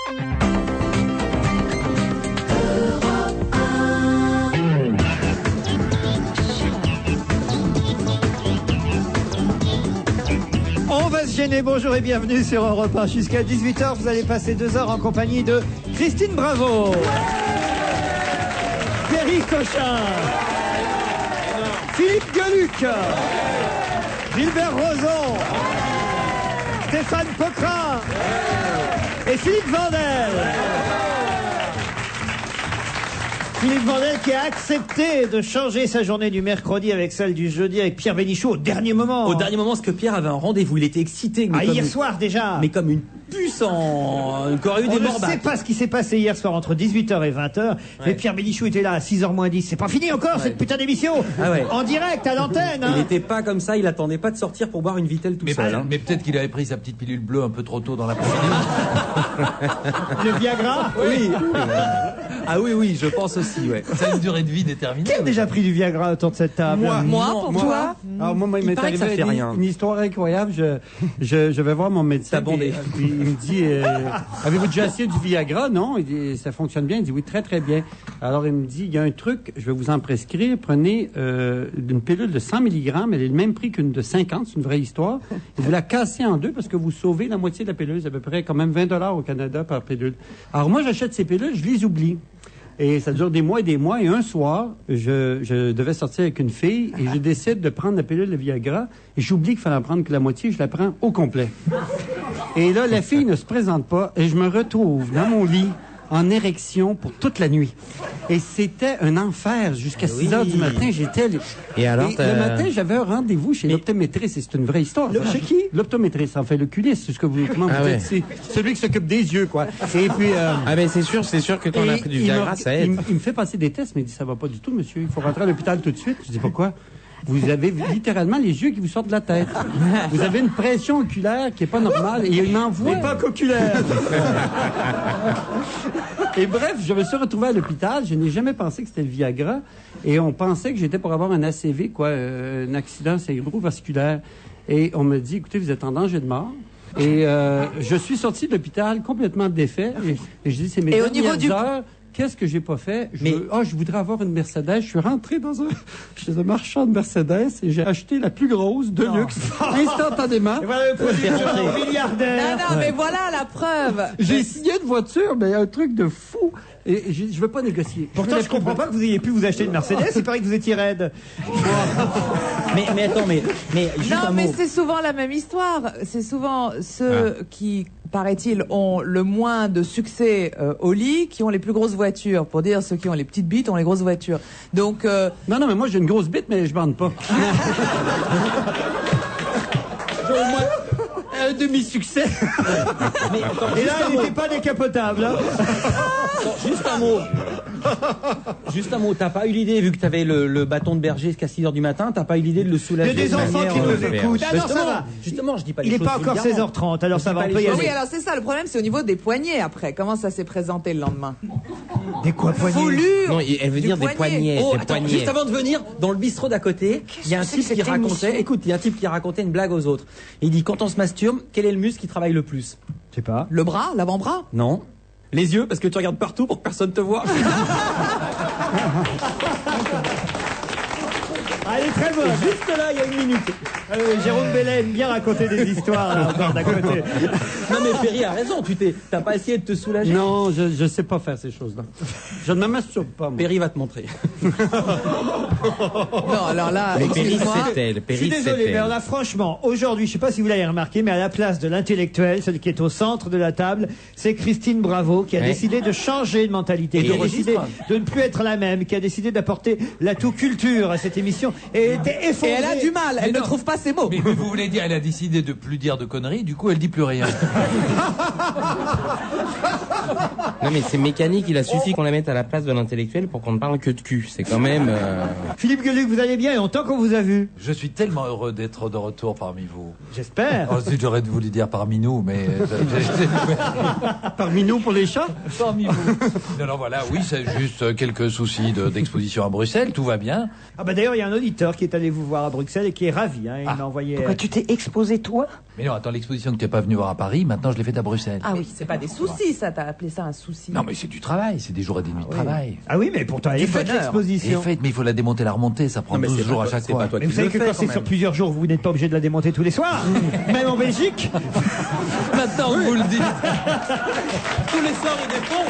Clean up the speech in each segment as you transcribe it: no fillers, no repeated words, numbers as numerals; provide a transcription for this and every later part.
On va se gêner, bonjour et bienvenue sur Europe 1. Jusqu'à 18h, vous allez passer 2 heures en compagnie de Christine Bravo, Thierry Cochin, Philippe Gueluc, Gilbert Rozon, Stéphane Poquelin et Philippe Vandel. Philippe Vandel qui a accepté de changer sa journée du mercredi avec celle du jeudi avec Pierre Bénichou au dernier moment. Au dernier moment, parce que Pierre avait un rendez-vous, il était excité. Mais hier soir déjà. Mais comme une puce en... Il aurait eu des morbacs. On ne sait pas ce qui s'est passé hier soir entre 18h et 20h. Mais Pierre Bénichou était là à 6h moins 10. C'est pas fini encore cette putain d'émission. En direct, à l'antenne. Il n'était pas comme ça, il attendait pas de sortir pour boire une vitelle tout seul. Mais peut-être qu'il avait pris sa petite pilule bleue un peu trop tôt dans l'après-midi. Le Viagra. Oui. Ah oui, je pense aussi, ouais. Ça a une durée de vie déterminée. Qui a déjà pris du Viagra autour de cette table? Moi, toi? Alors moi, il m'est arrivé une histoire incroyable. Je vais voir mon médecin. T'as bondé. Il me dit, avez-vous déjà essayé du Viagra? Non. Il dit, ça fonctionne bien. Il dit, oui, très, très bien. Alors, il me dit, il y a un truc, je vais vous en prescrire. Prenez une pilule de 100 mg. Elle est le même prix qu'une de 50. C'est une vraie histoire. Et vous la cassez en deux parce que vous sauvez la moitié de la pilule. C'est à peu près quand même 20 $ au Canada par pilule. Alors, moi, j'achète ces pilules, je les oublie. Et ça dure des mois et des mois. Et un soir, je devais sortir avec une fille et je décide de prendre la pilule de Viagra. Et j'oublie qu'il fallait en prendre que la moitié. Je la prends au complet. Et là, la fille ne se présente pas. Et je me retrouve dans mon lit en érection pour toute la nuit. Et c'était un enfer. Jusqu'à 6 heures du matin, j'étais... Et alors, le matin, j'avais un rendez-vous chez l'optométriste. Et c'est une vraie histoire. Chez qui? L'optométriste, en fait, l'oculiste. C'est ce que vous... Comment vous dites? C'est celui qui s'occupe des yeux, quoi. Et puis... Ah ben c'est sûr que quand on a pris du Viagra, ça aide. Il me fait passer des tests, mais il dit, ça va pas du tout, monsieur. Il faut rentrer à l'hôpital tout de suite. Je dis, pourquoi? Vous avez littéralement les yeux qui vous sortent de la tête. Vous avez une pression oculaire qui est pas normale et il m'envoie... L'époque oculaire. Et bref, je me suis retrouvé à l'hôpital. Je n'ai jamais pensé que c'était le Viagra. Et on pensait que j'étais pour avoir un ACV, quoi, un accident cérébrovasculaire. Et on me dit, écoutez, vous êtes en danger de mort. Et je suis sorti de l'hôpital complètement défait. Et je dis, c'est mes dernières heures. Qu'est-ce que j'ai pas fait? Je voudrais avoir une Mercedes. Je suis rentré chez un marchand de Mercedes et j'ai acheté la plus grosse de luxe instantanément. Et voilà le producteur milliardaire. Non, mais voilà la preuve. J'ai signé une voiture, mais un truc de fou. Et je veux pas négocier. Pourtant, je comprends pas que vous ayez pu vous acheter une Mercedes. Il paraît que vous étiez raide. mais attends, mais juste un mot. Mais c'est souvent la même histoire. C'est souvent ceux qui, paraît-il, ont le moins de succès au lit qui ont les plus grosses voitures. Pour dire ceux qui ont les petites bites ont les grosses voitures. Donc non, mais moi j'ai une grosse bite, mais je bande pas. J'ai au moins un demi-succès. Et là, il n'était pas décapotable. Hein. Juste un mot, t'as pas eu l'idée, vu que t'avais le bâton de berger jusqu'à 6 heures du matin, t'as pas eu l'idée de le soulager? Il y a des enfants qui nous écoutent. Ah non, ça va. Justement, je dis pas les choses. Il n'est pas encore 16h30, alors ça va, on peut y aller. Oui, alors c'est ça, le problème, c'est au niveau des poignets après. Comment ça s'est présenté le lendemain? Des quoi, poignets? Foulure. Non, elle veut dire des poignets. Oh, attends, juste avant de venir, dans le bistrot d'à côté, il y a un type qui racontait, écoute, il y a un type qui racontait une blague aux autres. Il dit, quand on se masturbe, quel est le muscle qui travaille le plus? Je sais pas. Le bras, l'avant-bras? Non. Les yeux, parce que tu regardes partout pour que personne te voie. Elle est très bonne. Juste là, il y a une minute. Jérôme Bellet aime bien raconter des histoires là, encore d'à côté. Non mais Perry a raison, t'as pas essayé de te soulager? Non, je sais pas faire ces choses-là. Je ne me masturbe pas, moi. Perry va te montrer. Non, alors là, excuse-moi. Je suis désolé, mais alors là, franchement, aujourd'hui, je sais pas si vous l'avez remarqué, mais à la place de l'intellectuel, celle qui est au centre de la table, c'est Christine Bravo qui a décidé de changer de mentalité, qui a décidé de ne plus être la même, qui a décidé d'apporter l'atout culture à cette émission et était effondrée. Et elle a du mal, elle ne trouve pas ses mots. Mais vous voulez dire, elle a décidé de plus dire de conneries, du coup elle dit plus rien. Non mais c'est mécanique, il a suffi qu'on la mette à la place de l'intellectuel pour qu'on ne parle que de cul. C'est quand même... Philippe Gueluc, vous allez bien et longtemps qu'on vous a vu. Je suis tellement heureux d'être de retour parmi vous. J'espère. Oh, j'aurais voulu dire parmi nous, mais... Parmi nous pour les chats? Parmi vous. Non, voilà, oui, c'est juste quelques soucis d'exposition à Bruxelles, tout va bien. Ah bah d'ailleurs, il auditeur qui est allé vous voir à Bruxelles et qui est ravi. Il m'a envoyé. Pourquoi tu t'es exposé, toi? Mais non, attends, l'exposition que tu n'es pas venu voir à Paris, maintenant je l'ai faite à Bruxelles. Ah oui, c'est pas des soucis, ça. T'as appelé ça un souci. Non, mais c'est du travail, c'est des jours et des nuits de travail. Ah oui, mais pourtant, elle est faite l'exposition. Mais il faut la démonter, la remonter, ça prend 12 jours à chaque fois. Mais vous savez que quand c'est sur plusieurs jours, vous n'êtes pas obligé de la démonter tous les soirs, même en Belgique. Maintenant que vous le dites. Tous les soirs, il défend.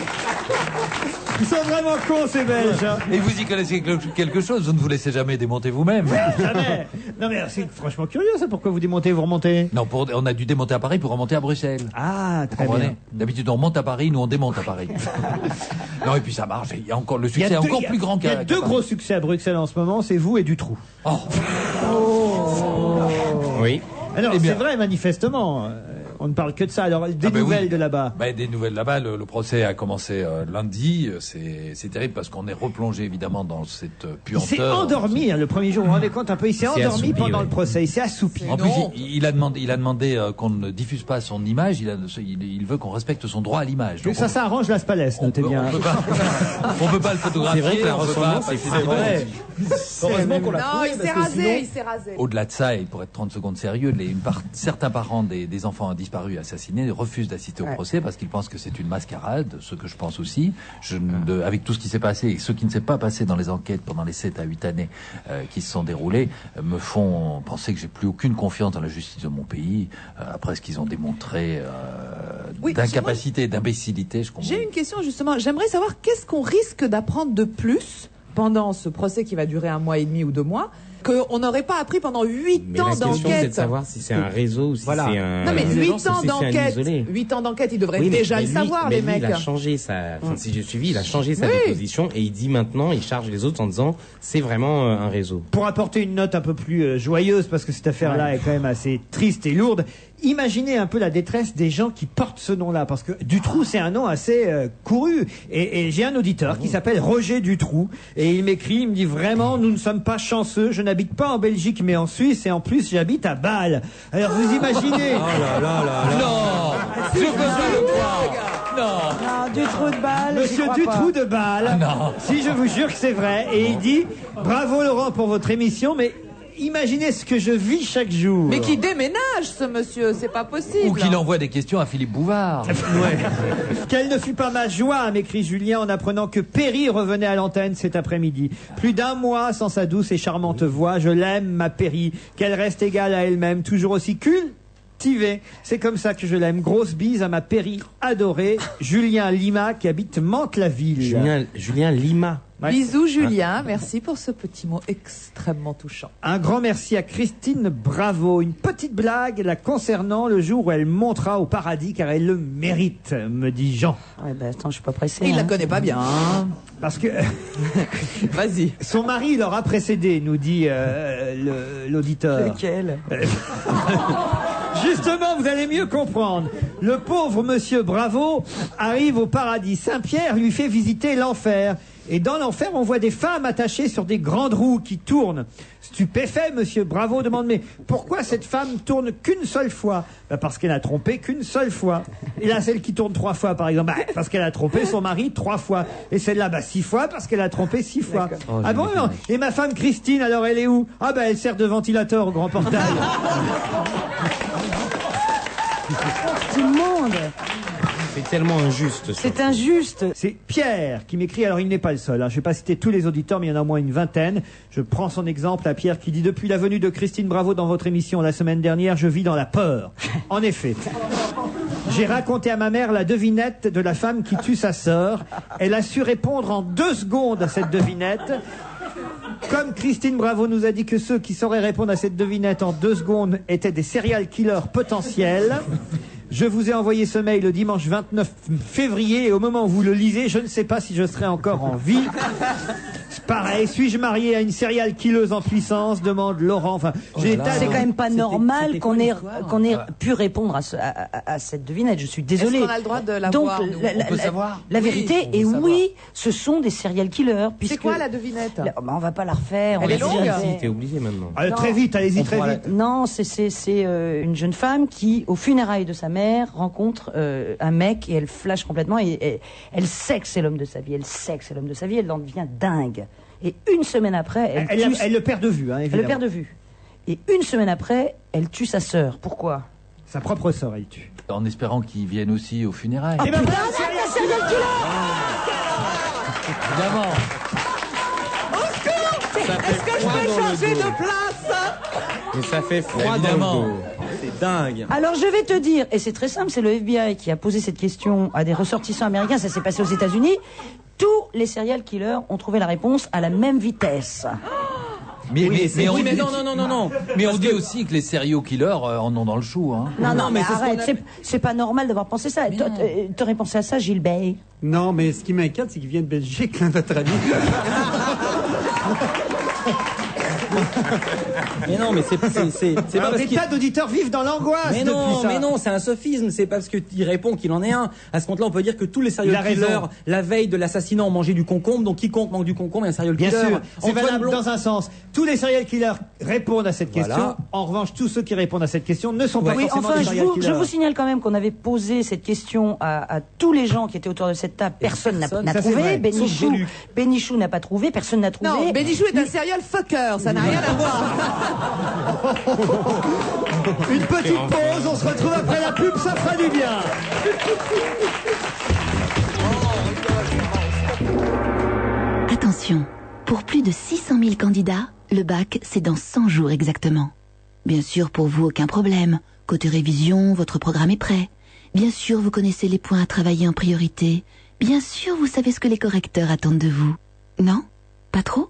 Ils sont vraiment cons, ces Belges. Et vous y connaissez quelque chose, vous ne vous laissez jamais démonter vous-même. Jamais. Non, mais c'est franchement curieux, ça. Pourquoi vous démontez, vous remontez? Non, on a dû démonter à Paris pour remonter à Bruxelles. Ah, très Comprenez bien. D'habitude, on remonte à Paris, nous on démonte à Paris. Non, et puis ça marche. Il y a encore le succès est encore plus grand qu'à. Il y a deux gros succès à Bruxelles en ce moment, c'est vous et Dutroux. Oui. Alors, c'est vrai, manifestement. On ne parle que de ça. Alors, des nouvelles de là-bas. Des nouvelles là-bas. Le procès a commencé lundi. C'est terrible parce qu'on est replongé évidemment dans cette puanteur. Il s'est endormi le premier jour. Vous vous rendez compte un peu? Il s'est endormi assoupi, pendant le procès. Il s'est assoupi. En plus, il a demandé qu'on ne diffuse pas son image. Il veut qu'on respecte son droit à l'image. Donc, ça arrange Las Palais, notez bien. On peut pas le photographier. C'est vrai que la ressemblance, c'est vrai. Heureusement qu'on l'a Non, trouvé. il s'est rasé, il s'est rasé. Au-delà de ça, et pour être 30 secondes sérieux, certains parents des enfants disparus, assassinés, refusent d'assister au procès parce qu'ils pensent que c'est une mascarade, ce que je pense aussi. Avec tout ce qui s'est passé et ce qui ne s'est pas passé dans les enquêtes pendant les 7 à 8 années qui se sont déroulées, me font penser que j'ai plus aucune confiance dans la justice de mon pays, après ce qu'ils ont démontré d'incapacité, d'imbécilité. J'ai une question justement. J'aimerais savoir qu'est-ce qu'on risque d'apprendre de plus pendant ce procès qui va durer 1 mois et demi ou 2 mois, qu'on n'aurait pas appris pendant 8 ans d'enquête. La question, c'est de d'enquête. savoir si c'est un réseau ou si c'est un... Non mais 8 ans si c'est un d'enquête, isolé. 8 ans d'enquête, ils devraient Oui, déjà mais le lui- savoir, mais les lui, mecs. il a changé si j'ai suivi, il a changé sa Oui. déposition et il dit maintenant, il charge les autres en disant c'est vraiment un réseau. Pour apporter une note un peu plus joyeuse, parce que cette affaire-là est quand même assez triste et lourde, imaginez un peu la détresse des gens qui portent ce nom-là, parce que Dutroux, c'est un nom assez couru. Et j'ai un auditeur qui s'appelle Roger Dutroux, et il m'écrit, il me dit vraiment, nous ne sommes pas chanceux, je n'habite pas en Belgique, mais en Suisse, et en plus, j'habite à Bâle. Alors vous imaginez... Non, je peux pas le croire. Non, Dutroux de Bâle. Monsieur Dutroux de Bâle, non. si je vous jure que c'est vrai, et il dit, bravo Laurent pour votre émission, mais... Imaginez ce que je vis chaque jour. Mais qui déménage, ce monsieur, c'est pas possible. Ou qu'il envoie des questions à Philippe Bouvard. Quelle ne fut pas ma joie, m'écrit Julien, en apprenant que Péri revenait à l'antenne cet après-midi. Plus d'1 mois sans sa douce et charmante voix. Je l'aime, ma Péri. Qu'elle reste égale à elle-même, toujours aussi cultivée. C'est comme ça que je l'aime. Grosse bise à ma Péri adorée. Julien Lima, qui habite Mantes-la-Ville. Julien Lima. Ouais. Bisous Julien, merci pour ce petit mot extrêmement touchant. Un grand merci à Christine Bravo. Une petite blague la concernant le jour où elle montera au paradis, car elle le mérite, me dit Jean. Ouais, bah, attends, je suis pas pressé. Il la hein. connaît pas bien. Hein. Parce que Vas-y. son mari l'aura précédé, nous dit l'auditeur. Lequel? Justement, vous allez mieux comprendre. Le pauvre monsieur Bravo arrive au paradis. Saint-Pierre lui fait visiter l'enfer. Et dans l'enfer, on voit des femmes attachées sur des grandes roues qui tournent. Stupéfait, monsieur Bravo demande, mais pourquoi cette femme tourne qu'une seule fois? Parce qu'elle a trompé qu'une seule fois. Et là, celle qui tourne 3 fois, par exemple, parce qu'elle a trompé son mari 3 fois. Et celle-là, 6 fois, parce qu'elle a trompé 6 fois. Ah bon, non. Et ma femme Christine, alors elle est où? Ah elle sert de ventilateur au grand portail. Tout le monde. C'est tellement injuste. C'est injuste. C'est Pierre qui m'écrit, alors il n'est pas le seul, hein. Je ne vais pas citer tous les auditeurs, mais il y en a au moins une vingtaine. Je prends son exemple à Pierre qui dit, depuis la venue de Christine Bravo dans votre émission la semaine dernière, je vis dans la peur. En effet. J'ai raconté à ma mère la devinette de la femme qui tue sa sœur. Elle a su répondre en 2 secondes à cette devinette. Comme Christine Bravo nous a dit que ceux qui sauraient répondre à cette devinette en 2 secondes étaient des serial killers potentiels, je vous ai envoyé ce mail le dimanche 29 février et au moment où vous le lisez, je ne sais pas si je serai encore en vie. C'est pareil, suis-je marié à une serial killeuse en puissance, demande Laurent. Enfin, j'ai des tas C'est de- quand même pas normal c'était qu'on quoi ait, l'histoire qu'on ait pu répondre à cette devinette. Je suis désolée. Est-ce qu'on a le droit de la Donc, voir, nous la, peut savoir. la Oui, vérité on est veut savoir. oui, ce sont des serial killers. C'est puisque- quoi la devinette? On va pas la refaire. Elle on est l'a longue. déjà Si, fait. t'es obligé maintenant. Allez, très vite, allez-y, très vite. Non, c'est une jeune femme qui, aux funérailles de sa mère, rencontre un mec et elle flash complètement et elle sait que c'est l'homme de sa vie. Elle sait que c'est l'homme de sa vie. Elle en devient dingue. Et une semaine après, elle le perd de vue, hein, évidemment. Elle le perd de vue. Et une semaine après, elle tue sa sœur. Pourquoi? Sa propre sœur, elle tue. En espérant qu'ils viennent aussi aux funérailles. Et ben voilà, Évidemment. Est-ce que je peux changer de place? Mais ça fait froid Évidemment. dans le dos. C'est dingue. Alors je vais te dire, et c'est très simple, c'est le FBI qui a posé cette question à des ressortissants américains, ça s'est passé aux États-Unis. Tous les serial killers ont trouvé la réponse à la même vitesse. Mais non. Mais on dit aussi que les serial killers en ont dans le chou. Hein. Non, mais arrête, c'est pas normal d'avoir pensé ça. T'aurais pensé à ça, Gilbert? Non, mais ce qui m'inquiète, c'est qu'il vient de Belgique, là, notre ami. Mais non, mais c'est pas parce des tas d'auditeurs vivent dans l'angoisse. Mais non, c'est un sophisme. C'est pas parce qu'il répond qu'il en est un. À ce compte-là, on peut dire que tous les serial killers, la veille de l'assassinat, ont mangé du concombre. Donc quiconque mange du concombre est un serial killer. Bien sûr, c'est valable dans un sens. Tous les serial killers répondent à cette question. Voilà. En revanche, tous ceux qui répondent à cette question ne sont pas forcément des serial killers. Je vous signale quand même qu'on avait posé cette question à tous les gens qui étaient autour de cette table. Personne n'a trouvé. Bénichou n'a pas trouvé. Personne n'a trouvé. Non, Bénichou est un serial fucker. Ça n'a rien à voir. Une petite pause, on se retrouve après la pub, ça fera du bien. Attention, pour plus de 600 000 candidats, le bac, c'est dans 100 jours exactement. Bien sûr, pour vous, aucun problème. Côté révision, votre programme est prêt. Bien sûr, vous connaissez les points à travailler en priorité. Bien sûr, vous savez ce que les correcteurs attendent de vous. Non? Pas trop?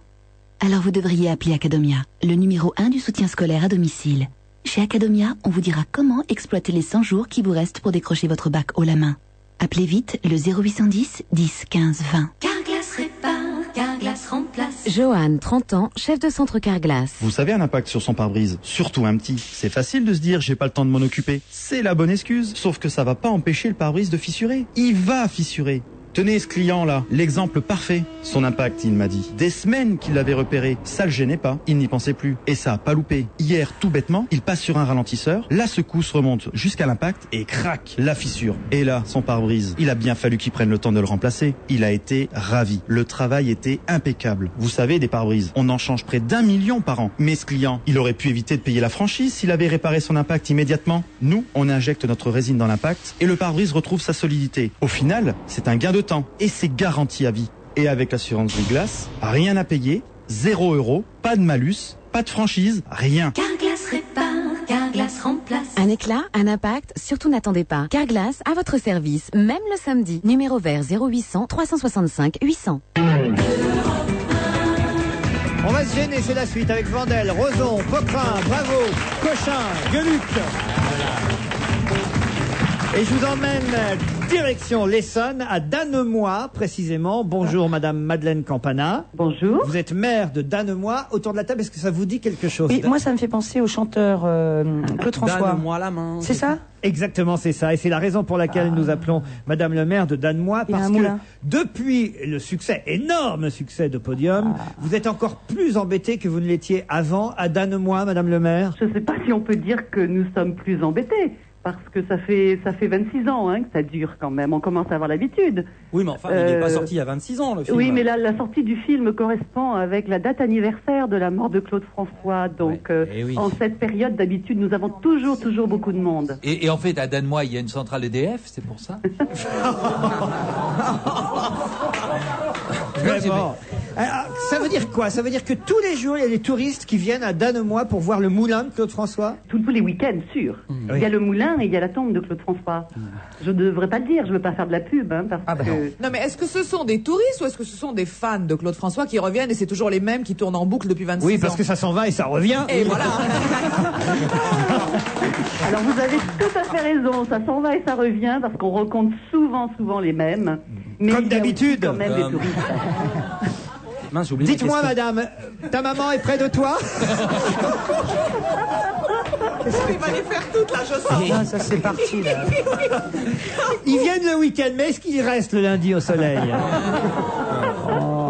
Alors vous devriez appeler Academia, le numéro 1 du soutien scolaire à domicile. Chez Academia, on vous dira comment exploiter les 100 jours qui vous restent pour décrocher votre bac haut la main. Appelez vite le 0810 10 15 20. Carglass répare, Carglass remplace. Johan, 30 ans, chef de centre Carglass. Vous savez un impact sur son pare-brise, surtout un petit. C'est facile de se dire j'ai pas le temps de m'en occuper. C'est la bonne excuse. Sauf que ça va pas empêcher le pare-brise de fissurer. Il va fissurer. Tenez ce client-là, l'exemple parfait. Son impact, il m'a dit. Des semaines qu'il l'avait repéré, ça le gênait pas, il n'y pensait plus. Et ça a pas loupé. Hier, tout bêtement, il passe sur un ralentisseur, la secousse remonte jusqu'à l'impact et crac, la fissure. Et là, son pare-brise, il a bien fallu qu'il prenne le temps de le remplacer. Il a été ravi. Le travail était impeccable. Vous savez, des pare-brises, on en change près d'1 million par an. Mais ce client, il aurait pu éviter de payer la franchise s'il avait réparé son impact immédiatement. Nous, on injecte notre résine dans l'impact et le pare-brise retrouve sa solidité. Au final, c'est un gain de temps et c'est garanti à vie. Et avec l'assurance Gris-Glace, rien à payer, 0 €, pas de malus, pas de franchise, rien. Carglass répare, Carglass remplace. Un éclat, un impact, surtout n'attendez pas. Carglass à votre service, même le samedi. Numéro vert 0800 365 800. On va se gêner, c'est la suite avec Vandel, Roson, Poquelin, Bravo, Cochin, Gueluc. Et je vous emmène direction l'Essonne, à Danemois précisément. Bonjour Madame Madeleine Campana. Bonjour. Vous êtes maire de Danemois. Autour de la table, est-ce que ça vous dit quelque chose? Oui, moi ça me fait penser au chanteur Claude François. Donne-moi la main. C'est ça? Exactement, c'est ça. Et c'est la raison pour laquelle nous appelons Madame le maire de Danemois, parce que depuis le succès, énorme succès de Podium, vous êtes encore plus embêté que vous ne l'étiez avant à Danemois, Madame le maire. Je ne sais pas si on peut dire que nous sommes plus embêtés. Parce que ça fait 26 ans que ça dure quand même. On commence à avoir l'habitude. Oui, mais enfin, il n'est pas sorti il y a 26 ans, le film. Oui, mais la sortie du film correspond avec la date anniversaire de la mort de Claude François. Donc, en cette période, d'habitude, nous avons toujours beaucoup de monde. Et en fait, à Danemois, il y a une centrale EDF, c'est pour ça? Vraiment. Alors, ça veut dire quoi? Ça veut dire que tous les jours, il y a des touristes qui viennent à Danemois pour voir le moulin de Claude François? Tous les week-ends, sûr. Oui. Il y a le moulin et il y a la tombe de Claude François. Je ne devrais pas le dire, je ne veux pas faire de la pub. Parce que... Non, mais est-ce que ce sont des touristes ou est-ce que ce sont des fans de Claude François qui reviennent et c'est toujours les mêmes qui tournent en boucle depuis 26 ans? Oui, parce que ça s'en va et ça revient. Et voilà. Alors vous avez tout à fait raison, ça s'en va et ça revient parce qu'on rencontre souvent les mêmes. Mais comme d'habitude. Quand même des touristes. Dites-moi, madame, ta maman est près de toi? Il va les faire toutes là, je sens. Ah, ça c'est parti là. Ils viennent le week-end, mais est-ce qu'ils restent le lundi au soleil?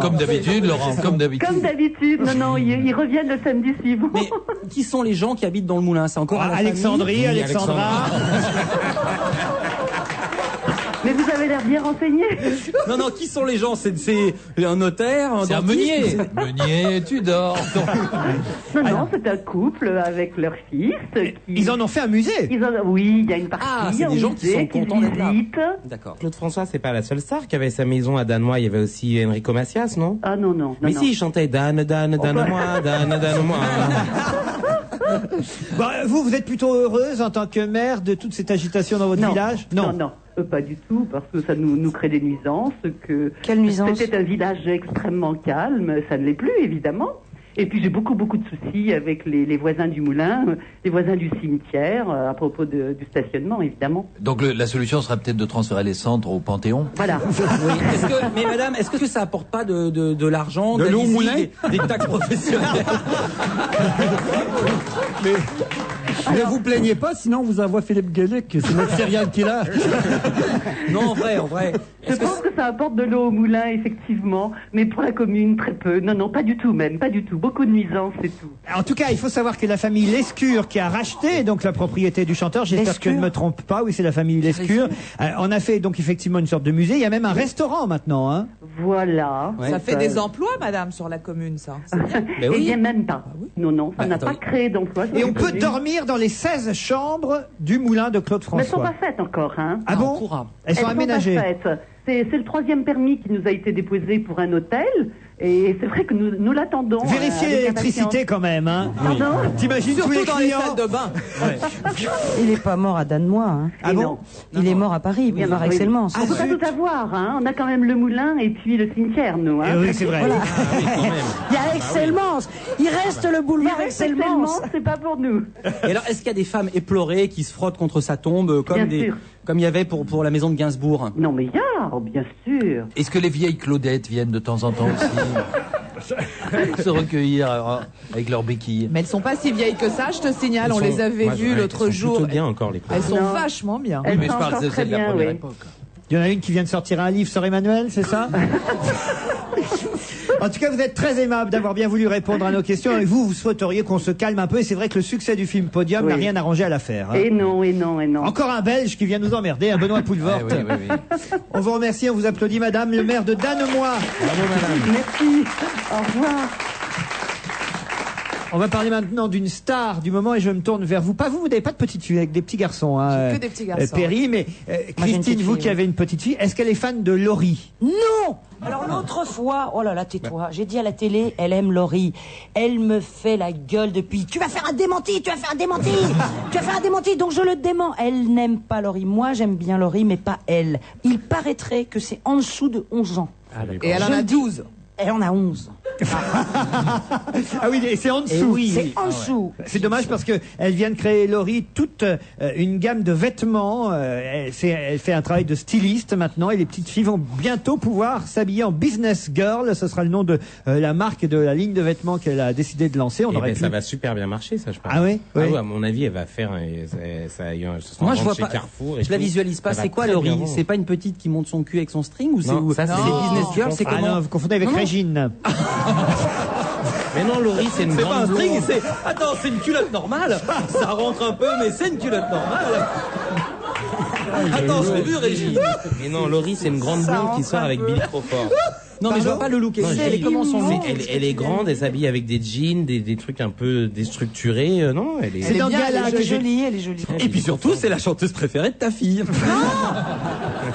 Comme d'habitude, Laurent, comme d'habitude. Comme d'habitude, non, ils reviennent le samedi suivant. Mais qui sont les gens qui habitent dans le moulin? C'est encore à la Alexandrie, famille Alexandra. Mais vous avez l'air bien renseigné. Non, qui sont les gens? C'est un notaire, C'est un meunier. Meunier, tu dors. Non, c'est un couple avec leur fils. Ils en ont fait un musée. Oui, il y a une partie. Ah, c'est des gens qui sont contents d'être là. D'accord. Claude François, c'est pas la seule star qui avait sa maison à Danois. Il y avait aussi Enrico Macias, non? Ah non. Mais si, il chantait Dan, moi, Dan, moi. Bon, vous êtes plutôt heureuse en tant que maire de toute cette agitation dans votre village? Non, pas du tout, parce que ça nous crée des nuisances. Quelle nuisance? C'était un village extrêmement calme, ça ne l'est plus, évidemment. Et puis j'ai beaucoup de soucis avec les voisins du moulin, les voisins du cimetière, à propos du stationnement, évidemment. Donc la solution sera peut-être de transférer les cendres au Panthéon. Voilà. Oui. Mais madame, est-ce que ça apporte pas de l'argent, de l'eau au moulin, des taxes professionnelles? Ne vous plaignez pas, sinon vous envoie Philippe Gueluc, c'est notre serial killer. Non, en vrai. Je pense que ça apporte de l'eau au moulin, effectivement, mais pour la commune, très peu. Non, pas du tout même, pas du tout. Beaucoup de nuisances, c'est tout. En tout cas, il faut savoir que la famille Lescure, qui a racheté donc la propriété du chanteur, j'espère que je ne me trompe pas, oui, c'est la famille Lescure, on a fait donc effectivement une sorte de musée. Il y a même un restaurant maintenant. Hein. Voilà. Ouais, ça fait des emplois, madame, sur la commune, ça. Eh bien, même pas. Non, ça n'a pas créé d'emplois. Et on peut dormir dans les 16 chambres du moulin de Claude François. Mais elles ne sont pas faites encore, hein. Ah bon? Elles sont aménagées. Pas faites. C'est le 3e permis qui nous a été déposé pour un hôtel. Et c'est vrai que nous l'attendons. Vérifiez l'électricité quand même, hein. Pardon? T'imagines tous les dans clients. les salles de bain. Il n'est pas mort à Danois. Hein. Ah bon? Il est mort à Paris, boulevard Excellence. On ne peut pas tout avoir, hein. On a quand même le moulin et puis le cimetière, nous. Hein. Oui, c'est vrai. Voilà. Il y a Excellence. Il reste le boulevard Excellence. C'est pas pour nous. Et alors, est-ce qu'il y a des femmes éplorées qui se frottent contre sa tombe, comme il y avait pour la maison de Gainsbourg? Non, mais il y a, bien sûr. Est-ce que les vieilles Claudettes viennent de temps en temps aussi se recueillir avec leurs béquilles? Mais elles sont pas si vieilles que ça, je te signale. On les avait vues l'autre jour. Bien encore, les elles sont vachement bien. Oui, mais je parle de la première époque. Il y en a une qui vient de sortir un livre sur Emmanuel, c'est ça? En tout cas, vous êtes très aimable d'avoir bien voulu répondre à nos questions. Et vous souhaiteriez qu'on se calme un peu. Et c'est vrai que le succès du film Podium n'a rien arrangé à l'affaire. Hein. Et non. Encore un Belge qui vient nous emmerder, un Benoît Poulvord. Oui. On vous remercie, on vous applaudit, madame, le maire de Danemois. Bravo, madame. Merci. Au revoir. On va parler maintenant d'une star du moment et je me tourne vers vous. Pas vous n'avez pas de petite fille, avec des petits garçons. Hein, j'ai que des petits garçons. Perry, mais Christine, vous qui avez une petite fille, est-ce qu'elle est fan de Laurie? Non. Alors l'autre fois, oh là là, tais-toi, j'ai dit à la télé, elle aime Laurie. Elle me fait la gueule depuis, tu vas faire un démenti, tu vas faire un démenti, donc je le dément. Elle n'aime pas Laurie. Moi, j'aime bien Laurie, mais pas elle. Il paraîtrait que c'est en dessous de 11 ans. Et elle en a 12. Elle en a 11. Ah oui, et c'est en dessous. Oui, c'est en dessous. C'est dommage parce que elle vient de créer, Laurie, toute une gamme de vêtements. Elle fait un travail de styliste maintenant et les petites filles vont bientôt pouvoir s'habiller en business girl. Ce sera le nom de la marque et de la ligne de vêtements qu'elle a décidé de lancer. Ça va super bien marcher, ça, je pense. Ah oui? Oui, à mon avis, elle va faire. Moi, je vois pas. Carrefour Je la visualise pas. C'est quoi, Laurie? C'est pas une petite qui monte son cul avec son string ou c'est où? Ça, c'est business girl. C'est comment? Non, vous confondez avec Régine. Mais non, Laurie, c'est une grande blonde. C'est pas un blonde. string, attends, c'est une culotte normale. Ça rentre un peu, mais c'est une culotte normale. Attends, je l'ai vu, Régine. Mais non, Laurie, c'est une grande blonde qui sort avec Billy Crawford. Non, mais je vois pas le look. Elle est comment son look? Elle est grande, elle s'habille avec des jeans, des trucs un peu déstructurés. Non, elle est. C'est dans Gala elle est jolie, elle est jolie. Et puis surtout, c'est la chanteuse préférée de ta fille.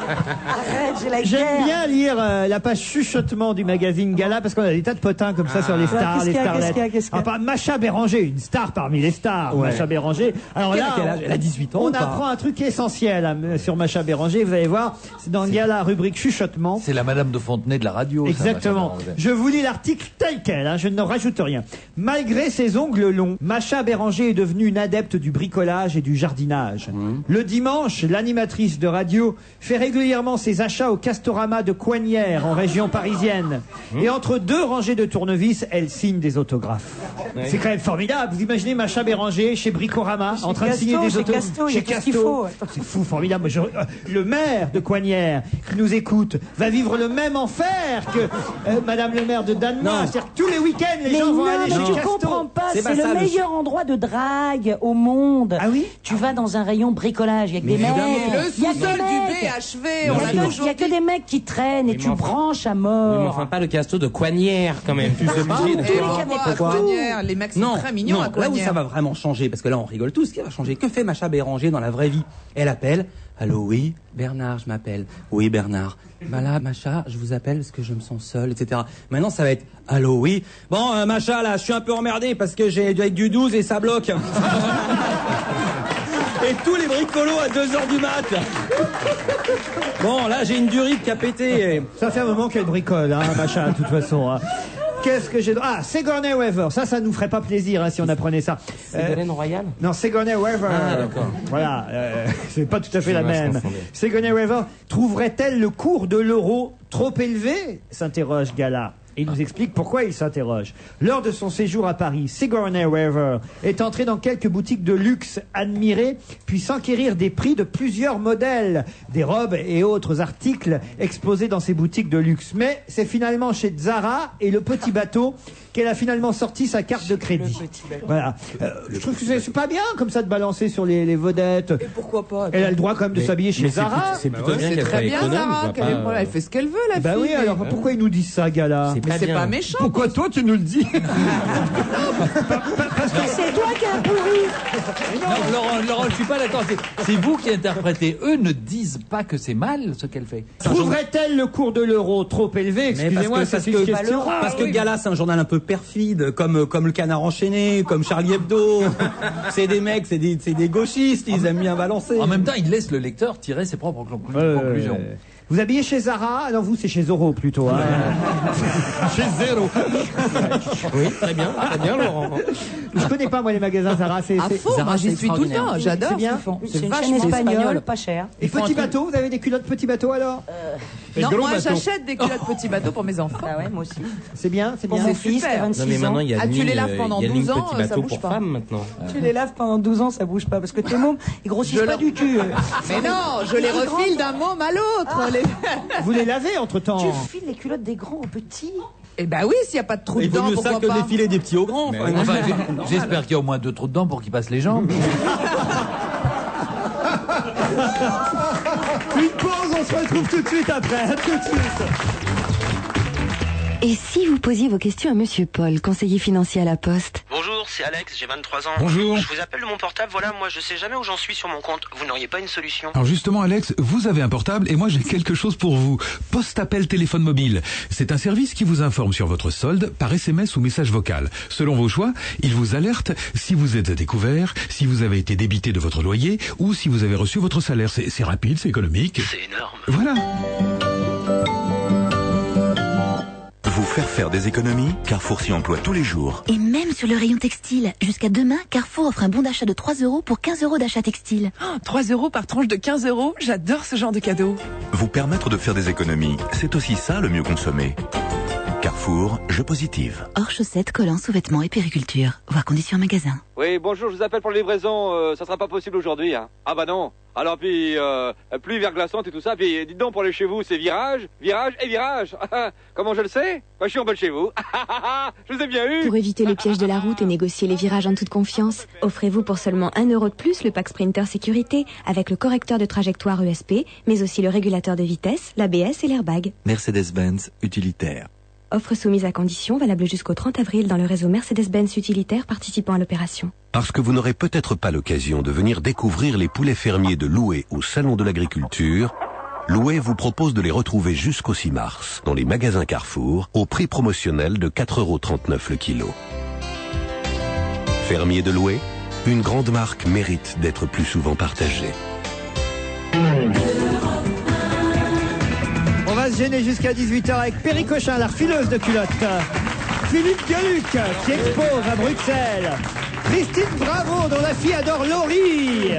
Arrête, j'ai la guerre. J'aime bien lire la page chuchotement du magazine Gala parce qu'on a des tas de potins comme ça sur les stars, les starlettes. Enfin, Macha Béranger, une star parmi les stars. Ouais. Macha Béranger. Alors là, elle a 18 ans. On apprend un truc essentiel sur Macha Béranger. Vous allez voir, c'est dans Gala, rubrique chuchotement. C'est la Madame de Fontenay de la radio. Exactement. Je vous lis l'article tel quel, hein, je ne rajoute rien. Malgré ses ongles longs, Macha Béranger est devenue une adepte du bricolage et du jardinage. Le dimanche, l'animatrice de radio fait régulièrement ses achats au Castorama de Coignières, en région parisienne. Et entre deux rangées de tournevis, elle signe des autographes. C'est quand même formidable. Vous imaginez Macha Béranger chez Bricorama en train de signer des autographes. Chez Casto. C'est fou, formidable. Le maire de Coignières qui nous écoute va vivre le même enfer que Madame le maire de Danemois. C'est-à-dire que tous les week-ends, les gens vont aller chez Casto. Tu comprends pas, c'est le meilleur endroit de drague au monde. Ah oui? Tu vas dans un rayon bricolage avec des mecs. Le sous-sol du BHV, enlevé. On Il l'a y a toujours que des mecs qui traînent et Oui, tu mais enfin- branches à Oui, mort. mais enfin, pas le casto de Coignières, quand même. Tu es obligé de... Et Pourquoi à Coignières, les mecs sont très mignons à là où Coignières. ça va vraiment changer, parce que là on rigole tous, ce qui va changer. Que fait Macha Béranger dans la vraie vie? Elle appelle. Allô, oui, Bernard, je m'appelle. Oui, Bernard. Bah là, Macha, je vous appelle parce que je me sens seul, etc. Maintenant, ça va être. Allô, oui. Bon, Macha, là, je suis un peu emmerdé parce que j'ai avec du 12 et ça bloque. Et tous les bricolos à 2h du mat. Bon, là, j'ai une durite qui a pété. Ça fait un moment qu'elle bricole, hein, machin, de toute façon. Hein. Qu'est-ce que j'ai... Ah, Sigourney Weaver. Ça nous ferait pas plaisir hein, si on apprenait ça. Ségolène Royal? Non, Sigourney Weaver. Ah, d'accord. Voilà, c'est pas tout à fait la Excusez-moi, je même. confondais. Sigourney Weaver trouverait-elle le cours de l'euro trop élevé? S'interroge Gala. Et il nous explique pourquoi il s'interroge. Lors de son séjour à Paris, Sigourney Weaver est entrée dans quelques boutiques de luxe admirées, puis s'enquérir des prix de plusieurs modèles, des robes et autres articles exposés dans ces boutiques de luxe. Mais c'est finalement chez Zara et le Petit Bateau qu'elle a finalement sorti sa carte de crédit. Voilà. Je trouve que c'est pas bien comme ça de balancer sur les vedettes. Et pourquoi pas? Elle a le droit quand même de s'habiller chez Zara. C'est plutôt bien C'est qu'elle soit très bien, économe. Zara. je vois Quel est le pas, problème? Elle fait ce qu'elle veut, la Bah fille. oui, alors pourquoi ils nous disent ça, Gala? Mais c'est bien. pas méchant. Pourquoi toi tu nous le dis? C'est toi qui as pourri. Non, Laurent, je suis pas d'accord. C'est vous qui interprétez. Eux ne disent pas que c'est mal ce qu'elle fait. Trouverait-elle le cours de l'euro trop élevé? Excusez-moi, c'est une question. Parce que Gala, c'est un journal un peu perfide, comme le Canard enchaîné, comme Charlie Hebdo. C'est des mecs, c'est des gauchistes, ils aiment bien balancer. En même temps, il laisse le lecteur tirer ses propres conclusions. Vous habillez chez Zara? Non, vous, c'est chez Zorro plutôt. Hein. Chez Zéro. Oui, très bien, Laurent. Je connais pas, moi, les magasins Zara. À fond, Zara, moi j'y c'est suis tout le extraordinaire. temps. J'adore C'est bien. ce qu'ils font. C'est une vachement chaîne espagnole, espagnol. pas cher. Et Petit Bateau, vous avez des culottes Petit Bateau alors? Non, gros moi bateau. j'achète des culottes Petit Bateau pour mes enfants. Ah ouais, moi aussi. C'est bien, c'est Pour bien. mon fils qui a super. 26 Non, mais maintenant, ans. il y a Ah, une tu les ligne, laves pendant il y a une 12 ligne ans, Petit ça Bateau bouge pour pas. femmes, maintenant. Tu les laves pendant 12 ans, ça bouge pas. Parce que tes mômes, ils grossissent Je pas leur- du cul. Mais non, je les refile d'un môme à l'autre. les- Vous les lavez entre-temps? Tu files les culottes des grands aux petits. Eh ben oui, s'il n'y a pas de trou Il vaut dedans, mieux ça pourquoi que pas? de filer des petits aux grands. Mais enfin, j'espère qu'il y a au moins 2 trous dedans pour qu'il passe les jambes. Une pause, on se retrouve tout de suite après. À tout de suite. Et si vous posiez vos questions à Monsieur Paul, conseiller financier à la Poste? Bonjour, c'est Alex, j'ai 23 ans. Bonjour. Je vous appelle de mon portable, voilà, moi je sais jamais où j'en suis sur mon compte. Vous n'auriez pas une solution? Alors justement Alex, vous avez un portable et moi j'ai quelque chose pour vous. Post-appel téléphone mobile. C'est un service qui vous informe sur votre solde par SMS ou message vocal. Selon vos choix, il vous alerte si vous êtes à découvert, si vous avez été débité de votre loyer ou si vous avez reçu votre salaire. C'est rapide, c'est économique. C'est énorme. Voilà. Vous faire des économies, Carrefour s'y emploie tous les jours. Et même sur le rayon textile. Jusqu'à demain, Carrefour offre un bon d'achat de 3 € pour 15 € d'achat textile. 3 € par tranche de 15 €, j'adore ce genre de cadeau. Vous permettre de faire des économies, c'est aussi ça le mieux consommer. Carrefour, jeu positive. Hors chaussettes, collants, sous-vêtements et périculture. Voir conditions en magasin. Oui, bonjour, je vous appelle pour la livraison, ça sera pas possible aujourd'hui, hein. Ah bah non. Alors puis, pluie verglaçante et tout ça, puis dites donc pour aller chez vous, c'est virage, virage et virage. Comment je le sais? Bah, je suis en bas de chez vous. Je vous ai bien eu. Pour éviter les pièges de la route et négocier les virages en toute confiance, offrez-vous pour seulement 1 € de plus le pack Sprinter Sécurité avec le correcteur de trajectoire ESP, mais aussi le régulateur de vitesse, l'ABS et l'airbag. Mercedes-Benz utilitaire. Offre soumise à condition, valable jusqu'au 30 avril dans le réseau Mercedes-Benz utilitaire participant à l'opération. Parce que vous n'aurez peut-être pas l'occasion de venir découvrir les poulets fermiers de Loué au Salon de l'Agriculture, Loué vous propose de les retrouver jusqu'au 6 mars dans les magasins Carrefour au prix promotionnel de 4,39 € le kilo. Fermier de Loué, une grande marque mérite d'être plus souvent partagée. On va se gêner jusqu'à 18h avec Perry Cochin, la refileuse de culottes. Philippe Gueluc, qui expose à Bruxelles. Christine Bravo, dont la fille adore Laurie.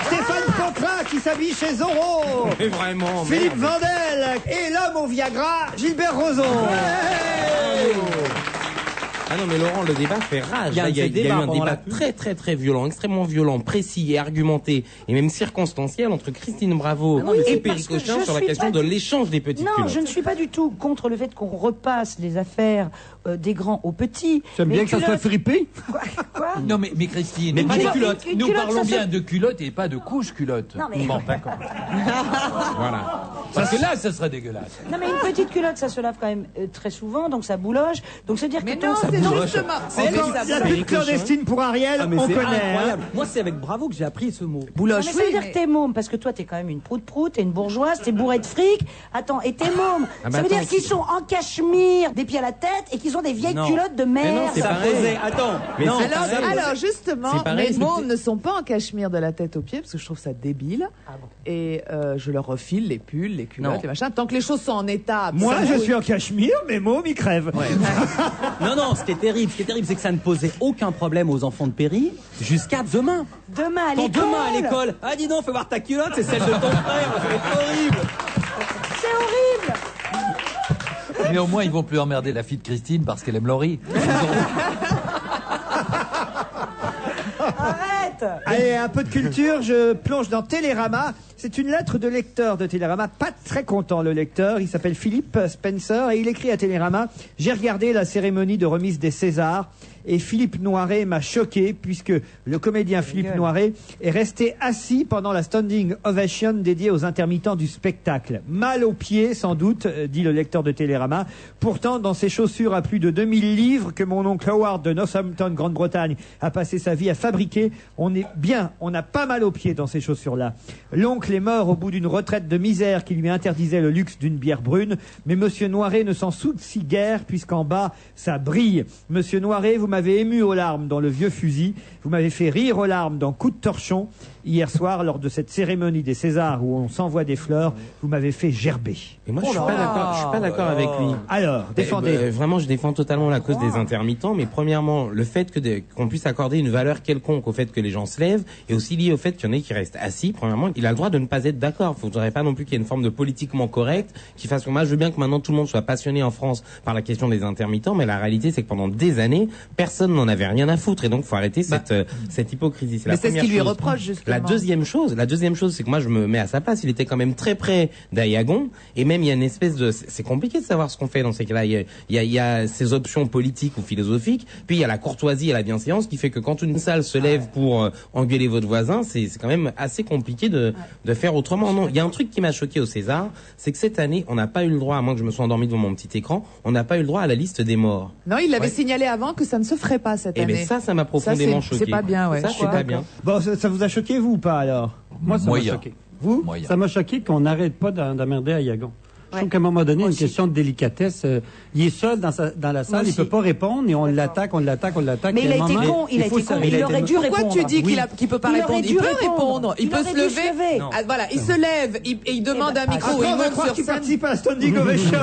Stéphane Coquelin, qui s'habille chez Zorro. Mais vraiment, Philippe merde. Vandel. Et l'homme au Viagra, Gilbert Rozon. Ah non, mais Laurent, le débat fait rage. Il y a eu un pendant débat la pub. très très très violent, extrêmement violent, précis et argumenté, et même circonstanciel entre Christine Bravo et Perry Cochin sur la question de l'échange des petites Non, culottes. je ne suis pas du tout contre le fait qu'on repasse les affaires des grands aux petits. J'aime bien que ça soit fripé. Quoi Non, mais Christine, Mais pas nous, des culottes. Nous culotte, parlons ça bien se- de culottes et pas de couches culottes. Non, mais- Bon, d'accord. Voilà. Parce que là, ça serait dégueulasse. Non, mais une petite culotte, ça se lave quand même très souvent, donc ça bouloge. Donc c'est dire Mais que non, ça c'est bouloge. justement. La pub clandestine pour Ariel, Ah, mais on c'est connaît. incroyable. hein. Moi, c'est avec Bravo que j'ai appris ce mot. Non, Bouloche, mais ça veut dire que t'es môme, parce que toi t'es quand même une prout-prout, t'es une bourgeoise, t'es bourrée de fric. Attends, et t'es môme. Ah, mais Ça veut dire attends, qu'ils sont en cachemire, des pieds à la tête, et qu'ils ont des vieilles Non. culottes de Mais non, merde. c'est pareil. Attends. Mais non. c'est pareil. Alors justement, C'est pareil, mes c'est- mômes ne sont pas en cachemire de la tête aux pieds parce que je trouve ça débile. Et je leur refile les pulls, les culottes, Non. les machins. Tant que les choses sont en état. Moi, ça je bouge. suis en cachemire, mais môme, il crève. Non, ce qui est terrible, c'est que ça ne posait aucun problème aux enfants de Perry jusqu'à demain. Demain à Quand l'école. demain à l'école, ah dis donc, fais voir ta culotte, c'est celle de ton frère, c'est horrible. C'est horrible. Mais au moins, ils vont plus emmerder la fille de Christine parce qu'elle aime Laurie. Arrête. Allez, un peu de culture, je plonge dans Télérama. C'est une lettre de lecteur de Télérama, pas très content le lecteur, il s'appelle Philippe Spencer et il écrit à Télérama « J'ai regardé la cérémonie de remise des Césars et Philippe Noiret m'a choqué puisque le comédien Philippe Noiret est resté assis pendant la standing ovation dédiée aux intermittents du spectacle. Mal aux pieds sans doute, dit le lecteur de Télérama. Pourtant, dans ses chaussures à plus de 2000 livres que mon oncle Howard de Northampton, Grande-Bretagne, a passé sa vie à fabriquer, on est bien, on n'a pas mal aux pieds dans ces chaussures-là. L'oncle est mort au bout d'une retraite de misère qui lui interdisait le luxe d'une bière brune, mais Monsieur Noiret ne s'en soucie guère puisqu'en bas, ça brille. Monsieur Noiret, vous m'avez ému aux larmes dans Le Vieux Fusil, vous m'avez fait rire aux larmes dans Coup de torchon. Hier soir, lors de cette cérémonie des Césars où on s'envoie des fleurs, vous m'avez fait gerber. Et moi, je suis pas d'accord. Je suis pas d'accord avec lui. Alors, défendez. Vraiment, je défends totalement la cause des intermittents, mais premièrement, le fait qu'on puisse accorder une valeur quelconque au fait que les gens se lèvent, est aussi lié au fait qu'il y en ait qui restent assis. Premièrement, il a le droit de ne pas être d'accord. Il ne faudrait pas non plus qu'il y ait une forme de politiquement correct qui fasse que moi, je veux bien que maintenant tout le monde soit passionné en France par la question des intermittents, mais la réalité, c'est que pendant des années, personne n'en avait rien à foutre, et donc faut arrêter cette hypocrisie. Mais c'est ce qu'il lui reproche justement. La deuxième chose, c'est que moi je me mets à sa place. Il était quand même très près d'Ayagon, et même il y a une espèce de, c'est compliqué de savoir ce qu'on fait dans ces cas-là. Il y a ces options politiques ou philosophiques, puis il y a la courtoisie et la bienséance qui fait que quand une salle se lève pour engueuler votre voisin, c'est quand même assez compliqué de faire autrement. Non, il y a un truc qui m'a choqué au César, c'est que cette année on n'a pas eu le droit, à moins que je me sois endormi devant mon petit écran, on n'a pas eu le droit à la liste des morts. Non, il l'avait signalé avant que ça ne se ferait pas cette Et année. mais ça m'a profondément choqué. C'est pas bien, ouais. Ça, c'est pas bien. Bon, ça vous a choqué, vous, ou pas, alors? Moi, ça m'a Moyen. choqué. Vous? Moyen. Ça m'a choqué qu'on n'arrête pas d'emmerder Ayagon. Je trouve qu'à un moment donné, une question de délicatesse. Il est seul dans la salle, il peut pas répondre et on l'attaque. Mais et il à a un été moment, con, il a faut été con, s'arrêter. il aurait dû Pourquoi répondre. tu dis Oui. qu'il peut pas Il répondre? aurait Il dû peut répondre. répondre. Il Il peut aurait se dû se lever. lever. Ah, voilà, il se lève, il demande un micro, Après, il on va monte croire sur qu'il scène. participe à la standing ovation.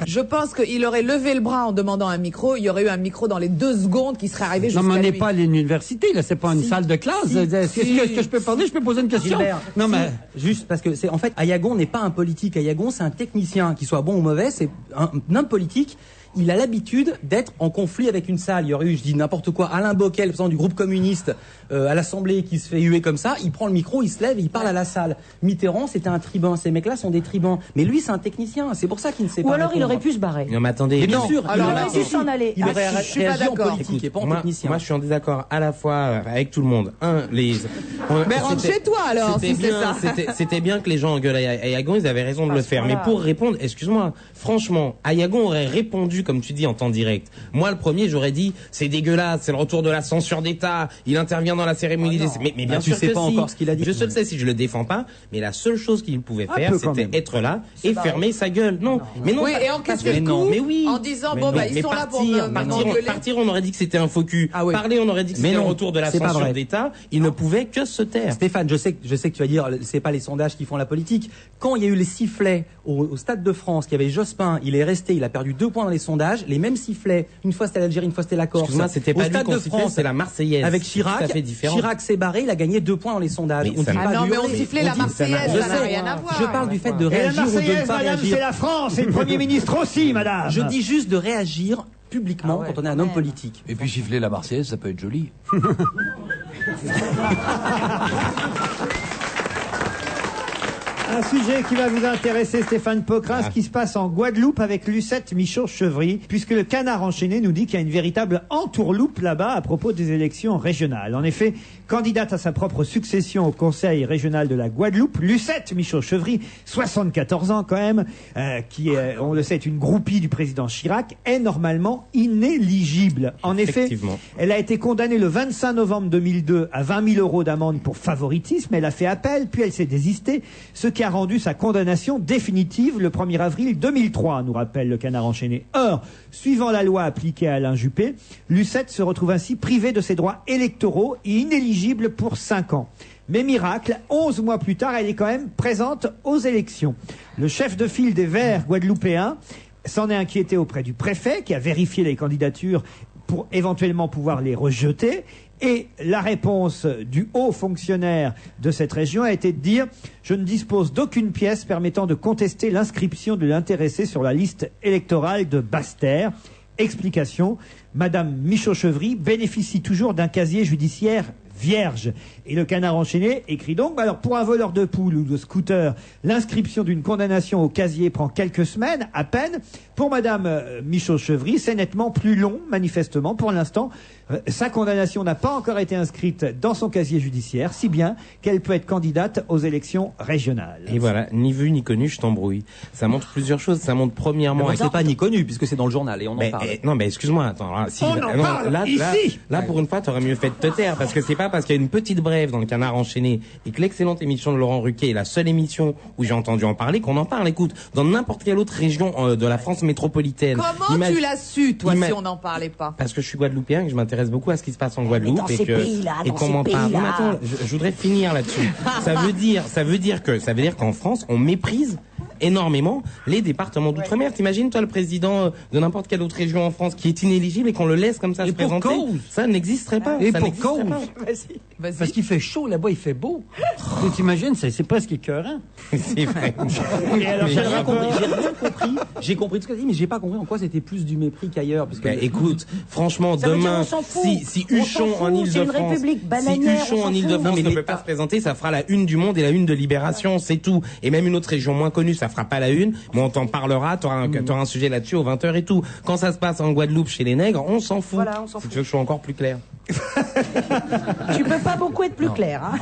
Je pense qu'il aurait levé le bras en demandant un micro. Il y aurait eu un micro dans les 2 secondes qui serait arrivé Non, jusqu'à mais on n'est lui. pas à l'université, là, c'est pas une salle de classe. Est-ce que je peux parler? Je peux poser une question? Gilbert, non mais juste parce que c'est en fait Ayagon n'est pas un politique. Ayagon c'est un technicien, qu'il soit bon ou mauvais, c'est un homme politique. Il a l'habitude d'être en conflit avec une salle. Il y aurait eu, je dis n'importe quoi, Alain Bockel, président du groupe communiste à l'Assemblée, qui se fait huer comme ça. Il prend le micro, il se lève et il parle à la salle. Mitterrand, c'était un tribun. Ces mecs-là sont des tribuns. Mais lui, c'est un technicien. C'est pour ça qu'il ne sait Ou pas alors il répondre. aurait pu se barrer. Non mais attendez. Mais bien non. sûr, Alors, il il aurait aurait dû s'en aller. Il aurait Ah, je suis pas réagi en d'accord. politique et pas en moi, technicien. moi, je suis en désaccord à la fois avec tout le monde. Mais rentre chez toi alors, si c'est ça. C'était bien que les gens engueulent Ayagon, ils avaient raison de le faire. voilà. Mais pour répondre, excuse-moi, franchement, Ayagon aurait répondu, comme tu dis, en temps direct. Moi, le premier, j'aurais dit, c'est dégueulasse, c'est le retour de la censure d'État, il intervient dans la cérémonie des... Mais bien sûr tu sais que pas si. encore ce qu'il a dit. Je le sais si je le défends pas, mais la seule chose qu'il pouvait Un faire, peu quand c'était même. être là et fermer sa gueule. Non, mais non. Oui, pas- et encaisser parce que- le coup, mais oui. en disant, Mais bon, non, bah, ils mais sont là pour partir, m'engueuler. partir, on aurait dit que c'était un faux cul. Ah oui. Parler, on aurait dit que Mais c'était le non, retour de la c'est pas censure vrai. d'État. Il ne pouvait que se taire. Stéphane, je sais que tu vas dire, c'est pas les sondages qui font la politique. Quand il y a eu les sifflets au Stade de France, qu'il y avait Jospin, il est resté, il a perdu 2 points dans les sondages. Les mêmes sifflets, une fois c'était l'Algérie, une fois c'était la Corse. Excuse-moi, c'était Au pas lui Stade qu'on de sifflait, France, c'est la Marseillaise. avec C'est tout Chirac. à fait différent. Chirac s'est barré, il a gagné 2 points dans les sondages. Mais On ça dit n'a- pas Ah non, mais hurler. on sifflait la dit- Marseillaise, Je ça n'a sais. rien à voir. Je parle du fait de Et la réagir ou de ne Marseillaise, pas madame, réagir. c'est la France et le Premier ministre aussi, madame. Je dis juste de réagir publiquement quand on est un homme politique. Et puis gifler la Marseillaise, ça peut être joli. Un sujet qui va vous intéresser, Stéphane Pocrin, ce qui se passe en Guadeloupe avec Lucette Michaud-Chevry, puisque le Canard enchaîné nous dit qu'il y a une véritable entourloupe là-bas à propos des élections régionales. En effet, candidate à sa propre succession au Conseil régional de la Guadeloupe, Lucette Michaud-Chevry, 74 ans quand même, qui est, on le sait, est une groupie du président Chirac, est normalement inéligible. En effet, elle a été condamnée le 25 novembre 2002 à 20 000 € d'amende pour favoritisme. Elle a fait appel, puis elle s'est désistée, ce qui a rendu sa condamnation définitive le 1er avril 2003, nous rappelle le Canard enchaîné. Or, suivant la loi appliquée à Alain Juppé, Lucette se retrouve ainsi privée de ses droits électoraux et inéligible pour 5 ans. Mais miracle, 11 mois plus tard, elle est quand même présente aux élections. Le chef de file des Verts guadeloupéens s'en est inquiété auprès du préfet, qui a vérifié les candidatures pour éventuellement pouvoir les rejeter. Et la réponse du haut fonctionnaire de cette région a été de dire « Je ne dispose d'aucune pièce permettant de contester l'inscription de l'intéressé sur la liste électorale de Basse-Terre. » Explication, Madame Michaud-Chevry bénéficie toujours d'un casier judiciaire vierge. Et le Canard enchaîné écrit donc, alors pour un voleur de poule ou de scooter, l'inscription d'une condamnation au casier prend quelques semaines, à peine. Pour Madame Michaud-Chevry, c'est nettement plus long, manifestement. Pour l'instant, sa condamnation n'a pas encore été inscrite dans son casier judiciaire, si bien qu'elle peut être candidate aux élections régionales. Et voilà, ni vu ni connu, je t'embrouille. Ça montre plusieurs choses. Ça montre premièrement... Mais c'est pas ni connu, puisque c'est dans le journal et on en parle. Non, mais excuse-moi, attends. Là, si, on en parle ici. Là, pour une fois, t'aurais mieux fait de te taire, parce que c'est pas parce qu'il y a une petite brève dans le Canard enchaîné et que l'excellente émission de Laurent Ruquier est la seule émission où j'ai entendu en parler qu'on en parle. Écoute, dans n'importe quelle autre région de la France métropolitaine. Comment tu l'as su, toi, si on n'en parlait pas? Parce que je suis guadeloupéen et que je m'intéresse beaucoup à ce qui se passe en Guadeloupe et qu'on m'en parle. Non, mais attends, je voudrais finir là-dessus. Ça veut dire qu'en France, on méprise énormément les départements d'outre-mer. T'imagines, toi, le président de n'importe quelle autre région en France qui est inéligible et qu'on le laisse comme ça se présenter? Ça n'existerait pas. Et ça pour cause. Vas-y. Parce qu'il fait chaud là-bas, il fait beau. T'imagines, c'est presque écœurant. C'est vrai. Et alors, j'ai rien compris. J'ai compris tout ce que tu as dit, mais j'ai pas compris en quoi c'était plus du mépris qu'ailleurs. Parce que écoute, franchement, demain, si Huchon en Ile-de-France, ne peut pas se présenter, ça fera la une du Monde et la une de Libération, c'est tout. Et même une autre région moins connue, ça fera pas la une, mais on t'en parlera, t'auras un sujet là-dessus aux 20h et tout. Quand ça se passe en Guadeloupe chez les nègres, on s'en fout. Voilà, on s'en fout. Si tu veux que je sois encore plus clair. Tu peux pas beaucoup être plus clair, hein.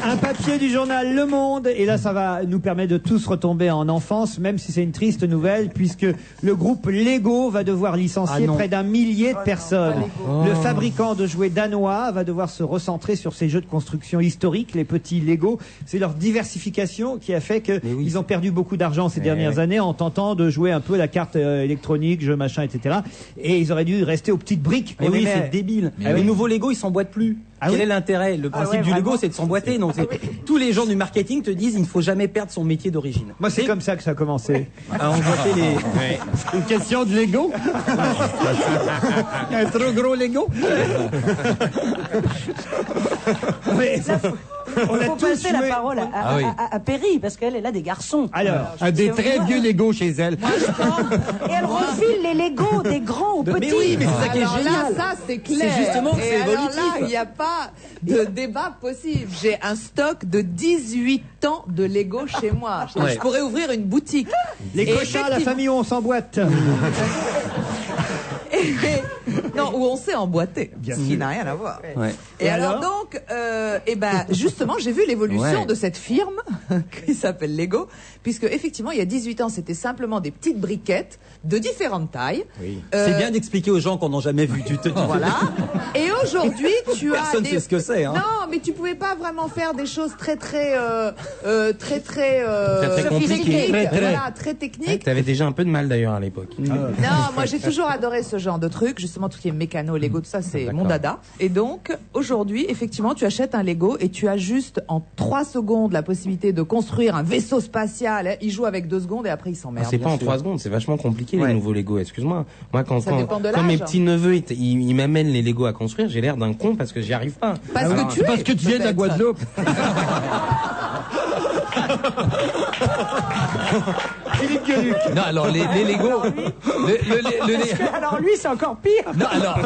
Un papier du journal Le Monde, et là ça va nous permettre de tous retomber en enfance, même si c'est une triste nouvelle, puisque le groupe Lego va devoir licencier près d'1 millier de personnes. Le fabricant de jouets danois va devoir se recentrer sur ses jeux de construction historiques, les petits Lego. C'est leur diversification qui a fait qu'ils ont perdu beaucoup d'argent ces dernières années en tentant de jouer un peu la carte électronique, jeu machin, etc. Et ils auraient dû rester aux petites briques. Mais oui, c'est débile. Les nouveaux Lego, ils s'emboîtent plus. Quel est l'intérêt? Le principe du Lego, c'est de s'emboîter. Donc tous les gens du marketing te disent il ne faut jamais perdre son métier d'origine. Moi, c'est comme ça que ça a commencé. À emboîter les... Une question de Lego. Un trop gros Lego. Mais on a tous passer la parole à Perry, parce qu'elle est là des garçons. Alors des très vieux Lego chez elle. Et elle refile les Lego des grands aux petits. Mais oui, mais c'est ça qui est génial. Là, ça, c'est clair. C'est justement que c'est évolutif. Là, il n'y a pas de débat possible. J'ai un stock de 18 ans de Lego chez moi. Je pourrais ouvrir une boutique. Les cochins, la famille où on s'emboîte. Non, où on s'est emboîté, ce qui n'a rien à voir. Et alors donc, justement, j'ai vu l'évolution de cette firme qui s'appelle Lego, puisque effectivement, il y a 18 ans, c'était simplement des petites briquettes de différentes tailles. C'est bien d'expliquer aux gens qu'on n'a jamais vu du Voilà. Et aujourd'hui, tu as personne sait ce que c'est. Hein. Non, mais tu pouvais pas vraiment faire des choses très compliquées, voilà, très techniques. T'avais déjà un peu de mal d'ailleurs à l'époque. Non, moi j'ai toujours adoré ce genre de truc, justement tout ce qui est mécano, Lego, tout ça, c'est mon dada. Et donc, aujourd'hui, effectivement, tu achètes un Lego et tu as juste en 3 secondes la possibilité de construire un vaisseau spatial. Il joue avec 2 secondes et après il s'emmerde. C'est pas en 3 secondes, c'est vachement compliqué les nouveaux Lego, excuse-moi. Moi, quand mes l'âge. petits neveux, ils m'amènent les Lego à construire, j'ai l'air d'un con parce que j'y arrive pas. Parce que tu viens de la Guadeloupe. Philippe Gueluc. Non, alors les Lego. Alors lui, c'est encore pire. Non, alors.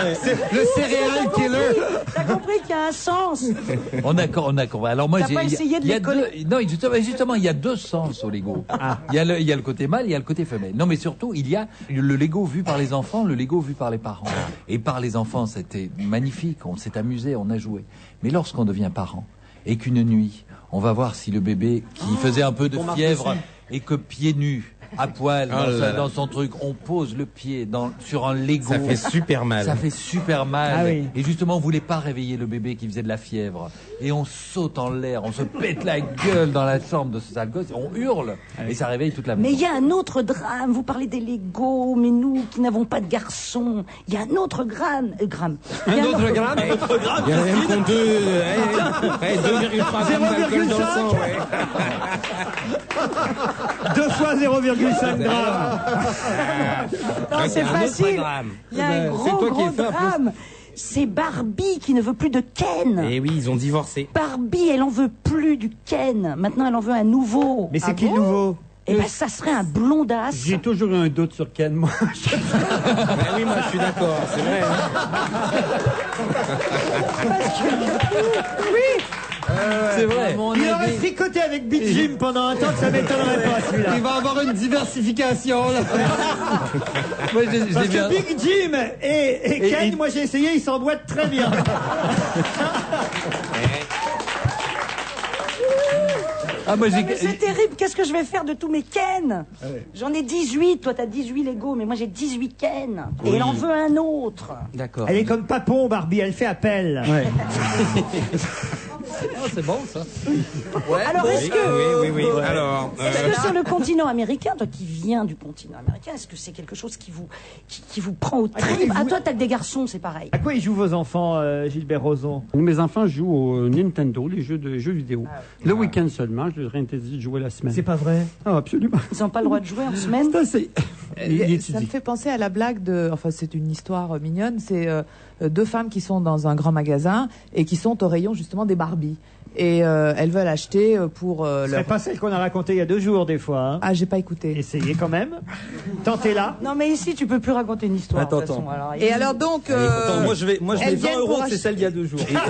Le serial killer. T'as compris qu'il y a un sens. On a compris. Alors moi, T'as pas essayé de les coller. Non, justement, il y a deux sens au Lego. Il y a le côté mâle, il y a le côté femelle. Non, mais surtout, il y a le Lego vu par les enfants, le Lego vu par les parents. Et par les enfants, c'était magnifique. On s'est amusé, on a joué. Mais lorsqu'on devient parent et qu'une nuit, on va voir si le bébé qui faisait un peu de fièvre et que pieds nus, à poil, dans son truc, on pose le pied sur un Lego. Ça fait super mal. Ça fait super mal. Ah oui. Et justement, on voulait pas réveiller le bébé qui faisait de la fièvre. Et on saute en l'air, on se pète la gueule dans la chambre de ce sale gosse, on hurle, et ça réveille toute la maison. Mais il y a un autre drame. Vous parlez des Legos, mais nous qui n'avons pas de garçons, il y a un autre gramme. Un autre gramme. Il y en a même qui ont 2,3 grammes d'alcool dans le sang. Ouais. 2 fois 0,5 grammes. Non, c'est facile. Il y a un gros drame. C'est Barbie qui ne veut plus de Ken. Et oui, ils ont divorcé. Barbie, elle en veut plus du Ken. Maintenant, elle en veut un nouveau. Mais c'est qui le nouveau? Eh ben, ça serait un blondasse. J'ai toujours eu un doute sur Ken, moi. Ben oui, moi je suis d'accord, c'est vrai. Oui. C'est vrai. Il aurait fricoté avec Big Jim pendant un temps que ça m'étonnerait pas, celui-là. Il va avoir une diversification, là. Moi, Parce que Big Jim et Ken, moi j'ai essayé, ils s'emboîtent très bien. Mais c'est terrible, qu'est-ce que je vais faire de tous mes Ken? J'en ai 18, toi t'as 18 Lego, mais moi j'ai 18 Ken. Et elle en veut un autre. D'accord. Elle est comme Papon, Barbie, elle fait appel. Ouais. Oh, c'est bon, ça. Alors, est-ce que... Oui. Alors, est-ce que sur le continent américain, toi qui viens du continent américain, est-ce que c'est quelque chose qui vous prend au trip? Ah, toi, t'as que des garçons, c'est pareil. À quoi ils jouent vos enfants, Gilbert Rozon? Mes enfants jouent au Nintendo, les jeux vidéo. Le week-end seulement, je leur ai interdit de jouer la semaine. C'est pas vrai? Ah, absolument. Ils n'ont pas le droit de jouer en semaine? Ça me fait penser à la blague de... Enfin, c'est une histoire mignonne. C'est deux femmes qui sont dans un grand magasin et qui sont au rayon, justement, des Barbie. Et elles veulent acheter pour... C'est pas celle qu'on a racontée il y a 2 jours, des fois. Hein. Ah, j'ai pas écouté. Essayez quand même. Tentez-là. Non, mais ici, tu peux plus raconter une histoire. Attends, de toute façon. Alors, Et alors donc... Moi, je mets 20 euros, c'est celle d'il y a 2 jours. 40.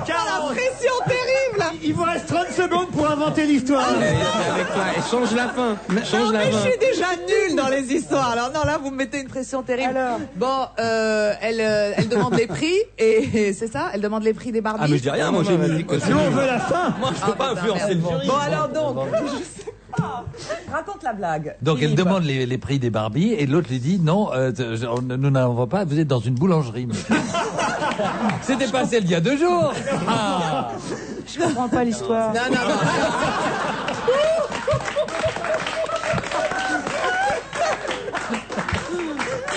La pression terrible. Il vous reste 30 secondes pour inventer l'histoire. avec toi, et change la fin. Change la mais fin. je suis déjà nulle dans les histoires. Alors non, là, vous me mettez une pression terrible. Alors. Bon, elle demande les prix, et c'est ça? Elle demande les prix des Barbies. Ah, mais je dis rien, moi j'ai mis. Nous, on veut la fin. Moi, je peux pas influencer le jury. Bon, alors donc... Raconte la blague. Donc Philippe. elle demande les prix des Barbies et l'autre lui dit non, nous n'en avons pas, vous êtes dans une boulangerie. C'était pas celle d'il y a 2 jours. Ah. Je comprends pas l'histoire. Non.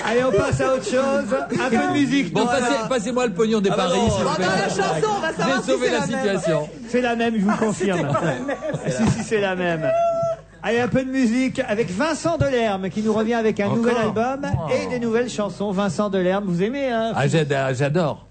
Allez, on passe à autre chose. Un peu de musique. Bon, passez-moi le pognon des paris. s'il vous plaît. Dans la chanson, on va savoir J'ai si sauvé c'est la la même. situation. C'est la même, je vous confirme. Si, c'est la même. Allez, un peu de musique avec Vincent Delerme qui nous revient avec un nouvel album et des nouvelles chansons. Vincent Delerme, vous aimez, hein? Ah, j'adore.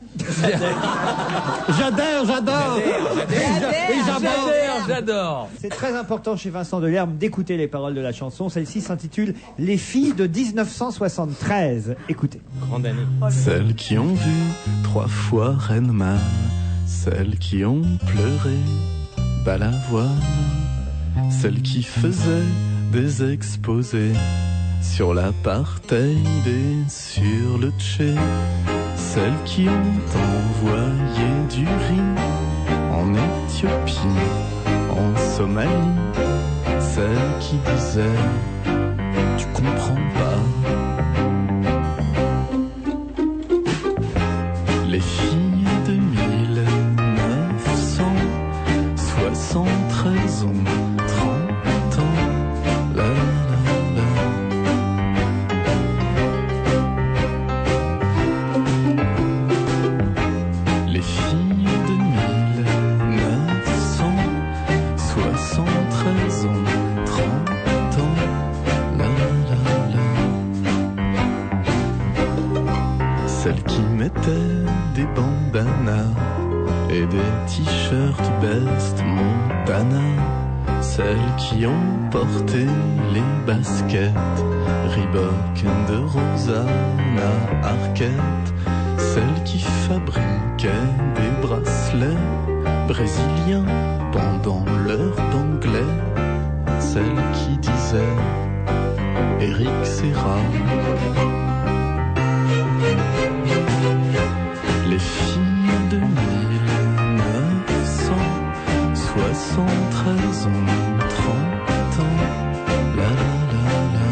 J'adore. C'est très important chez Vincent Delerme d'écouter les paroles de la chanson. Celle-ci s'intitule Les filles de 1973. Écoutez. Grande année. Celles qui ont vu 3 fois Reine Man, celles qui ont pleuré Balavoine, celles qui faisaient des exposés sur l'apartheid et sur le Tché, celles qui ont envoyé du riz en Éthiopie, en Somalie, celles qui disaient tu comprends pas. Les filles de 1973 ont 30 ans. La, la, la. Les filles de 1973 ont 30 ans. La, la, la. Celles qui mettaient des bandanas et des t-shirts Best Montana. Celles qui ont porté les baskets Reebok de Rosanna Arquette. Celles qui fabriquaient des bracelets brésiliens pendant l'heure d'anglais. Celles qui disaient Eric Serra. Les filles de 1973 ont 30 ans. La la la la.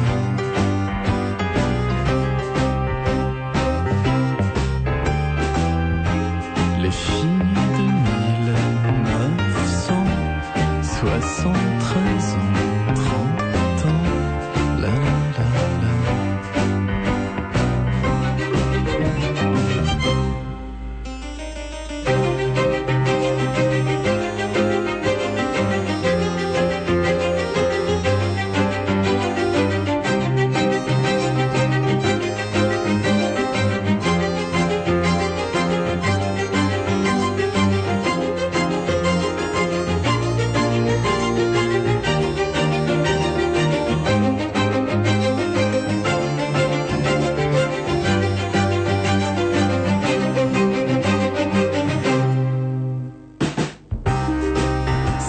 Les filles de 1973 ont 30 ans. La la la la.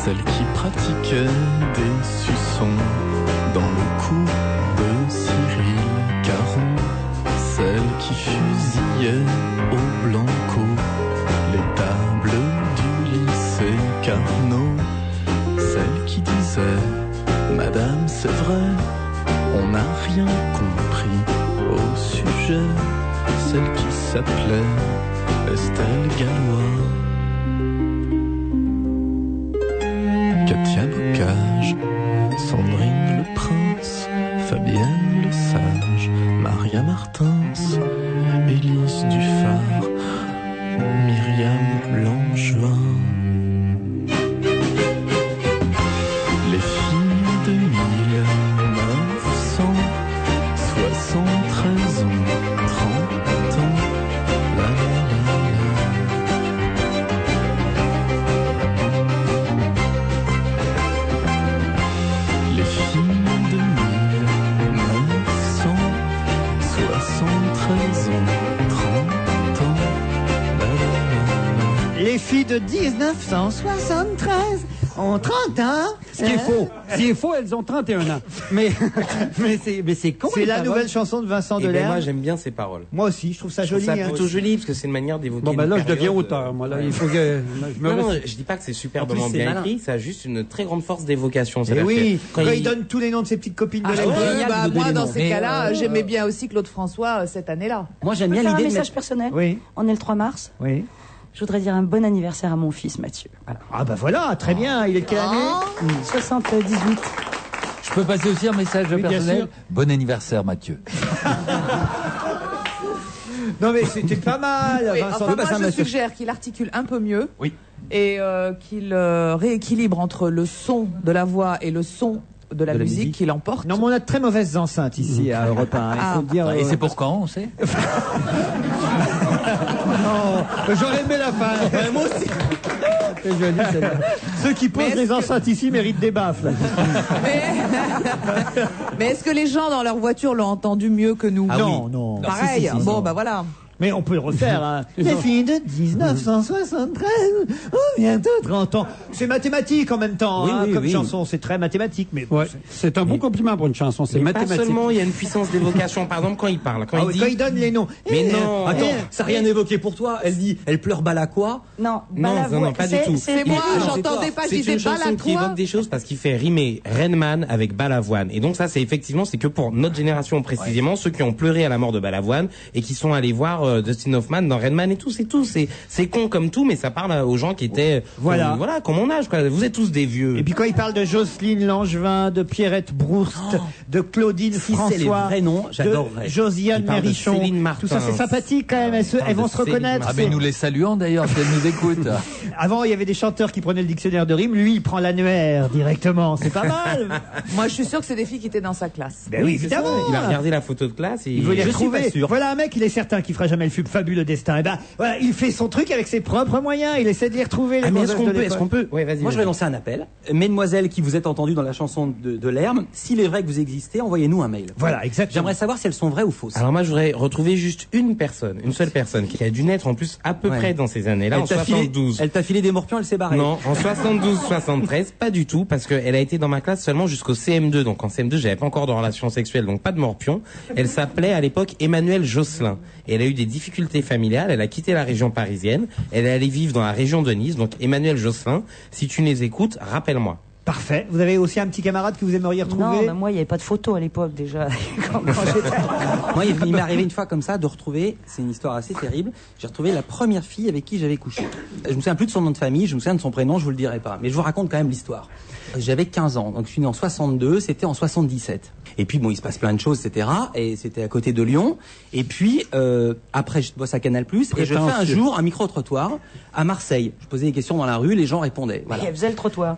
Celle qui pratiquait des suçons dans le cou de Cyril Caron. Celle qui fusillait au Blanco les tables du lycée Carnot. Celle qui disait Madame, c'est vrai, on n'a rien compris au sujet. Celle qui s'appelait Estelle Gallois. Katia Bocage, Sandrine Le Prince, Fabienne Le Sage, Maria Martins, Élise Dufart, Myriam Langevin. Les filles de 1973 ont 30 ans. La la la la. Les filles de 1973 ont 30 ans. La la la la. Les filles de 1973 ont 30 ans. Ce qui est faux. Ce qui est faux, elles ont 31 ans. Mais c'est con. C'est les la paroles. nouvelle chanson de Vincent Et ben Delerme. moi j'aime bien ces paroles. Moi aussi, je trouve ça Je trouve joli. ça hein. plutôt joli parce que c'est une manière d'évoquer. Bon, ben une là, je deviens période, auteur. Moi, là, il faut que je me Non, reste- je dis pas que c'est En superbement plus, c'est bien malin. écrit, ça a juste une très grande force d'évocation. Et C'est-à-dire oui, que quand il donne tous les noms de ses petites copines de l'époque. Bah, moi, dans ces Mais, cas-là, j'aimais bien aussi Claude François cette année-là. Moi, j'aime bien l'idée. Un message personnel. Oui. On est le 3 mars. Oui. Je voudrais dire un bon anniversaire à mon fils Mathieu. Voilà. Ah bah voilà, très bien. Il est de quelle année 78. Je peux passer aussi un message Oui, bien personnel. sûr. Bon anniversaire, Mathieu. Non mais c'était pas mal. Oui, Vincent. enfin, moi, je suggère qu'il articule un peu mieux. Oui. Et qu'il rééquilibre entre le son de la voix et le son de la musique qui l'emporte. Non, mais on a de très mauvaises enceintes ici à Europe 1. Il faut le dire. Et c'est pour quand, on sait Non, j'aurais aimé la fin. Moi aussi. C'est joli, celle-là. Ceux qui posent les enceintes ici méritent des baffes. Mais est-ce que les gens dans leur voiture l'ont entendu mieux que nous? Ah non, non. Pareil. Si, si, si, Bon, non. bah voilà. Mais on peut le refaire. Hein. Les filles de 1973 ont bientôt 30 ans. C'est mathématique en même temps, Oui, hein, oui, comme oui. chanson. C'est très mathématique. Mais Ouais, c'est un bon compliment pour une chanson, c'est Mais pas mathématique. seulement, il y a une puissance d'évocation. Par exemple, quand il parle, quand Ah il oui, dit. quand il donne les noms. Mais non. Attends, ça n'a rien évoqué pour toi. Elle dit, elle pleure Balakwa. Non, Non, Balavoine, non, pas du tout. C'est moi, Non, j'entendais pas, je C'est disais une chanson qui Balakwa. évoque des choses parce qu'il fait rimer Redman avec Balavoine. Et donc ça, c'est effectivement, c'est que pour notre génération précisément, ceux qui ont pleuré à la mort de Balavoine et qui sont allés voir Dustin Hoffman dans Redman et tout, c'est tout. C'est con comme tout, mais ça parle aux gens qui étaient, Voilà. comme mon âge, quoi. Vous êtes tous des vieux. Et puis quand il parle de Jocelyne Langevin, de Pierrette Broust, de Claudine Si François, c'est les vrais noms, j'adorerais. de Josiane Il parle de Mérichon, Céline Martin. tout ça c'est sympathique quand même. Elles, parle elles vont de se Céline reconnaître. Ah, mais c'est- nous les saluons d'ailleurs, si elles nous écoutent. Avant, il y avait des chanteurs qui prenaient le dictionnaire de rimes. Lui, il prend l'annuaire directement. C'est pas mal. Moi, je suis sûre que c'est des filles qui étaient dans sa classe. Ben oui, C'est ça. évidemment. Il a regardé la photo de classe et Il veut les Je suis retrouver. pas sûr. Voilà un mec, il est certain qu'il fera jamais Jamel Fabuleux destin. Et ben voilà, il fait son truc avec ses propres moyens. Il essaie d'y retrouver les mais gonzesses de l'époque. est-ce qu'on peut Ouais, vas-y. Moi, je vais lancer un appel. Mesdemoiselles qui vous êtes entendues dans la chanson de Lerme, s'il est vrai que vous existez, envoyez-nous un mail. Voilà, exactement. J'aimerais savoir si elles sont vraies ou fausses. Alors moi, je voudrais retrouver juste une seule personne, qui a dû naître en plus à peu près dans ces années-là, en 72. Elle t'a filé des morpions, elle s'est barrée. Non, en 72-73, pas du tout, parce qu'elle a été dans ma classe seulement jusqu'au CM2. Donc en CM2, j'avais pas encore de relation sexuelle, donc pas de morpion. Elle s'appelait à l'époque Emmanuelle Josselin. Et elle a eu des difficultés familiales, elle a quitté la région parisienne, elle est allée vivre dans la région de Nice. Donc Emmanuelle Josselin, si tu les écoutes, rappelle-moi. Parfait. Vous avez aussi un petit camarade que vous aimeriez retrouver? Non, mais moi, il n'y avait pas de photo à l'époque déjà. quand j'étais... Moi, il m'est arrivé une fois comme ça de retrouver, c'est une histoire assez terrible, j'ai retrouvé la première fille avec qui j'avais couché. Je me souviens plus de son nom de famille, je me souviens de son prénom, je vous le dirai pas. Mais je vous raconte quand même l'histoire. J'avais 15 ans, donc je suis né en 62, c'était en 77. Et puis bon, il se passe plein de choses, etc. Et c'était à côté de Lyon. Et puis après, je bosse à Canal+, et je fais un jour un micro-trottoir à Marseille. Je posais des questions dans la rue, les gens répondaient. Voilà. Et elle faisait le trottoir.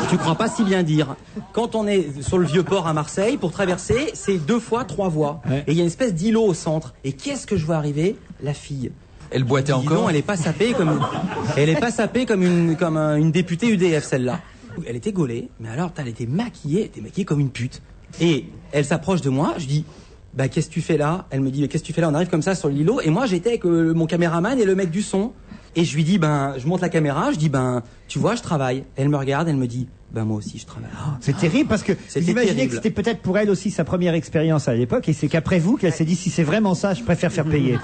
Tu crois pas si bien dire. Quand on est sur le vieux port à Marseille, pour traverser, c'est 2 fois 3 voies. Ouais. Et il y a une espèce d'îlot au centre. Et qu'est-ce que je vois arriver? La fille. Elle boitait encore. Non, elle est pas sapée comme une députée UDF, celle-là. Elle était gaulée, mais alors elle était maquillée comme une pute. Et elle s'approche de moi, je dis bah qu'est-ce que tu fais là? Elle me dit mais qu'est-ce que tu fais là? On arrive comme ça sur l'îlot, et moi j'étais avec mon caméraman et le mec du son. Et je lui dis je monte la caméra, je dis tu vois, je travaille. Elle me regarde, elle me dit moi aussi je travaille. C'est terrible parce que vous imaginez que c'était peut-être pour elle aussi sa première expérience à l'époque, et c'est qu'après vous qu'elle s'est dit si c'est vraiment ça, je préfère faire payer.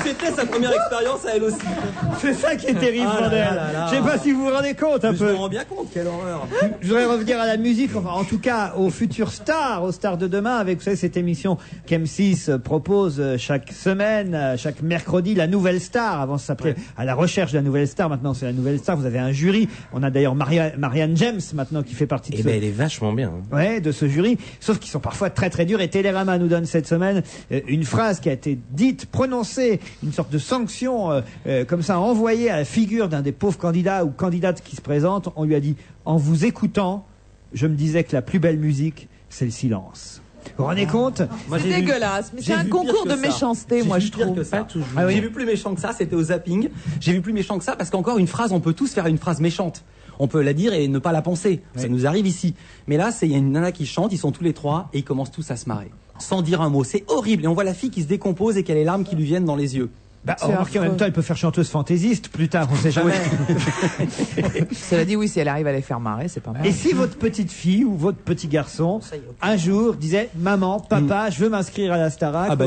C'était sa première expérience à elle aussi. C'est ça qui est terrible, Vandel. Je sais pas si vous vous rendez compte un peu. Je me rends bien compte, quelle horreur. Je voudrais revenir à la musique, enfin en tout cas aux futures stars, aux stars de demain, avec vous savez, cette émission qu'M6 propose chaque semaine, chaque mercredi, la nouvelle star. Avant ça s'appelait À la recherche de la nouvelle star, maintenant c'est la nouvelle star. Vous avez un jury. On a d'ailleurs Marianne James maintenant qui fait partie de elle est vachement bien. Ouais, de ce jury. Sauf qu'ils sont parfois très très durs. Et Télérama nous donne cette semaine une phrase qui a été dite, prononcée, une sorte de sanction comme ça envoyée à la figure d'un des pauvres candidats ou candidates qui se présentent. On lui a dit: en vous écoutant, je me disais que la plus belle musique, c'est le silence. Vous vous rendez compte? C'est dégueulasse, mais c'est un concours de méchanceté, moi je trouve. Que ça. J'ai vu plus méchant que ça, c'était au zapping. J'ai vu plus méchant que ça parce qu'encore une phrase, on peut tous faire une phrase méchante. On peut la dire et ne pas la penser. Ça nous arrive ici. Mais là, il y a une nana qui chante, ils sont tous les trois et ils commencent tous à se marrer. Sans dire un mot. C'est horrible. Et on voit la fille qui se décompose et qui a les larmes qui lui viennent dans les yeux. Remarquez, en même temps, elle peut faire chanteuse fantaisiste plus tard, on sait jamais. Cela dit, oui, si elle arrive à les faire marrer, c'est pas mal. Et si votre petite fille ou votre petit garçon, un jour, disait: maman, papa, je veux m'inscrire à la Starac.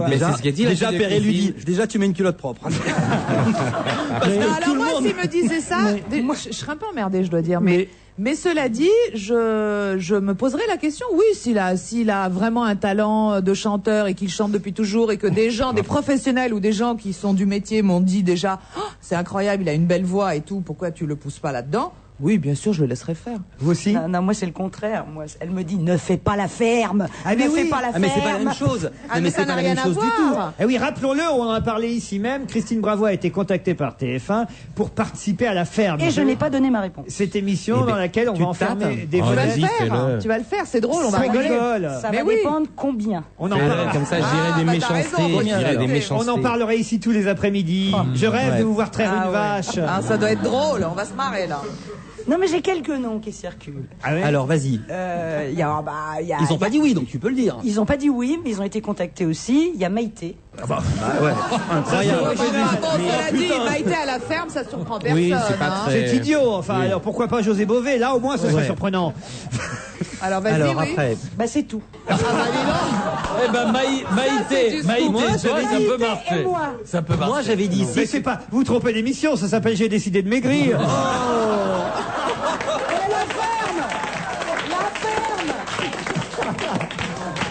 Déjà, père et lui dit: déjà, tu mets une culotte propre. Alors moi, s'il me disait ça, je serais un peu emmerdée, je dois dire. Mais cela dit, je me poserais la question, oui, s'il a vraiment un talent de chanteur et qu'il chante depuis toujours et que des gens, des professionnels ou des gens qui sont du métier m'ont dit déjà: oh, c'est incroyable, il a une belle voix et tout, pourquoi tu le pousses pas là-dedans? Oui, bien sûr, je le laisserai faire. Vous aussi? Non, moi c'est le contraire. Moi, elle me dit: ne fais pas la ferme. Ne fais pas la ferme. Mais c'est pas la même chose. Mais ça n'a rien à voir. Et oui, rappelons-le, on en a parlé ici même. Christine Bravo a été contactée par TF1 pour participer à La Ferme. Et je n'ai pas donné ma réponse. Cette émission dans laquelle on va enfermer des vedettes. Tu vas le faire, c'est drôle, on va rigoler. Ça va dépendre combien. On en parle. Comme ça, je dirais des méchancetés. On en parlerait ici tous les après-midi. Je rêve de vous voir traire une vache. Ça doit être drôle, on va se marrer là. Non, mais j'ai quelques noms qui circulent. Alors, vas-y. Ils ont pas dit oui, donc tu peux le dire. Ils ont pas dit oui, mais ils ont été contactés aussi. Il y a Maïté. Incroyable. Maïté à La Ferme, ça surprend personne. Oui, c'est pas très... C'est idiot. Enfin, alors pourquoi pas José Bové? Là, au moins, ce serait surprenant. Alors, vas-y, après. C'est tout. Maïté, ça peut marcher. Moi, j'avais dit Mais c'est pas... Vous trompez d'émission, ça s'appelle J'ai décidé de maigrir.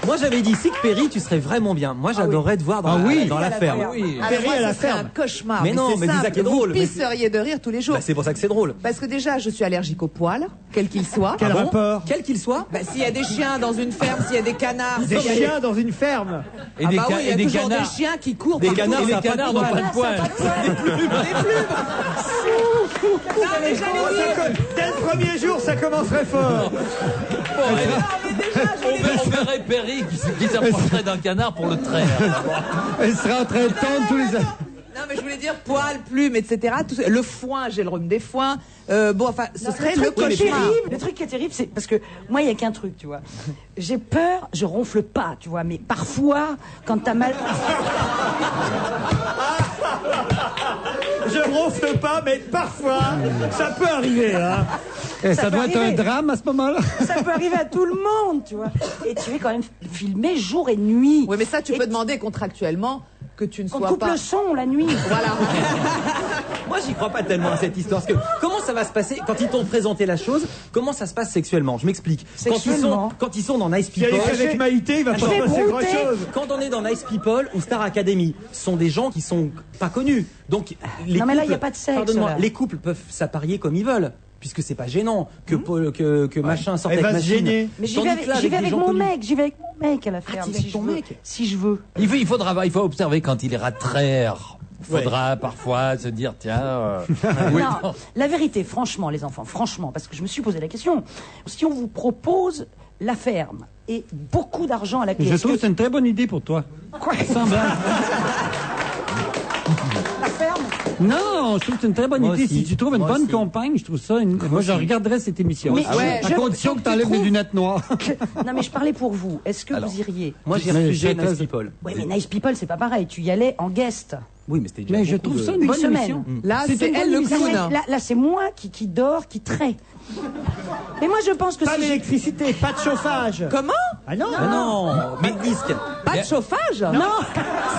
Moi, j'avais dit Sick Perry, tu serais vraiment bien. Moi, j'adorerais te voir dans la ferme. Perry à la C'est ferme. un cauchemar. Mais non, mais c'est ça qui est drôle. Vous pisseriez de rire tous les jours. C'est pour ça que c'est drôle. Parce que déjà, je suis allergique aux poils, quel qu'il soit. Quel rapport? Quel qu'il soit. S'il y a des chiens dans une ferme, s'il y a des canards. Des chiens dans une ferme. Et des canards. Il y a toujours des chiens qui courent. Des canards, et les canards n'ont pas de poils. Des plumes. Dès le premier jour, ça commencerait fort. Berry qui s'approcherait d'un canard pour le traire. Elle serait en train de tendre tous les... Non, mais je voulais dire poils, plumes, etc. Tout ça. Le foin, j'ai le rhume des foins. Bon, enfin, ce serait le cauchemar. Le truc qui est terrible, c'est parce que moi, il y a qu'un truc, tu vois. J'ai peur, je ronfle pas, tu vois, mais parfois, quand t'as mal... Je ronfle pas, mais parfois, ça peut arriver, hein. Ça doit être un drame à ce moment-là. Ça peut arriver à tout le monde, tu vois. Et tu es quand même filmé jour et nuit. Oui, mais ça, tu peux demander contractuellement que tu ne sois pas... On coupe le son la nuit. Voilà. Moi, j'y crois pas tellement à cette histoire. Parce que comment ça va se passer quand ils t'ont présenté la chose? Comment ça se passe sexuellement? Je m'explique. Quand ils sont dans Nice People. Avec Maïté, il va pas se passer grand-chose. Quand on est dans Nice People ou Star Academy, ce sont des gens qui sont pas connus. Donc, les non, mais là, il couples, n'y a pas de sexe. pardonne-moi, là. les couples peuvent s'apparier comme ils veulent. Puisque c'est pas gênant que machin sorte Elle avec va se machine. gêner. Mais j'y vais avec mon mec, à la ferme. Si je veux. Il faut observer quand il ira traire. Il faudra parfois se dire, tiens... Non, la vérité, franchement, les enfants, franchement, parce que je me suis posé la question, si on vous propose la ferme et beaucoup d'argent à la clé... Je trouve que c'est une très bonne idée pour toi. Quoi? Sans blague. La ferme? Non, je trouve que c'est une très bonne Moi idée. aussi. Si tu trouves une Moi bonne aussi. compagne, je trouve ça... Moi, je regarderais cette émission. Mais à condition que tu enlèves les lunettes noires. Non, mais je parlais pour vous. Est-ce que vous iriez? Moi, j'ai refusé Nice People. Oui, mais Nice People, c'est pas pareil. Tu y allais en guest. Oui, mais c'était déjà Mais je beaucoup trouve de- ça une bonne semaine. émission. Là, C'est c'est une elle bonne le émission. clown. Là, c'est moi qui dort, qui trait. Mais moi, je pense que Pas si d'électricité, pas de chauffage. Comment? Ah non, Ah non, mais disque. Pas de chauffage? Non.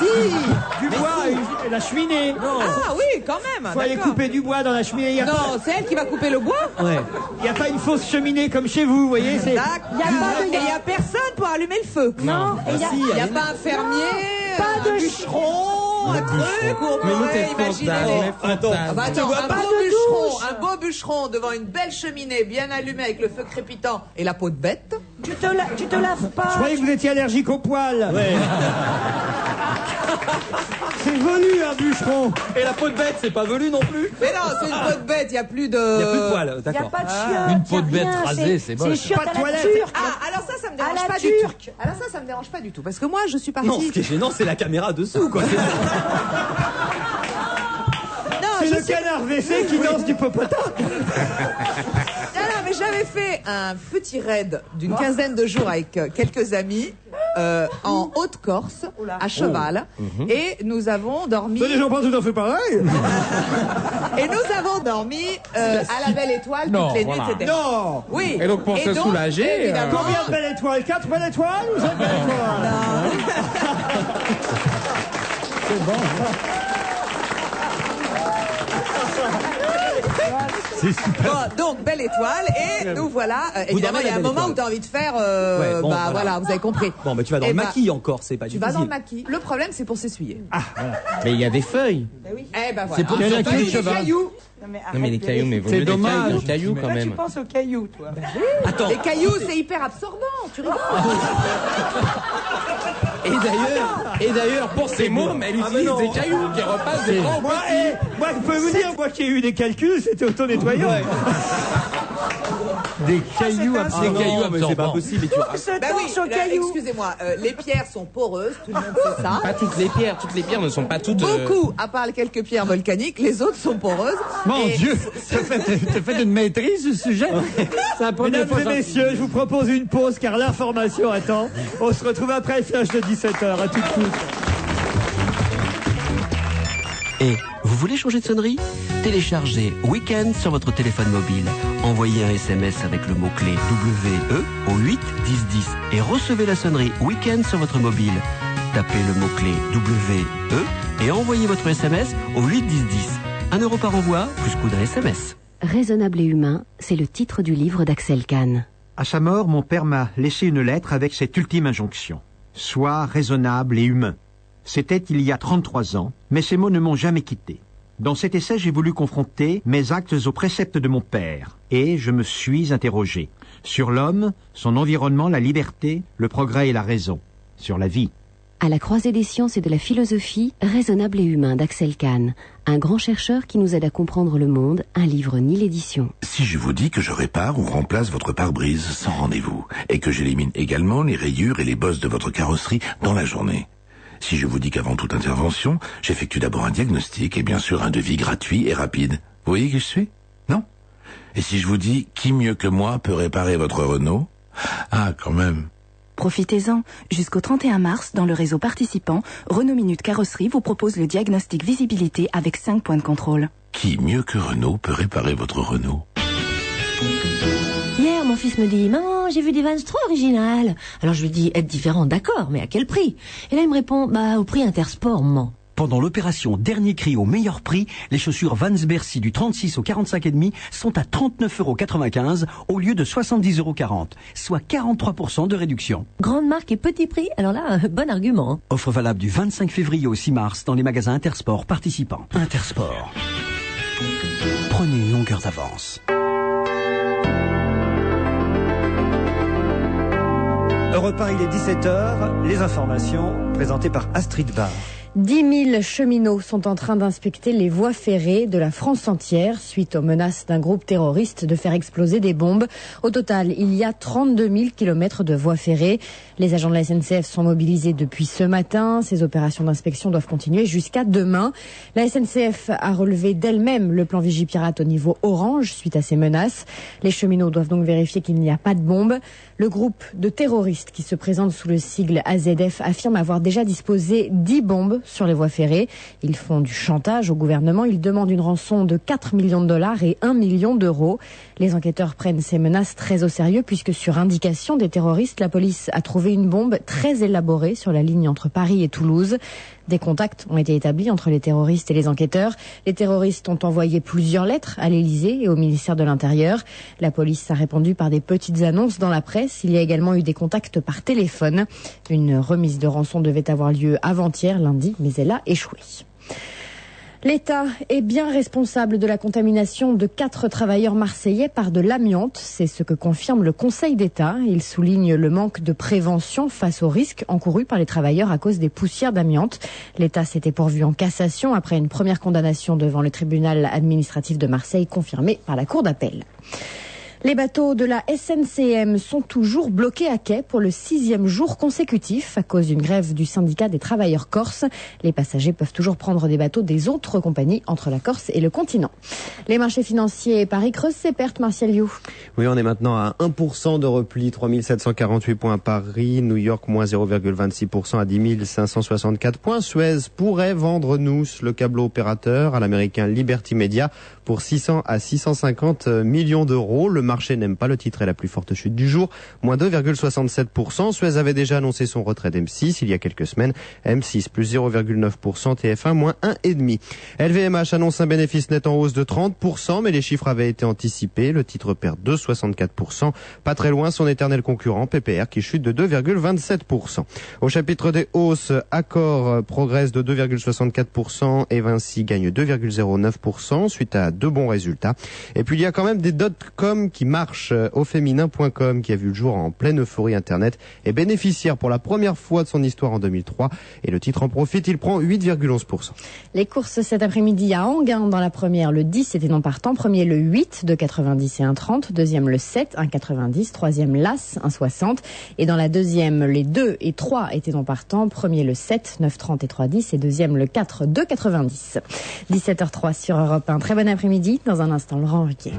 Si. Du bois et la cheminée. Ah oui, quand même. Faut aller d'accord. couper du bois dans la cheminée. Il y a Non, pas- c'est elle qui va couper le bois? Ouais. il n'y a pas une fausse cheminée comme chez vous, vous voyez. C'est... D'accord. Et il n'y a personne pour allumer le feu. Non. Et il y a- Il n'y a pas un fermier, Pas un de bûcheron, un truc où on Mais nous, pourrait t'es imaginer. frontal, mais Attends. frontal. Ah bah attends, vois un pas beau de bûcheron, douche. un beau bûcheron devant une belle cheminée bien allumée avec le feu crépitant et la peau de bête. Tu te laves pas. Je croyais que vous étiez allergique aux poils. C'est velu, un bûcheron. Et la peau de bête, c'est pas velu non plus. Mais non, c'est une peau de bête, il n'y a plus de... Il y a plus de poils, Il n'y a d'accord. pas de chiottes. Une peau de y a bête rien, rasée, c'est moche. C'est chiottes Pas de à la toilette. turque. Ah, alors ça me À dérange la pas du turque. tout. Alors ça me dérange pas du tout. Parce que moi, je suis partie... Non, ce qui est gênant, c'est la caméra dessous, quoi. C'est le canard WC qui danse du popotin. Non, mais j'avais fait un petit raid d'une quinzaine de jours avec quelques amis en Haute-Corse, à cheval. Et nous avons dormi... Les gens pensent tout à fait pareil. Et nous avons dormi à la Belle Étoile Non, toutes les voilà. nuits, etc. Non. Oui. Et donc, pour se soulager, évidemment, Combien de belles étoiles? 4 belles étoiles ou 5 belles étoiles? C'est super. Bon, donc, Belle Étoile, et nous voilà. Évidemment, il y a un moment où tu as envie de faire. Ouais, bon, bah voilà, vous avez compris. Bon, bah tu vas dans Eh le bah, maquis encore, c'est pas Tu vas dans le difficile. maquis. Le problème, c'est pour s'essuyer. Mais il y a des feuilles. Eh ben voilà. C'est pour Il y a la Pas queue de des cheval. cailloux. Non, mais, Non mais les cailloux, mais vaut C'est mieux des dommage. cailloux quand Là, tu même. penses aux cailloux, toi. Attends. Les cailloux, c'est hyper absorbant. Tu rigoles. Et d'ailleurs, pour ces mômes, elle utilise des cailloux qui repassent des grands Moi, petits. moi, je peux vous dire, moi qui ai eu des calculs, c'était auto-nettoyant. Des cailloux Des absorbants. cailloux, mais c'est pas absorbants. possible. Et tu... Pour se Bah oui, torche aux cailloux. excusez-moi, les pierres sont poreuses, tout le monde sait ça. Pas toutes les pierres ne sont pas toutes... Beaucoup, à part quelques pierres volcaniques, les autres sont poreuses. Mon Et- Dieu, t'as fait une maîtrise du sujet. C'est la première Mesdames fois et que j'en- messieurs, je vous propose une pause car l'information attend. On se retrouve après le flash de 17h. À tout de suite. Et vous voulez changer de sonnerie? Téléchargez Week-end sur votre téléphone mobile. Envoyez un SMS avec le mot-clé WE au 8 10 10 et recevez la sonnerie Week-end sur votre mobile. Tapez le mot-clé WE et envoyez votre SMS au 8 10 10. 1 euro par envoi, plus coût d'un SMS. Raisonnable et humain, c'est le titre du livre d'Axel Kahn. À sa mort, mon père m'a laissé une lettre avec cette ultime injonction. Sois raisonnable et humain. C'était il y a 33 ans, mais ces mots ne m'ont jamais quitté. Dans cet essai, j'ai voulu confronter mes actes aux préceptes de mon père, et je me suis interrogé sur l'homme, son environnement, la liberté, le progrès et la raison, sur la vie. À la croisée des sciences et de la philosophie, Raisonnable et humain d'Axel Kahn. Un grand chercheur qui nous aide à comprendre le monde, un livre ni l'édition. Si je vous dis que je répare ou remplace votre pare-brise sans rendez-vous, et que j'élimine également les rayures et les bosses de votre carrosserie dans la journée. Si je vous dis qu'avant toute intervention, j'effectue d'abord un diagnostic et bien sûr un devis gratuit et rapide. Vous voyez qui je suis? Non? Et si je vous dis, qui mieux que moi peut réparer votre Renault? Ah, quand même. Profitez-en. Jusqu'au 31 mars, dans le réseau participant, Renault Minute Carrosserie vous propose le diagnostic visibilité avec 5 points de contrôle. Qui mieux que Renault peut réparer votre Renault? Hier, mon fils me dit « Maman, j'ai vu des Vans trop originales. » Alors je lui dis « Être différent, d'accord, mais à quel prix ?» Et là, il me répond « Bah, au prix Intersport, maman. » Pendant l'opération Dernier Cri au meilleur prix, les chaussures Vans Bercy du 36 au 45,5 sont à 39,95 € au lieu de 70,40 €, soit 43% de réduction. Grande marque et petit prix, alors là, bon argument. Offre valable du 25 février au 6 mars dans les magasins Intersport participants. Intersport. Prenez une longueur d'avance. Europe 1, il est 17h. Les informations présentées par Astrid Barr. 10 000 cheminots sont en train d'inspecter les voies ferrées de la France entière suite aux menaces d'un groupe terroriste de faire exploser des bombes. Au total, il y a 32 000 kilomètres de voies ferrées. Les agents de la SNCF sont mobilisés depuis ce matin. Ces opérations d'inspection doivent continuer jusqu'à demain. La SNCF a relevé d'elle-même le plan Vigipirate au niveau orange suite à ces menaces. Les cheminots doivent donc vérifier qu'il n'y a pas de bombes. Le groupe de terroristes qui se présente sous le sigle AZF affirme avoir déjà disposé 10 bombes sur les voies ferrées. Ils font du chantage au gouvernement. Ils demandent une rançon de 4 millions de dollars et 1 million d'euros. Les enquêteurs prennent ces menaces très au sérieux puisque sur indication des terroristes, la police a trouvé une bombe très élaborée sur la ligne entre Paris et Toulouse. Des contacts ont été établis entre les terroristes et les enquêteurs. Les terroristes ont envoyé plusieurs lettres à l'Élysée et au ministère de l'Intérieur. La police a répondu par des petites annonces dans la presse. Il y a également eu des contacts par téléphone. Une remise de rançon devait avoir lieu avant-hier, lundi, mais elle a échoué. L'État est bien responsable de la contamination de 4 travailleurs marseillais par de l'amiante. C'est ce que confirme le Conseil d'État. Il souligne le manque de prévention face aux risques encourus par les travailleurs à cause des poussières d'amiante. L'État s'était pourvu en cassation après une première condamnation devant le tribunal administratif de Marseille confirmée par la Cour d'appel. Les bateaux de la SNCM sont toujours bloqués à quai pour le 6e jour consécutif à cause d'une grève du syndicat des travailleurs corses. Les passagers peuvent toujours prendre des bateaux des autres compagnies entre la Corse et le continent. Les marchés financiers, Paris creuse ses pertes, Martial You. Oui, on est maintenant à 1% de repli, 3748 points à Paris, New York moins 0,26% à 10 564 points. Suez pourrait vendre Nous, le câble opérateur, à l'américain Liberty Media pour 600 à 650 millions d'euros. Le marché n'aime pas, le titre est la plus forte chute du jour, moins 2,67%. Suez avait déjà annoncé son retrait d'M6 il y a quelques semaines. M6 plus 0,9%, TF1 moins 1,5%. LVMH annonce un bénéfice net en hausse de 30%, mais les chiffres avaient été anticipés. Le titre perd 2,64%. Pas très loin son éternel concurrent, PPR, qui chute de 2,27%. Au chapitre des hausses, Accor progresse de 2,64% et Vinci gagne 2,09% suite à 2 bons résultats. Et puis il y a quand même des .com qui marchent. Auféminin.com, qui a vu le jour en pleine euphorie internet, est bénéficiaire pour la première fois de son histoire en 2003 et le titre en profite, il prend 8,11%. Les courses cet après-midi à Enghien. Dans la première, le 10 était non partant, premier le 8 de 90 et 1,30, deuxième le 7 1,90, troisième l'As 1,60 et dans la deuxième les 2 et 3 étaient non partants, premier le 7 9,30 et 3,10 et deuxième le 4 2,90. 17h03 sur Europe 1. Très bon après-midi. Dans un instant, Laurent Ruquier.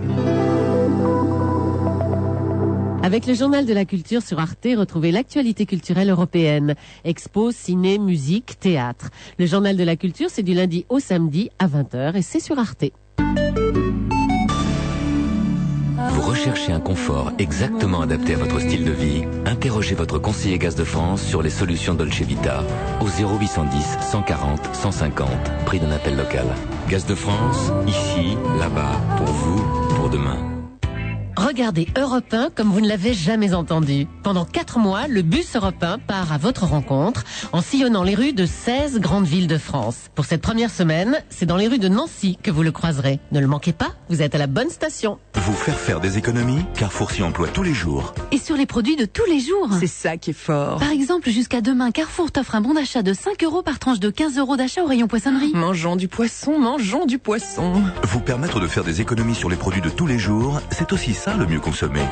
Avec le journal de la culture sur Arte, retrouvez l'actualité culturelle européenne. Expos, ciné, musique, théâtre. Le journal de la culture, c'est du lundi au samedi à 20h et c'est sur Arte. Vous recherchez un confort exactement adapté à votre style de vie? Interrogez votre conseiller Gaz de France sur les solutions Dolce Vita au 0810 140 150, prix d'un appel local. Gaz de France, ici, là-bas, pour vous, pour demain. Regardez Europe 1 comme vous ne l'avez jamais entendu. Pendant 4 mois, le bus Europe 1 part à votre rencontre en sillonnant les rues de 16 grandes villes de France. Pour cette première semaine, c'est dans les rues de Nancy que vous le croiserez. Ne le manquez pas, vous êtes à la bonne station. Vous faire des économies, Carrefour s'y emploie tous les jours. Et sur les produits de tous les jours. C'est ça qui est fort. Par exemple, jusqu'à demain, Carrefour t'offre un bon d'achat de 5 € par tranche de 15 € d'achat au rayon poissonnerie. Mangeons du poisson, mangeons du poisson. Vous permettre de faire des économies sur les produits de tous les jours, c'est aussi ça le mieux consommer.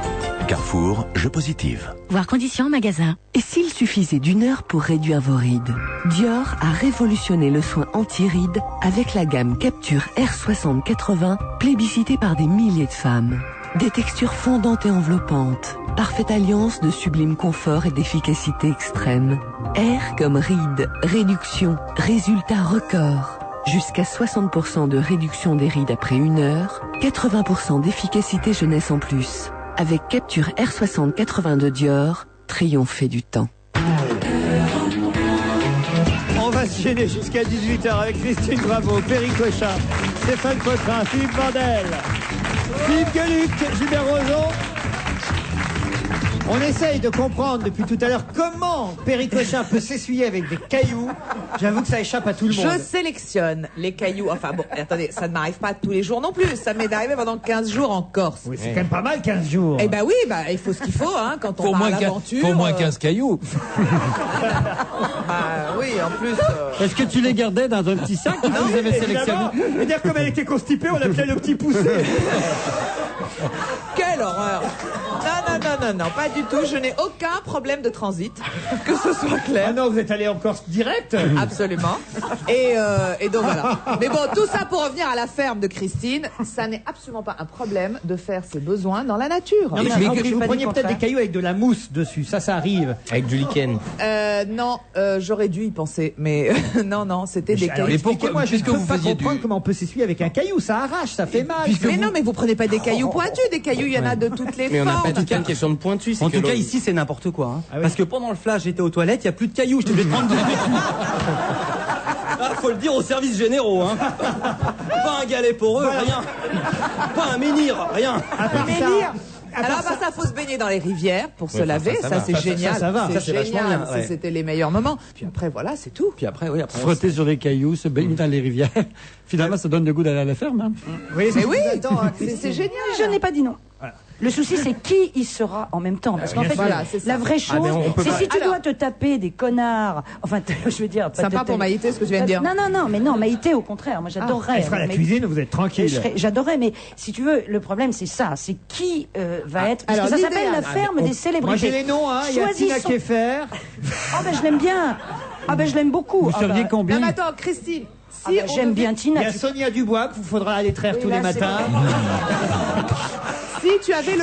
Carrefour, jeu positive. Voir conditions en magasin. Et s'il suffisait d'1 heure pour réduire vos rides? Dior a révolutionné le soin anti-rides avec la gamme Capture R60-80, plébiscitée par des milliers de femmes. Des textures fondantes et enveloppantes, parfaite alliance de sublime confort et d'efficacité extrême. R comme ride, réduction, résultat record. Jusqu'à 60% de réduction des rides après 1 heure, 80% d'efficacité jeunesse en plus. Avec Capture R60-80 de Dior, triomphez du temps. On va se gêner jusqu'à 18h avec Christine Bravo, Perry Cochin, Stéphane Poitrin, Philippe Vandel, Philippe Gueluc, Gilbert Rozon. On essaye de comprendre depuis tout à l'heure comment Perry Cochin peut s'essuyer avec des cailloux. J'avoue que ça échappe à tout le monde. Je sélectionne les cailloux. Enfin bon, attendez, ça ne m'arrive pas tous les jours non plus. Ça m'est arrivé pendant 15 jours en Corse. Oui, c'est quand même pas mal 15 jours. Eh ben oui, il faut ce qu'il faut quand on part à l'aventure. Faut au moins 15 cailloux. Oui, en plus... Est-ce que tu les gardais dans un petit sac ou tu les avais sélectionnés? Et dire comme elle était constipée, on appelait le petit poussé. Quelle horreur! Non, pas du tout. Je n'ai aucun problème de transit, que ce soit clair. Ah non, vous êtes allé en Corse direct? Absolument. Et donc voilà. Mais bon, tout ça pour revenir à la ferme de Christine, ça n'est absolument pas un problème de faire ses besoins dans la nature. Non, mais vous preniez peut-être des cailloux avec de la mousse dessus, ça arrive. Avec du lichen. Non, j'aurais dû y penser, mais non, c'était des cailloux. Mais expliquez-moi, je ne peux pas comprendre comment on peut s'essuyer avec un caillou, ça arrache, ça fait mal. Non, mais vous prenez pas des cailloux pointus, des cailloux, il y en a de toutes les mais formes. on n'a pas dit qu'il y a une question de pointu. En tout cas, ici, c'est n'importe quoi. Hein. Ah oui. Parce que pendant le flash, j'étais aux toilettes, il n'y a plus de cailloux, je t'ai obligé de prendre faut le dire aux services généraux. Hein. Pas un galet pour eux, rien. Pas un menhir, rien. Un menhir. Alors, ça, faut se baigner dans les rivières pour se laver. Ça, c'est génial. Ça va. C'est génial. C'était les meilleurs moments. Puis après, voilà, c'est tout. Puis après, frotter sur les cailloux, se baigner dans les rivières. Finalement, ça donne le goût d'aller à la ferme. Hein. Oui, mais oui. C'est génial. Je n'ai pas dit non. Voilà. Le souci, c'est qui y sera en même temps. Parce qu'en fait, la vraie chose, c'est si tu dois te taper des connards. Enfin, je veux dire. Sympa pour Maïté, ce que tu viens de dire. Non, Maïté, au contraire. Moi, j'adorerais. Elle fera la cuisine, vous êtes tranquille. J'adorerais, mais si tu veux, le problème, c'est ça. C'est qui va être. Parce que ça s'appelle la ferme des célébrités. Moi, j'ai les noms, hein. Il y a Tina Keffer. Ah, ben, je l'aime bien. Ah, ben, je l'aime beaucoup. Vous seriez combien? Non, attends, Christine. Si j'aime bien Tina. Il y a Sonia Dubois qu'il vous faudra aller traire tous les matins. Si tu avais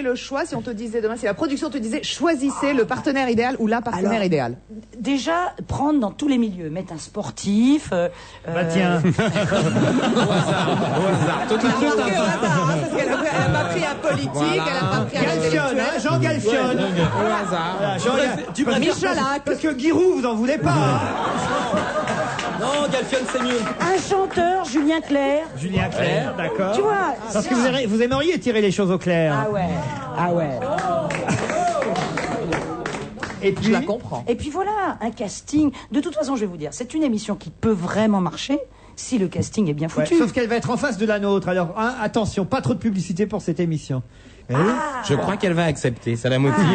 le choix, si on te disait demain, si la production te disait choisissez le partenaire idéal ou la partenaire idéale. Déjà, prendre dans tous les milieux, mettre un sportif. Tiens. Au hasard. Tout au hasard, parce qu'elle n'a pas pris un politique, elle n'a pas pris un intellectuel. Jean Galfione. Au hasard. Michalak. Parce que Giroud, vous en voulez pas. Non, Galfione, c'est mieux. Un chanteur, Julien Clerc. Julien Clerc, d'accord. Tu vois. Parce que vous aimeriez tirer les choses au clair. Ah ouais. Et puis, je la comprends. Et puis voilà, un casting. De toute façon, je vais vous dire, c'est une émission qui peut vraiment marcher si le casting est bien foutu. Sauf qu'elle va être en face de la nôtre. Alors, attention, pas trop de publicité pour cette émission. Je crois qu'elle va accepter, ça la motive.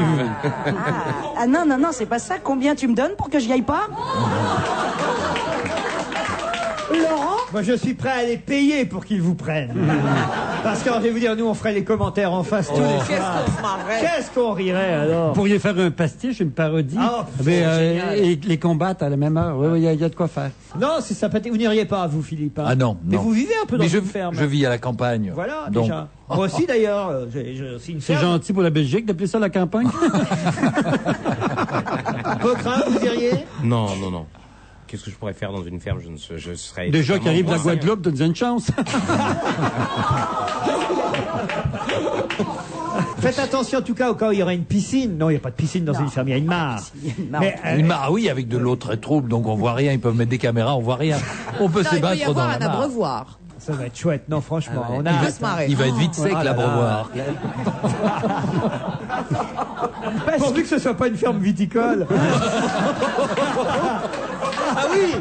Non, c'est pas ça. Combien tu me donnes pour que j'y aille pas? Laurent? Moi, je suis prêt à les payer pour qu'ils vous prennent. Parce que, je vais vous dire, nous, on ferait les commentaires en face tous les soirs. Qu'est-ce qu'on se marrait? Qu'est-ce qu'on rirait, alors? Vous pourriez faire un pastiche, une parodie, et les combattre à la même heure. Oui, il y a de quoi faire. Non, c'est sympathique. Vous n'iriez pas, vous, Philippe. Ah non. Mais vous vivez un peu dans une ferme. Je vis à la campagne. Voilà, donc. Déjà. Moi aussi, d'ailleurs. J'ai aussi une ferme. C'est gentil pour la Belgique d'appeler ça la campagne. Poitrin, vous iriez? Non. Qu'est-ce que je pourrais faire dans une ferme? Je serais... Déjà qui arrive de la Guadeloupe, donne une chance. Faites attention en tout cas au cas où il y aura une piscine. Non, il n'y a pas de piscine dans une ferme, il y a une mare. Une mare, oui, avec de l'eau très trouble, donc on voit rien. Ils peuvent mettre des caméras, on voit rien. On peut se battre dans la mare. Il peut y avoir un abreuvoir. Ça va être chouette, non, franchement. Ah ouais. On a Il veut se marrer. Il va être vite sec, l'abreuvoir. Pourvu que ce soit pas une ferme viticole. Ah oui,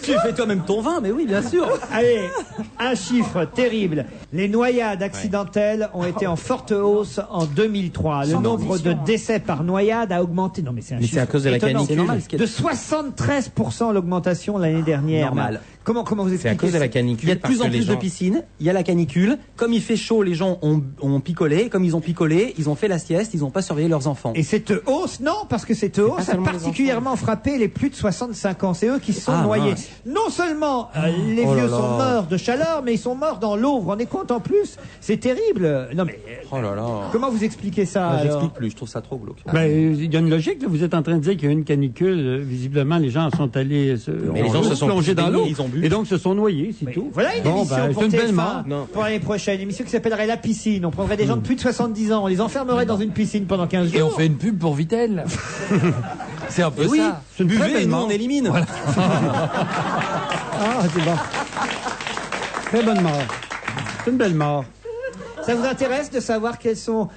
tu fais toi-même ton vin, mais oui, bien sûr. Allez, un chiffre terrible. Les noyades accidentelles ont été en forte hausse en 2003. Le nombre de décès par noyade a augmenté. Non, mais c'est un chiffre c'est à cause de la étonnant. canicule. Normal, De 73% l'augmentation l'année dernière. Normal. Comment vous expliquez C'est à cause de la canicule. Il y a de plus parce en que les plus de gens- piscines, il y a la canicule. Comme il fait chaud, les gens ont picolé. Comme ils ont picolé, ils ont fait la sieste, ils n'ont pas surveillé leurs enfants. Et cette hausse, non, parce que cette hausse a seulement les particulièrement frappé les plus de 65 ans. C'est eux qui se sont Ah, noyés. mince. Non seulement les Oh là vieux là. sont morts de chaleur, mais ils sont morts dans l'eau. Vous vous rendez compte en plus? C'est terrible. Non mais Oh là là. comment vous expliquez ça alors? J'explique plus, je trouve ça trop glauque. Il y a une logique, là. Vous êtes en train de dire qu'il y a eu une canicule. Visiblement, les gens sont allés Mais les gens se sont plonger dans l'eau. ils ont bu. Et donc se sont noyés, c'est tout. Voilà une Bon, émission ben, pour c'est une belle TF1 mort. pour l'année prochaine. Une émission qui s'appellerait La Piscine. On prendrait des gens de plus de 70 ans. On les enfermerait dans une piscine pendant 15 jours. Et on fait une pub pour Vitel. C'est un peu Oui, ça. C'est une très buvez et belle nous mort. on élimine. Ah, c'est bon. Très bonne mort. C'est une belle mort. Ça vous intéresse de savoir quels sont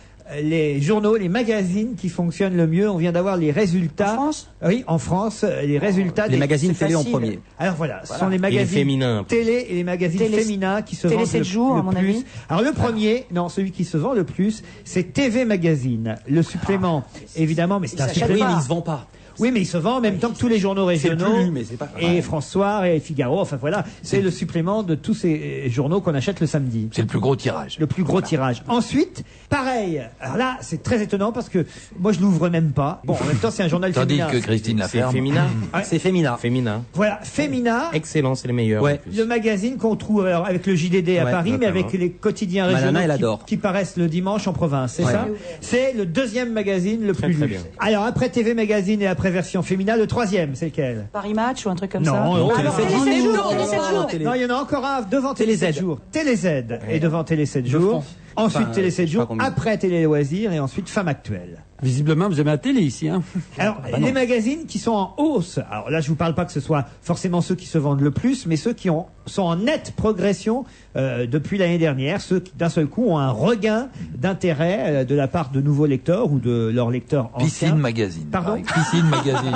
les journaux, les magazines qui fonctionnent le mieux? On vient d'avoir les résultats. En France? Oui, en France, les résultats Les magazines c'est télé en facile. premier. Alors voilà, ce sont les Et les magazines féminins. télé et les magazines Télé- féminins qui se Télé vendent 7 jours, le à mon plus. avis. Alors le premier, non, celui qui se vend le plus, c'est TV Magazine. Le supplément, évidemment, mais c'est un s'achète supplément. Oui, mais il se vend pas. Oui, mais il se vend en même temps que tous les journaux C'est régionaux. plus lu, mais c'est pas- Et France Soir et Figaro, enfin voilà, c'est le supplément de tous ces journaux qu'on achète le samedi. C'est le plus gros tirage. Le plus gros tirage. Ensuite, pareil. Alors là, c'est très étonnant parce que moi, je l'ouvre même pas. Bon, en même temps, c'est un journal Tandis féminin. que Christine la C'est ferme. féminin. C'est féminin. Féminin. Voilà, Féminin. Excellent, c'est les meilleurs. Ouais. en plus. Le magazine qu'on trouve alors, avec le JDD à Ouais, Paris, mais notamment. avec les quotidiens Malana, régionaux elle qui, adore. qui paraissent le dimanche en province, c'est Ouais. ça? C'est le deuxième magazine le plus très lu. bien. Alors après TV Magazine et après version féminin, le troisième, c'est lequel? Paris Match ou un truc comme Non, ça. non, Alors, Télé Télé 7 7 jours. jours. Télé 7 jours. Télé. Non, il y en a encore un devant Télé 7 Z. jours. Télé Z et devant Télé 7 jours. France. Ensuite Enfin, Télé 7 je sais pas jours, combien. après Télé Loisirs et ensuite Femme Actuelle. Visiblement, vous aimez la télé ici, hein? Alors, les magazines qui sont en hausse, alors là, je vous parle pas que ce soit forcément ceux qui se vendent le plus, mais ceux qui sont en nette progression depuis l'année dernière, ceux qui, d'un seul coup, ont un regain d'intérêt de la part de nouveaux lecteurs ou de leurs lecteurs anciens. Piscine Magazine. Pardon? pareil. Piscine Magazine.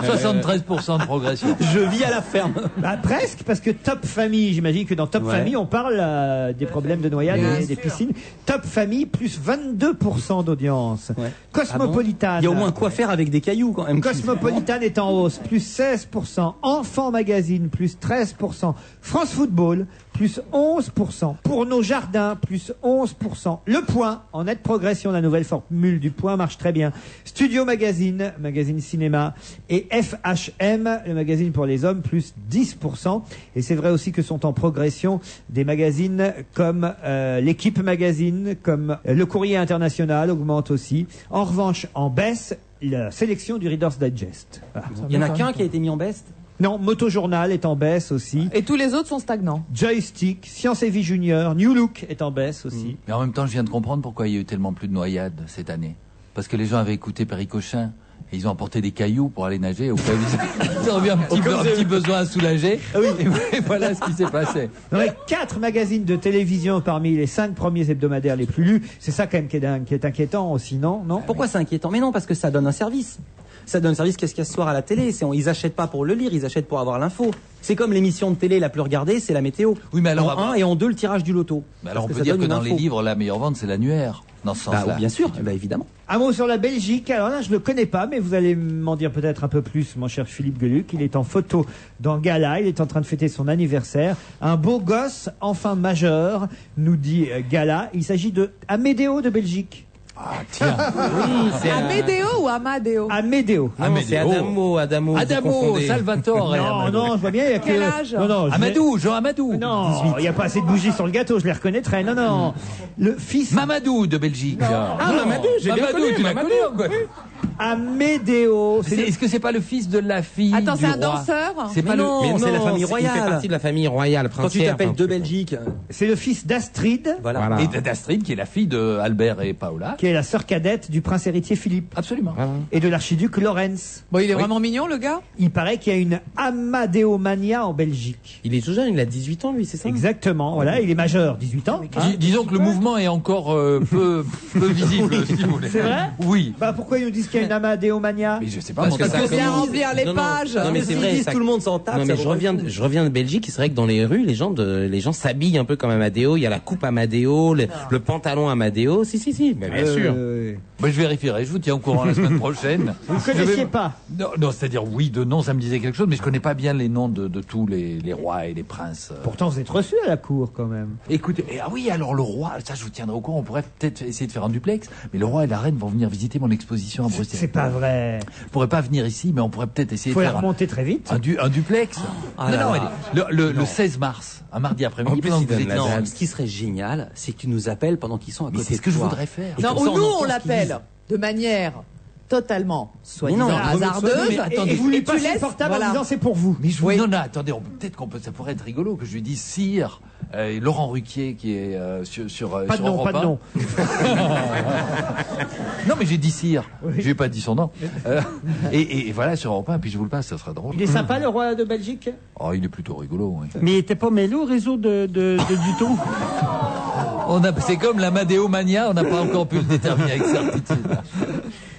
73% de progression. Je vis à la ferme. Bah, presque, parce que Top Famille, j'imagine que dans Top Ouais. Famille, on parle des problèmes de noyade et des piscines. Top Famille, plus 22% d'audience. Ouais. Cosmopolitan. Il y a au moins quoi faire avec des cailloux quand même. Cosmopolitan est en hausse, plus 16%. Enfant Magazine, plus 13%. France Football, plus 11%. Pour nos jardins, plus 11%. Le Point, en nette progression, la nouvelle formule du Point marche très bien. Studio Magazine, magazine cinéma, et FHM, le magazine pour les hommes, plus 10%. Et c'est vrai aussi que sont en progression des magazines comme l'Équipe Magazine, comme le Courrier International augmente aussi. En revanche, en baisse, la sélection du Reader's Digest. Voilà. Il y en a qu'un qui a été mis en best. Non, Motojournal est en baisse aussi. Et tous les autres sont stagnants. Joystick, Science et Vie Junior, New Look est en baisse aussi. Mais en même temps, je viens de comprendre pourquoi il y a eu tellement plus de noyades cette année. Parce que les gens avaient écouté Péricochin et ils ont apporté des cailloux pour aller nager au cas où ils ont eu un petit besoin à soulager. Et voilà ce qui s'est passé. Il y aurait 4 magazines de télévision parmi les 5 premiers hebdomadaires les plus lus. C'est ça quand même qui est dingue, qui est inquiétant aussi, non? Pourquoi c'est inquiétant? Mais non, parce que ça donne un service. Ça donne un service. Qu'est-ce qu'il y a ce soir à la télé? Ils achètent pas pour le lire, ils achètent pour avoir l'info. C'est comme l'émission de télé la plus regardée, c'est la météo. Oui, mais alors, en 1 et en 2 le tirage du loto. Mais alors on Parce peut ça dire donne que une dans les info. livres, la meilleure vente, c'est l'annuaire. Dans ce sens-là. Bien sûr, évidemment. Un mot sur la Belgique. Alors là, je ne le connais pas, mais vous allez m'en dire peut-être un peu plus, mon cher Philippe Gueluc. Il est en photo dans Gala. Il est en train de fêter son anniversaire. Un beau gosse, enfin majeur, nous dit Gala. Il s'agit de Amédéo de Belgique. Ah, tiens. Oui, c'est Amédéo ou Amadéo? Amédéo. Non, c'est Adamo, vous Adamo, confondez. Salvatore. et Non, Amadou. non, je vois bien, il y a que... Quel âge? Non, je Amadou, Jean Amadou. vais- Non, il n'y a pas assez de bougies sur le gâteau, je les reconnaîtrais. Non, non. Le fils... Mamadou de Belgique. Ah, Mamadou, j'ai bien Mamadou, connu, tu l'as Mamadou. connu, quoi. Amédéo. Est-ce que c'est pas le fils de la fille Attends, du c'est un roi? danseur? C'est pas non, le. c'est la famille Il fait royale. partie de la famille royale Quand tu princière. t'appelles de Belgique. C'est le fils d'Astrid. Voilà. Et d'Astrid, qui est la fille de Albert et Paola. Qui est la sœur cadette du prince héritier Philippe. Absolument. Et de l'archiduc Lorenz. Bon, il est vraiment mignon, le gars? Il paraît qu'il y a une Amadéomania en Belgique. Il est tout jeune, il a 18 ans lui, c'est ça? Exactement, voilà, il est majeur, 18 ans. Disons que le mouvement est encore peu visible, si vous voulez. C'est vrai? Oui. Bah pourquoi ils nous disent qu'il y a une Amadéomania? Mais je sais pas. Parce que ça Faut bien commence- remplir les Non, non. pages. Non, mais c'est vrai. Tout le monde s'en tape. Non mais ça je vaut reviens de Belgique, c'est vrai que dans les rues, les gens s'habillent un peu comme Amadeo. Il y a la coupe Amadeo, le pantalon Amadeo. Si, bah, bien sûr. Bah, je vérifierai, je vous tiens au courant la semaine prochaine. Vous ne connaissiez pas? Non, c'est-à-dire oui, de nom, ça me disait quelque chose, mais je connais pas bien les noms de tous les rois et les princes. Pourtant, vous êtes reçus à la cour quand même. Écoutez, ah oui, alors le roi, ça je vous tiendrai au courant, on pourrait peut-être essayer de faire un duplex, mais le roi et la reine vont venir visiter mon exposition à Bruxelles. C'est pas vrai. On pourrait pas venir ici, mais on pourrait peut-être essayer Faut de la faire remonter très vite. un duplex. Ah là là. Le 16 mars, un mardi après-midi. En plus, pendant il que vous donne étiez- la Non, date. ce qui serait génial, c'est que tu nous appelles pendant qu'ils sont à Mais côté c'est de ce que je toi. voudrais faire. Et Non, comme ou ça, nous, entend on ce qu'ils l'appelle disent. de manière totalement, Mais soi-disant non, hasardeuse. Et vous lui tu passez le laisses, portable en voilà. disant c'est pour vous. Mais je vous... Non, attendez, peut-être ça pourrait être rigolo que je lui dise Sire, Laurent Ruquier qui est sur Pas de nom, Europe pas de 1. nom. Non, mais j'ai dit Sire, je lui ai pas dit son nom. Et voilà, sur Europe 1, puis je vous le passe, ça sera drôle. Il est sympa le roi de Belgique? Oh, il est plutôt rigolo, oui. Mais il était pas mêlé au réseau de Duto? C'est comme la Madéomania, on n'a pas encore pu le déterminer avec certitude.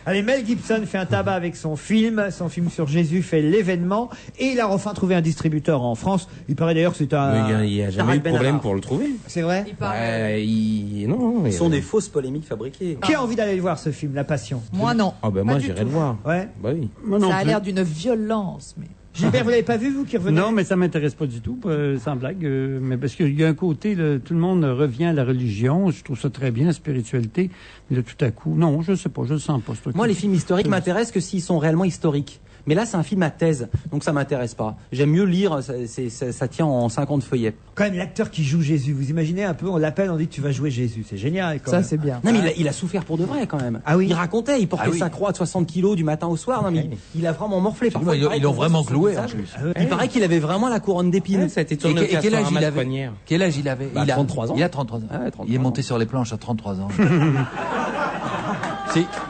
Allez, Mel Gibson fait un tabac avec son film sur Jésus fait l'événement et il a enfin trouvé un distributeur en France. Il paraît d'ailleurs que c'est un... Il n'y a jamais eu de problème pour le trouver. C'est vrai? Non. Ce sont des fausses polémiques fabriquées. Qui a envie d'aller le voir ce film, La Passion? Moi, non. Ah ben moi j'irai le voir. Ouais. Bah oui. Ça a l'air d'une violence, mais... Gilbert, vous l'avez pas vu, vous qui revenez? Non, mais ça m'intéresse pas du tout, sans blague. Mais parce qu'il y a un côté, tout le monde revient à la religion. Je trouve ça très bien, la spiritualité. Mais là, tout à coup, non, je sais pas, je le sens pas. Ce truc. Moi, les films historiques m'intéressent que s'ils sont réellement historiques. Mais là, c'est un film à thèse, donc ça m'intéresse pas. J'aime mieux lire, ça tient en 50 feuillets. Quand même, l'acteur qui joue Jésus, vous imaginez un peu, on l'appelle, on dit tu vas jouer Jésus. C'est génial. Quand Ça, même. c'est bien. Non, mais il a souffert pour de vrai, quand même. Ah oui. Il racontait, il portait Ah oui. sa croix de 60 kilos du matin au soir. Non, mais il a vraiment morflé. Parfois, Ils l'ont vraiment cloué, en plus. Il paraît qu'il avait vraiment la couronne d'épines. Ça a été tourné au Et quel âge il avait? Poignère. Quel âge il avait? Bah, Il a 33 ans. Il a 33 ans. Ah ouais, 33 Il est monté sur les planches à 33 ans.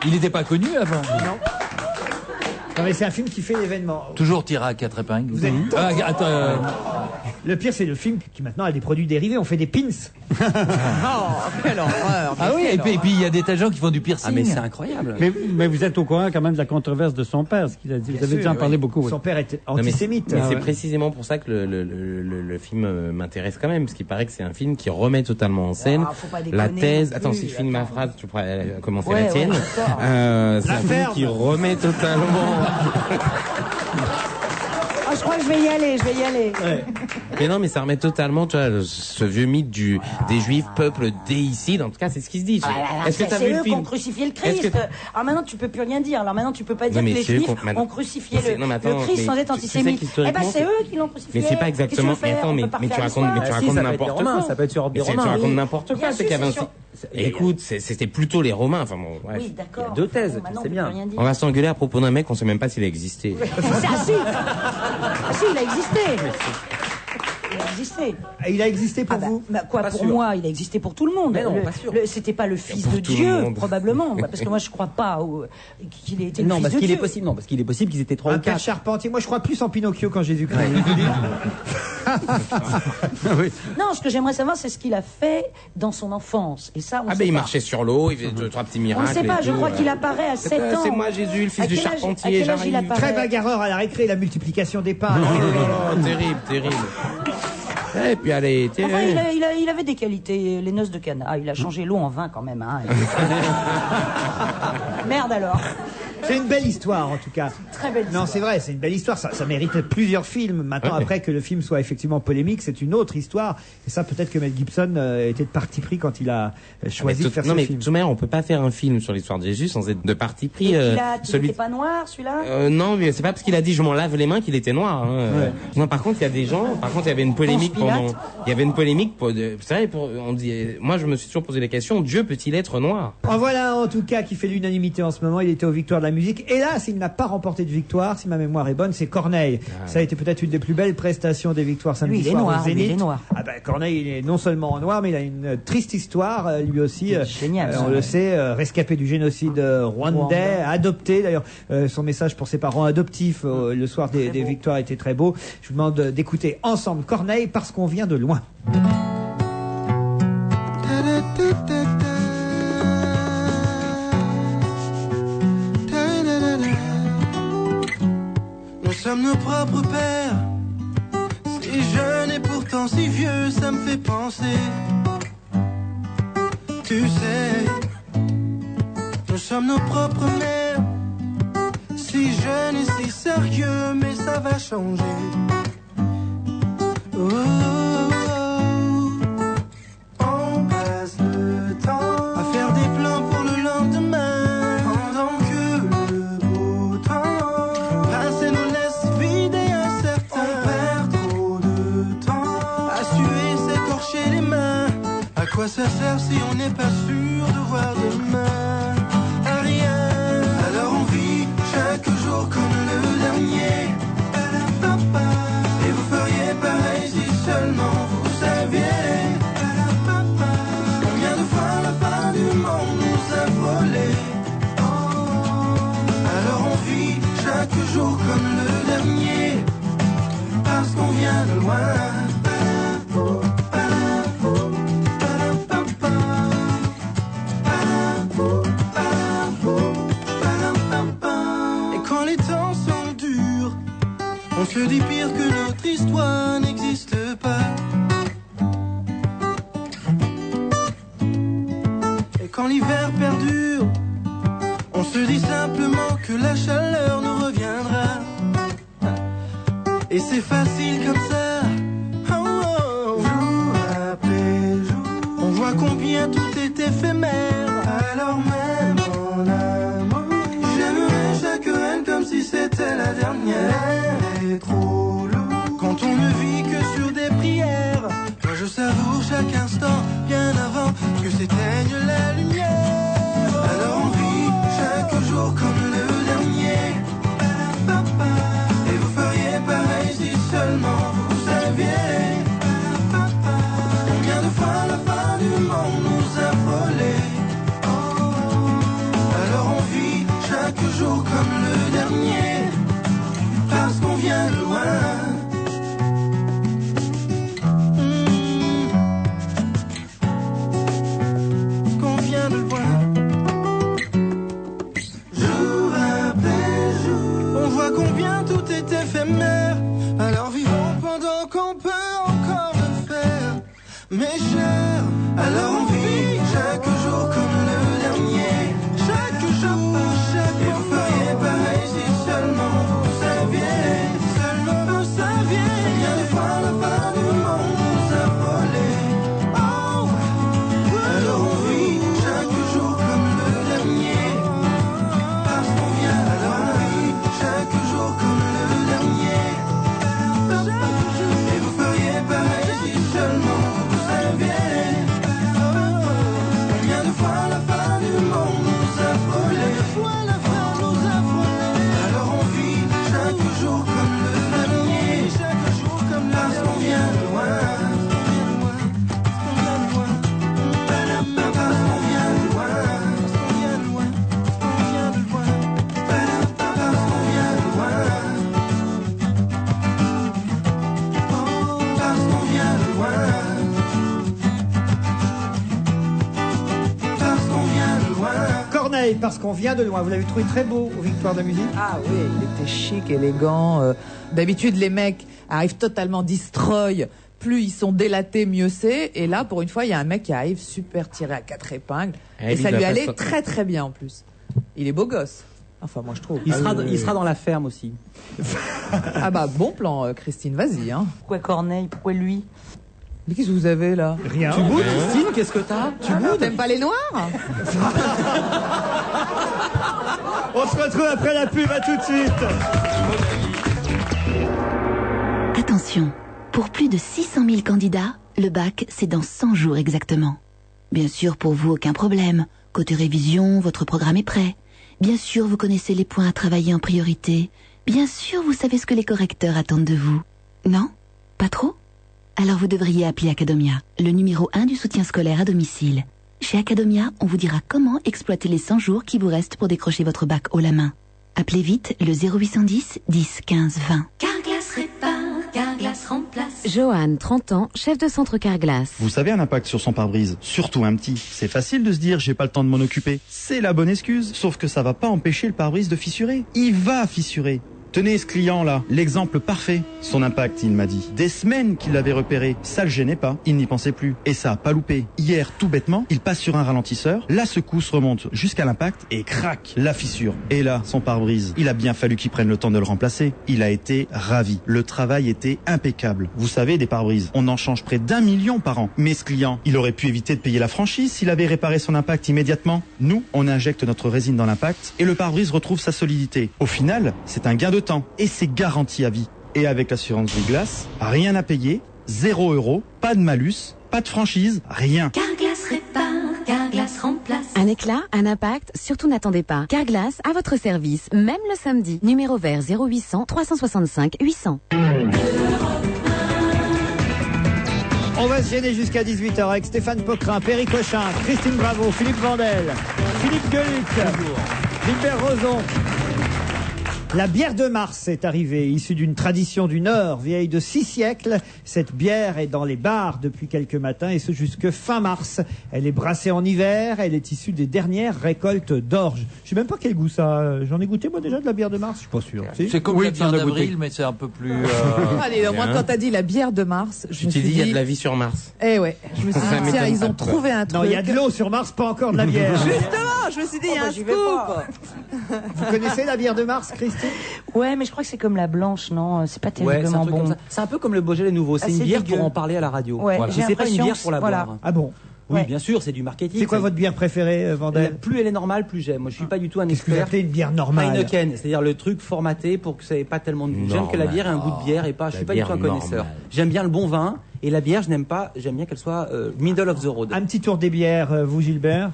Il n'était pas connu avant. Non, mais c'est un film qui fait l'événement. Toujours tiré à 4 épingles. Vous êtes- Attends, Le pire, c'est le film qui maintenant a des produits dérivés. On fait des pins. Oh, quelle horreur. Ah oui, et puis il y a des tas de gens qui font du piercing. Ah, mais c'est incroyable. Mais vous êtes au courant quand même de la controverse de son père, ce qu'il a dit. Vous avez déjà en parlé beaucoup. Son père était Non, mais antisémite. mais Ah c'est ouais. précisément pour ça que le film m'intéresse quand même, parce qu'il paraît que c'est un film qui remet totalement en scène faut pas la déconner thèse. non Attends, plus, si je finis ma phrase, tu pourrais commencer Ouais, la tienne. ouais, d'accord. C'est un film ferme. qui remet totalement. Ah, je crois que je vais y aller. Mais non, mais ça remet totalement, tu vois, ce vieux mythe des Juifs, peuple déicide. En tout cas, c'est ce qui se dit. Est-ce que t'as vu C'est le eux qui film ont crucifié le Est-ce Christ. que- Alors maintenant, tu peux plus rien dire. Alors maintenant, tu peux pas dire Non, que mais les c'est eux Juifs qu'on- maintenant- ont crucifié Non, mais attends, le Christ mais sans être tu sais antisémite. Eh ben, qu'historiquement, c'est eux qui l'ont crucifié. Mais c'est pas exactement. Qu'est-ce que tu veux faire Attends, On peut pas mais tu refaire racontes l'histoire. n'importe ça peut être des quoi. Romains, ça peut être sur des Mais tu Romains. racontes oui. n'importe Bien quoi. C'est sûr, qu'il y avait c'est aussi. Écoute, c'était plutôt les Romains. Enfin bon, bref. Oui, d'accord. deux thèses, Bon, maintenant, c'est on peut bien. plus rien dire. On va s'engueuler à propos d'un mec, on sait même pas s'il a existé. Ah si il a existé. Il a existé. Il a existé pour Ah bah, vous? quoi, Pas pour sûr. moi, il a existé pour tout le monde. Mais non, pas sûr. C'était pas le fils Pour de tout le Dieu, monde. probablement. Parce que moi, je crois pas qu'il ait été le Non, fils parce de qu'il Dieu. est possible. Non, parce qu'il est possible qu'ils étaient 3 Un ou père 4. charpentier. Moi, je crois plus en Pinocchio qu'en Jésus-Christ. Non, ce que j'aimerais savoir, c'est ce qu'il a fait dans son enfance. Et ça, on Ah sait ben il pas. marchait sur l'eau, il faisait 2-3 petits On miracles. ne sait pas, et je tout, crois qu'il apparaît à 7 ans. C'est moi Jésus, le fils À du quel âge- à charpentier, quel âge il j'arrive. apparaît Très bagarreur à la récré, la multiplication des pains. Oh, terrible, terrible. Et puis allez, Enfin, il avait des qualités, les noces de Cana. Il a changé l'eau en vin quand même. Hein. Merde alors. C'est une belle histoire, en tout cas. très belle histoire. Non, c'est vrai, c'est une belle histoire. Ça mérite plusieurs films. Maintenant, après que le film soit effectivement polémique, c'est une autre histoire. Et ça, peut-être que Mel Gibson était de parti pris quand il a choisi de faire ce film. Non, mais de toute manière, on peut pas faire un film sur l'histoire de Jésus sans être de parti pris. Il n'était pas noir, celui-là Non, mais c'est pas parce qu'il a dit je m'en lave les mains qu'il était noir. Hein. Ouais. Non, par contre, il y a des gens. Par contre, il y avait une polémique Il y avait une polémique. Vous savez, on dit. Moi, je me suis toujours posé la question. Dieu peut-il être noir? En voilà, en tout cas, qui fait l'unanimité en ce moment. Il était aux Victoires de la musique. Hélas, il n'a pas remporté de victoire. Si ma mémoire est bonne, c'est Corneille. Ça a été peut-être une des plus belles prestations des Victoires samedi soir. Zénith. Il est noir. Ah ben, Corneille, il est non seulement en noir, mais il a une triste histoire, lui aussi. Génial. On le sait, rescapé du génocide rwandais, adopté. D'ailleurs, son message pour ses parents adoptifs le soir des Victoires était très beau. Je vous demande d'écouter ensemble Corneille parce qu'on vient de loin. Nous sommes nos propres pères, si jeunes et pourtant si vieux, ça me fait penser. Tu sais, nous sommes nos propres mères, si jeunes et si sérieux, mais ça va changer. Oh, on passe le temps à faire des plans pour le lendemain, pendant que le beau temps passe et nous laisse vides et incertains. On perd trop de temps à suer, s'écorcher les mains. À quoi ça sert si on n'est pas sûr de voir demain? À rien. Alors on vit chaque jour comme le dernier. Et vous feriez pareil si seulement vous saviez combien de fois la fin du monde nous a volé. Alors on vit chaque jour comme le dernier, parce qu'on vient de loin. Et quand les temps sont durs, on se dit pire que notre histoire n'existe pas. Et quand l'hiver perdure, on se dit simplement que la chaleur nous reviendra. Et c'est facile comme ça, oh, oh. Jour après jour, on voit combien tout est éphémère. Alors même en amour, j'aimerais chaque haine comme si c'était la dernière. Est trop lourd quand on ne vit que sur des prières. Moi je savoure chaque instant bien avant que s'éteigne la lumière. Alors on vit chaque jour comme le dernier. Et vous feriez pareil si seulement vous saviez combien de fois la fin du monde nous a volé. Alors on vit chaque jour comme le dernier, parce qu'on vient de loin. Qu'on vient de loin. Jour après jour, on voit combien tout est éphémère. Alors vivons pendant qu'on peut encore le faire. Mes chers, alors on vit chaque jour comme le dernier. Chaque jour, et vous feriez pareil si seulement vous saviez. Seulement vous saviez combien de fois la fin du monde nous a volé. Oh, alors on vit chaque jour comme le dernier, parce qu'on vient de loin. Chaque jour comme le dernier. Et vous feriez pareil si seulement vous saviez combien de fois la fin du monde nous a volé. Alors on vit chaque jour comme le dernier, parce qu'on vient de loin. Parce qu'on vient de loin. Parce qu'on vient de loin. Parce qu'on vient de loin. Parce qu'on vient de loin. Parce qu'on vient de loin. Corneille, parce qu'on vient de loin. Vous l'avez trouvé très beau aux Victoires de la musique? Ah oui, il était chic, élégant. D'habitude, les mecs arrivent totalement destroy. Plus ils sont délatés, mieux c'est. Et là, pour une fois, il y a un mec qui arrive super tiré à 4 épingles. Et ça lui allait très très bien en plus. Il est beau gosse. Enfin, moi, je trouve. Il sera dans la ferme aussi. Ah bah, bon plan, Christine, vas-y. Hein. Pourquoi Corneille? Pourquoi lui? Mais qu'est-ce que vous avez là? Rien. Tu boudes, Christine? Qu'est-ce que t'as? Tu boudes? T'aimes pas les noirs? On se retrouve après la pub, à tout de suite. Attention, pour plus de 600 000 candidats, le bac, c'est dans 100 jours exactement. Bien sûr, pour vous, aucun problème. Côté révision, votre programme est prêt. Bien sûr, vous connaissez les points à travailler en priorité. Bien sûr, vous savez ce que les correcteurs attendent de vous. Non? Pas trop? Alors vous devriez appeler Academia, le numéro 1 du soutien scolaire à domicile. Chez Academia, on vous dira comment exploiter les 100 jours qui vous restent pour décrocher votre bac haut la main. Appelez vite le 0810 10 15 20. Carglass répare, Carglass remplace. Johan, 30 ans, chef de centre Carglass. Vous savez un impact sur son pare-brise, surtout un petit. C'est facile de se dire j'ai pas le temps de m'en occuper. C'est la bonne excuse, sauf que ça va pas empêcher le pare-brise de fissurer. Il va fissurer. Tenez ce client-là, l'exemple parfait. Son impact, il m'a dit. Des semaines qu'il l'avait repéré, ça le gênait pas, il n'y pensait plus. Et ça a pas loupé. Hier, tout bêtement, il passe sur un ralentisseur, la secousse remonte jusqu'à l'impact et crac, la fissure. Et là, son pare-brise, il a bien fallu qu'il prenne le temps de le remplacer. Il a été ravi. Le travail était impeccable. Vous savez, des pare-brises, on en change près d'1 million par an. Mais ce client, il aurait pu éviter de payer la franchise s'il avait réparé son impact immédiatement. Nous, on injecte notre résine dans l'impact et le pare-brise retrouve sa solidité. Au final, c'est un gain de temps et c'est garanti à vie. Et avec l'assurance Viglas, rien à payer, 0 €, pas de malus, pas de franchise, rien. Carglass répare, Carglass remplace. Un éclat, un impact, surtout n'attendez pas. Carglass à votre service, même le samedi. Numéro vert 0800 365 800. On va se gêner jusqu'à 18h avec Stéphane Pocrin, Perry Cochin, Christine Bravo, Philippe Vandel, Philippe Gueluc, Gilbert Rozon. La bière de Mars est arrivée, issue d'une tradition du Nord, vieille de 6 siècles. Cette bière est dans les bars depuis quelques matins et ce jusque fin mars. Elle est brassée en hiver, elle est issue des dernières récoltes d'orge. Je sais même pas quel goût ça a. J'en ai goûté moi déjà de la bière de Mars, je suis pas sûr. Si c'est comme la bière d'avril, mais c'est un peu plus... Allez, moi quand t'as dit la bière de Mars, je me suis dit... il y a de la vie sur Mars. Eh ouais, je me suis dit, tiens, ils ont trouvé un truc. Non, il y a de l'eau sur Mars, pas encore de la bière. Justement, je me suis dit, il y a un scoop. Vous connaissez la bière de Mars, Christine? Ouais, mais je crois que c'est comme la blanche, non? C'est pas terriblement bon. C'est un peu comme le Beaujolais nouveau. C'est une bière pour en parler à la radio. Ouais, voilà. C'est pas une bière pour la boire. Ah bon? Oui, bien sûr, c'est du marketing. C'est quoi votre bière préférée, Vandel? Plus elle est normale, plus j'aime. Moi, je suis pas du tout un expert. Qu'est-ce que vous appelez une bière normale? Heineken, c'est-à-dire le truc formaté pour que ça ait pas tellement de goût. J'aime que la bière ait un goût de bière et pas. Je suis pas du tout un connaisseur. J'aime bien le bon vin et la bière, je n'aime pas. J'aime bien qu'elle soit middle of the road. Un petit tour des bières, vous, Gilbert?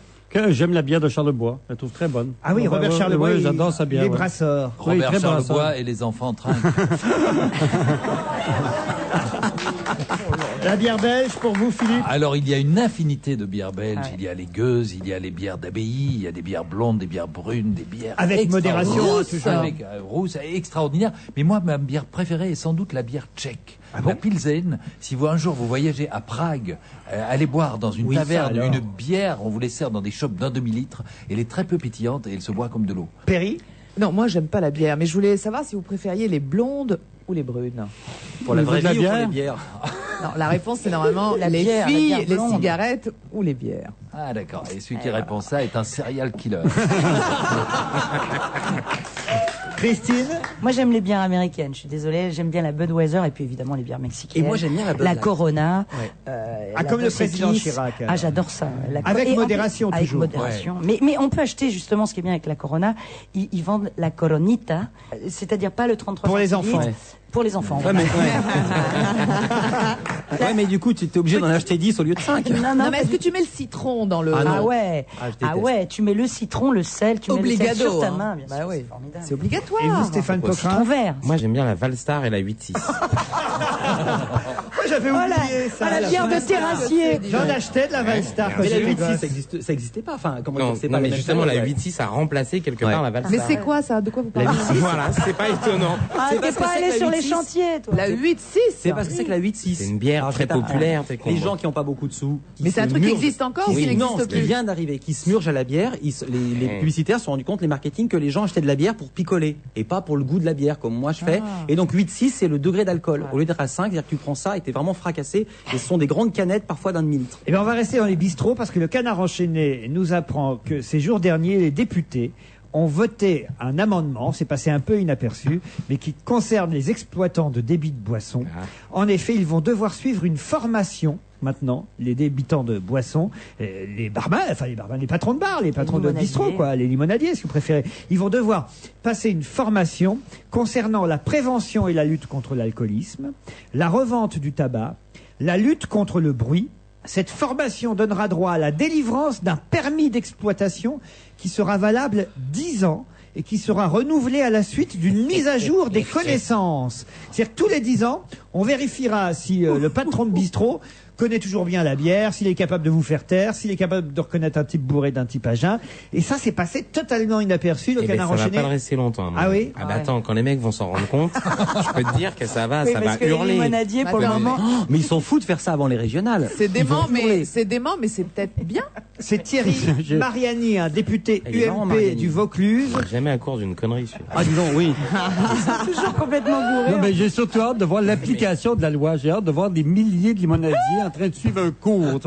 J'aime la bière de Charlebois, je la trouve très bonne. Ah oui, Robert Charlebois, j'adore sa bière. Les brasseurs. Robert Charlebois et les enfants trinquent. La bière belge pour vous, Philippe? Alors, il y a une infinité de bières belges. Il y a les gueuses, il y a les bières d'abbaye, il y a des bières blondes, des bières brunes, des bières... Avec modération, rousses, avec rousse, extraordinaire. Mais moi, ma bière préférée est sans doute la bière tchèque. La Pilsen. Si vous, un jour, vous voyagez à Prague, allez boire dans une taverne une bière, on vous les sert dans des chopes d'1 demi-litre. Elle est très peu pétillante et elle se boit comme de l'eau. Perry? Non, moi, j'aime pas la bière, mais je voulais savoir si vous préfériez les blondes ou les brunes. Pour la vraie vie ou pour les bières? Non, la réponse, c'est normalement les filles, les cigarettes ou les bières. Ah, d'accord. Et celui qui répond ça est un serial killer. Christine? Moi, j'aime les bières américaines. Je suis désolée, j'aime bien la Budweiser et puis évidemment les bières mexicaines. Et moi, j'aime bien la Bud La Light. Corona. Comme le président Chirac. Ah, j'adore ça. Avec modération, toujours. Avec modération. Mais on peut acheter justement ce qui est bien avec la Corona. Ils vendent la Coronita, c'est-à-dire pas le 33 pour les enfants. Pour les enfants. Ouais, mais du coup, tu étais obligé d'en acheter 10 au lieu de 5. Non, mais est-ce que tu mets le citron dans le... Ah ouais, tu mets le citron, le sel, tu mets le sel sur ta main, bien sûr, c'est formidable. C'est obligatoire. Et vous, Stéphane Pocrin? Citron vert. Moi, j'aime bien la Valstar et la 8-6. J'avais oublié ça. La bière de terrassier. J'en achetais de la Valstar. Mais la 8-6, ça existait pas. Enfin, comment Non, dire, c'est non, pas mais la justement, même la période, 8-6 a remplacé quelque part la Valstar. Mais c'est quoi ça? De quoi vous parlez? Voilà, c'est pas étonnant. Ah, t'es pas allé sur les chantiers, toi. La 8-6. C'est parce que c'est que la 8-6. C'est une bière très populaire. Les gens qui n'ont pas beaucoup de sous. Mais c'est un truc qui existe encore ou qui n'existe Non, ce qui plus? vient d'arriver, qui se murge à la bière, les publicitaires se sont rendus compte, les marketing, que les gens achetaient de la bière pour picoler et pas pour le goût de la bière, comme moi je fais. Et donc 8-6, c'est le degré d'alcool. Au lieu d'être à 5, c'est-à-dire que tu prends ça et t'es vraiment fracassé. Et ce sont des grandes canettes, parfois d'1 demi-litre. Eh bien, on va rester dans les bistrots parce que le Canard enchaîné nous apprend que ces jours derniers, les députés ont voté un amendement, c'est passé un peu inaperçu, mais qui concerne les exploitants de débit de boissons. En effet, ils vont devoir suivre une formation maintenant, les débitants de boissons, les barman, les patrons de bar, les patrons de bistrot, quoi, les limonadiers, si vous préférez. Ils vont devoir passer une formation concernant la prévention et la lutte contre l'alcoolisme, la revente du tabac, la lutte contre le bruit. Cette formation donnera droit à la délivrance d'un permis d'exploitation qui sera valable 10 ans et qui sera renouvelé à la suite d'une mise à jour des connaissances. C'est-à-dire que tous les 10 ans, on vérifiera si le patron de bistrot connaît toujours bien la bière, s'il est capable de vous faire taire, s'il est capable de reconnaître un type bourré d'un type à jeun. Et ça, c'est passé totalement inaperçu. Le Canard enchaîné. Ça va pas rester longtemps. Ah oui. Ah bah attends, quand les mecs vont s'en rendre compte, je peux te dire que ça va hurler. Les limonadiers, pour le moment. Mais ils s'en foutent de faire ça avant les régionales. C'est dément, mais c'est peut-être bien. C'est Thierry Mariani, un député UMP du Vaucluse. Jamais à court d'une connerie, celui-là. Ah, dis donc, oui. Toujours complètement bourré. Non, mais j'ai surtout hâte de voir l'application de la loi. J'ai hâte de voir des milliers de limonadiers en train de suivre un cours.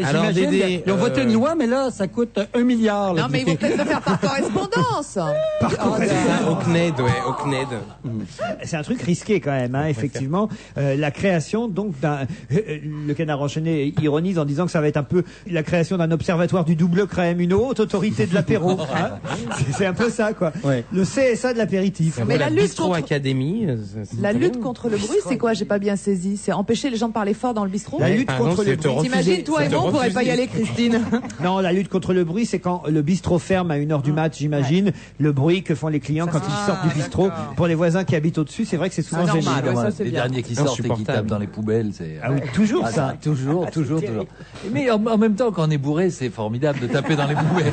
Alors, Dédé, ils ont voté une loi, mais là, ça coûte 1 milliard. Non, mais ils vont peut-être le faire par correspondance. Au CNED, ouais, au CNED. C'est un truc risqué quand même, hein, effectivement. La création, donc, le Canard enchaîné ironise en disant que ça va être un peu la création d'un observatoire du double crème, une haute autorité de l'apéro. Hein. C'est un peu ça, quoi. Ouais. Le CSA de l'apéritif. Mais la lutte contre Académie. La lutte contre le bruit, c'est quoi? J'ai pas bien saisi. C'est empêcher les gens de parler fort dans le bistrot. La lutte contre le bruit. T'imagines, toi et moi, on pourrait pas y aller, Christine. Non, la lutte contre le bruit, c'est quand le bistrot ferme à 1h du mat, j'imagine. Ouais. Le bruit que font les clients quand ils sortent du bistrot. Pour les voisins qui habitent au-dessus, c'est vrai que c'est souvent gênant. Les derniers qui sortent et qui tapent dans les poubelles, c'est. Ah oui, toujours ça. Toujours. Mais en même temps, quand on est bourré, c'est formidable de taper dans les poubelles.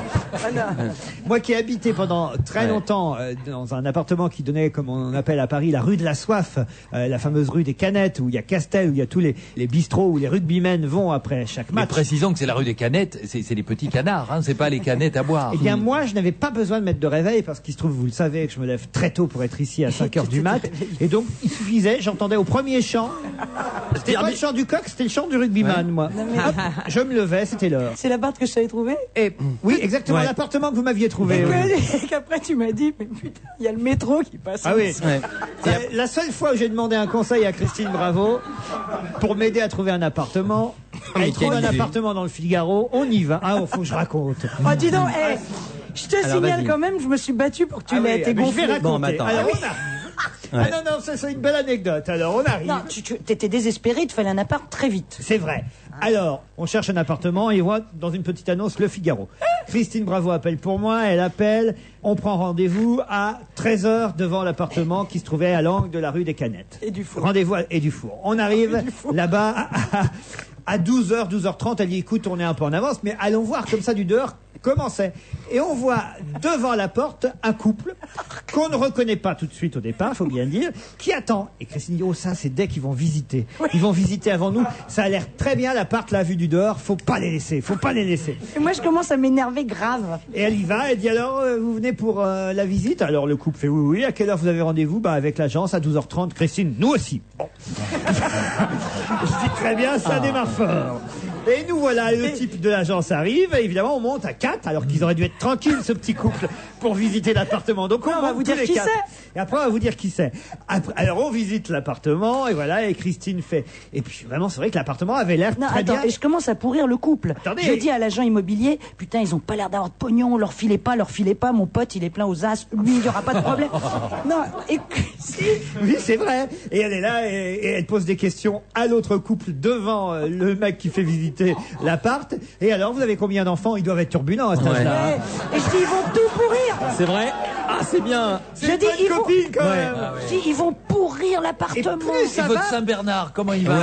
Moi qui ai habité pendant très longtemps dans un appartement qui donnait, comme on appelle à Paris, la rue de la Soif, la fameuse rue des Canettes, où il y a Castel, où il y a tous les bistrots où les rugbymen vont après chaque match. Mais précisons que c'est la rue des Canettes, c'est les petits canards, hein, c'est pas les canettes à boire. Eh bien, moi, je n'avais pas besoin de mettre de réveil parce qu'il se trouve, vous le savez, que je me lève très tôt pour être ici à 5h du mat. Et donc, il suffisait, j'entendais au premier chant. C'était pas le chant du coq, c'était le chant du rugbyman, moi. Non, mais... Hop, je me levais, c'était l'heure. C'est l'appart que je t'avais trouvé? Oui, exactement, l'appartement que vous m'aviez trouvé. Et qu'après, tu m'as dit, mais putain, il y a le métro qui passe. Ah oui. La seule fois où j'ai demandé un conseil à Christine Bravo pour m'aider à trouver un appartement, elle trouve un appartement dans le Figaro, on y va. Ah, faut que je raconte. Oh, dis donc, je te signale quand même, je me suis battu pour que tu l'aies été gonflé. Je vais raconter. Bon, alors, non, c'est une belle anecdote. Alors, on arrive. Non, tu étais désespéré, il te fallait un appart très vite. C'est vrai. Alors, on cherche un appartement et on voit dans une petite annonce le Figaro. Christine Bravo appelle pour moi, elle appelle, on prend rendez-vous à 13h devant l'appartement qui se trouvait à l'angle de la rue des Canettes. Et du four. Rendez-vous et du four. On arrive là-bas à 12h, 12h30, elle dit écoute, on est un peu en avance, mais allons voir comme ça du dehors comment c'est. Et on voit devant la porte un couple qu'on ne reconnaît pas tout de suite au départ, faut bien dire, qui attend. Et Christine dit, oh ça c'est dès qu'ils vont visiter. Oui. Ils vont visiter avant nous. Ça a l'air très bien l'appart, la vue du dehors, faut pas les laisser. Et moi je commence à m'énerver grave. Et elle y va, elle dit alors, vous venez pour la visite? Alors le couple fait oui, à quelle heure vous avez rendez-vous? Bah avec l'agence à 12h30. Christine, nous aussi. Bon. Je dis très bien, ça démarre fort. Et nous voilà, le type de l'agence arrive, et évidemment on monte à 4, alors qu'ils auraient dû être tranquilles, ce petit couple, pour visiter l'appartement. Donc on va vous dire qui c'est. Et après on va vous dire qui c'est. Alors on visite l'appartement, et voilà, et Christine fait. Et puis vraiment, c'est vrai que l'appartement avait l'air très bien. Et je commence à pourrir le couple. Attendez. Je dis à l'agent immobilier, putain, ils ont pas l'air d'avoir de pognon, leur filez pas, mon pote, il est plein aux as, lui, il y aura pas de problème. Non, et oui, c'est vrai. Et elle est là, et elle pose des questions à l'autre couple devant le mec qui fait visiter l'appart. Et alors, vous avez combien d'enfants? Ils doivent être turbulents à cet âge-là. Et je dis, ils vont tout pourrir. C'est vrai? Ah, c'est bien. Je dis, ils vont... copine, quand même. Je dis, ils vont pourrir l'appartement. Et votre Saint-Bernard, comment il va?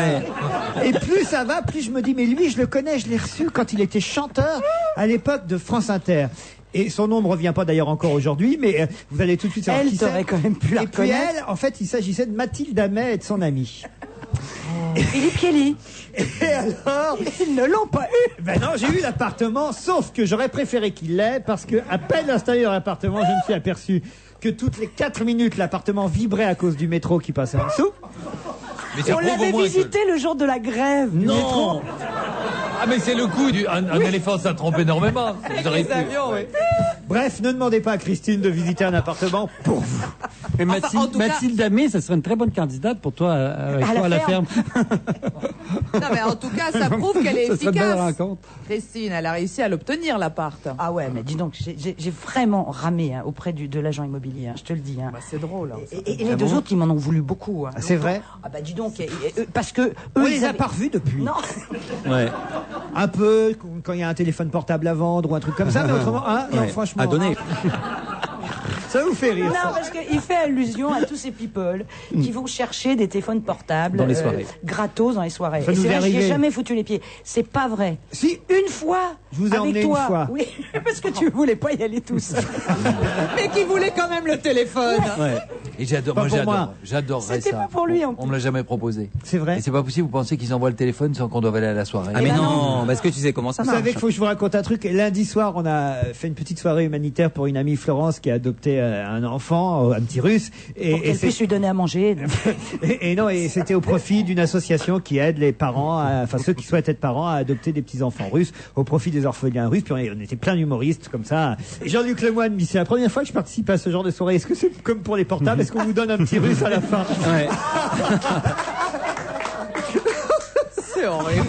Et plus ça va, plus je me dis, mais lui, je le connais, je l'ai reçu quand il était chanteur à l'époque de France Inter. Et son nom ne revient pas d'ailleurs encore aujourd'hui, mais vous allez tout de suite savoir qui c'est. Elle t'aurait quand même pu la reconnaître. Et puis elle, en fait, il s'agissait de Mathilde Amet et de son ami. Philippe Kelly. Et alors, ils ne l'ont pas eu. Ben non, j'ai eu l'appartement, sauf que j'aurais préféré qu'il l'ait, parce que à peine installé dans l'appartement, je me suis aperçu que toutes les 4 minutes, l'appartement vibrait à cause du métro qui passait en dessous. Mais on l'avait visité le jour de la grève. Non. Ah mais c'est le coup un éléphant, ça trompe énormément. Avec les avions, oui. Bref, ne demandez pas à Christine de visiter un appartement pour vous. Et Mathilde Amé, ça serait une très bonne candidate pour toi avec toi à la ferme. Non, mais en tout cas, ça prouve qu'elle est Ça serait une belle efficace. rencontre. Christine, elle a réussi à l'obtenir, l'appart. Ah ouais, mais dis donc, j'ai vraiment ramé auprès de l'agent immobilier, je te le dis. Bah, c'est drôle. Et les deux autres, ils m'en ont voulu beaucoup. Ah, c'est vrai? Ah bah dis donc, parce que eux, On ils les a avaient- pas revus depuis. Non. Ouais. Un peu quand il y a un téléphone portable à vendre ou un truc comme ça, mais autrement, hein, non, Ouais. franchement. À donner. Ça vous fait rire. Non, ça. parce qu'il fait allusion à tous ces people qui vont chercher des téléphones portables Dans les soirées. gratos dans les soirées. Ça Et nous c'est est vrai, j'y ai arrivé. jamais foutu les pieds. C'est pas vrai. Si. Une fois. Je vous ai avec emmené toi. une fois. Oui, parce que tu voulais pas y aller tout seul. Mais qui voulait quand même le téléphone. Ouais. Et j'adore, Pas moi pour j'adore, moi. j'adorerais C'était ça. pas pour lui, en On me l'a jamais proposé. C'est vrai. Et c'est pas possible, vous pensez qu'ils envoient le téléphone sans qu'on doive aller à la soirée? Ah mais ben non, parce que tu sais comment ça Vous marche. savez qu'il faut que je vous raconte un truc. Lundi soir, on a fait une petite soirée humanitaire pour une amie Florence qui a adopté un enfant, un petit russe. Pour qu'elle puisse lui donner à manger. Et c'était au profit d'une association qui aide les parents, enfin ceux qui souhaitent être parents, à adopter des petits enfants russes au profit des orphelins russes. Puis on était plein d'humoristes comme ça. Et Jean-Luc Lemoyne me dit, c'est la première fois que je participe à ce genre de soirée. Est-ce que c'est comme pour les portables? Est-ce qu'on vous donne un petit russe à la fin? Ouais. C'est horrible.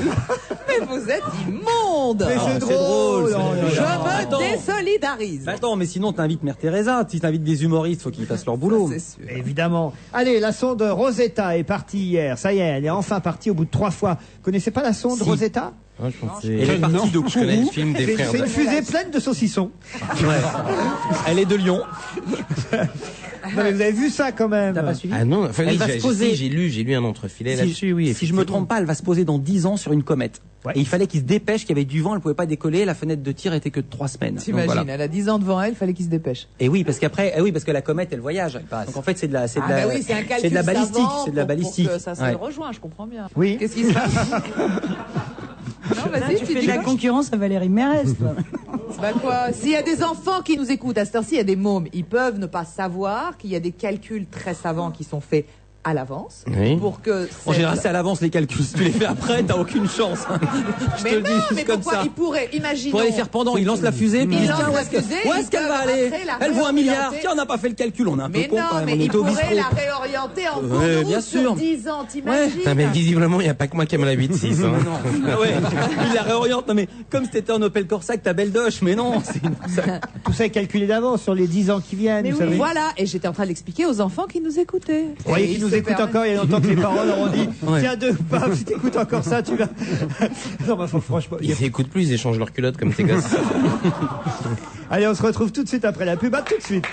Mais vous êtes immonde. Mais c'est drôle. Je Attends. me désolidarise. Bah attends, mais sinon t'invites Mère Teresa. Si t'invites des humoristes, faut qu'ils fassent leur boulot. C'est sûr. Évidemment. Allez, la sonde Rosetta est partie hier. Ça y est, elle est enfin partie au bout de 3 fois. Vous connaissez pas la sonde Si. Rosetta? Ah, je pensais... Elle est partie de Je connais le Kourou. film des frères. C'est une fusée pleine de saucissons. Elle est de Lyon. Non, mais vous avez vu ça quand même? T'as pas suivi? Ah non, enfin, Elle oui, va se poser. j'ai lu un entrefilet Si, là-dessus, oui. si je me trompe pas, elle va se poser dans 10 ans sur une comète. Ouais. Et il fallait qu'il se dépêche, qu'il y avait du vent, elle pouvait pas décoller, la fenêtre de tir était que de 3 semaines. Donc, T'imagines, voilà. elle a 10 ans devant elle, fallait qu'il se dépêche. Et oui, parce qu'après, parce que la comète, elle voyage. Donc en fait, c'est de la, Ah bah oui, c'est un calcul c'est de la balistique, savant c'est de la pour balistique. que ça se Ouais. rejoint, je comprends bien. Oui. Qu'est-ce qui se passe? Non, Là, vas-y, tu fais dis de la quoi. concurrence à Valérie Mérès, toi. Bah quoi? S'il y a des enfants qui nous écoutent à cette heure-ci, il y a des mômes, ils peuvent ne pas savoir qu'il y a des calculs très savants qui sont faits à l'avance Oui. pour que. En général, c'est à l'avance les calculs. Si tu les fais après, t'as aucune chance. Je Mais te le non, dis mais juste comme pourquoi ça. ils pourraient, imaginons. Pour les faire pendant, il lance la fusée, puis Il il dit, lance tiens, où la est-ce que- fusée, où ils est-ce qu'elle va peuvent aller? après la Elle vaut 1 milliard. réorienter. Tiens, on n'a pas fait le calcul, on est un peu Mais con non, quand même. mais On ils était au pourraient bistrot. la réorienter en cours Ouais, de route bien sur sûr. 10 ans, t'imagines? Putain, mais visiblement, il n'y a pas que moi qui aime la 8-6. Hein. Ah ouais, il la réoriente. Non mais comme si t'étais en Opel Corsa que t'as belle doche, mais non, c'est Tout ça est calculé d'avance sur les 10 ans qui viennent, Mais vous oui, savez. voilà, et j'étais en train de l'expliquer aux enfants qui nous écoutaient. Vous voyez Et qu'ils ils nous se écoutent permettent- encore, il y a longtemps que les parents leur ont dit Ouais. tiens deux, paf, si t'écoutes encore ça, tu vas. Non, bah, franchement. Ils écoutent plus, ils échangent leurs culottes comme tes gosses. Allez, on se retrouve tout de suite après la pub. À tout de suite.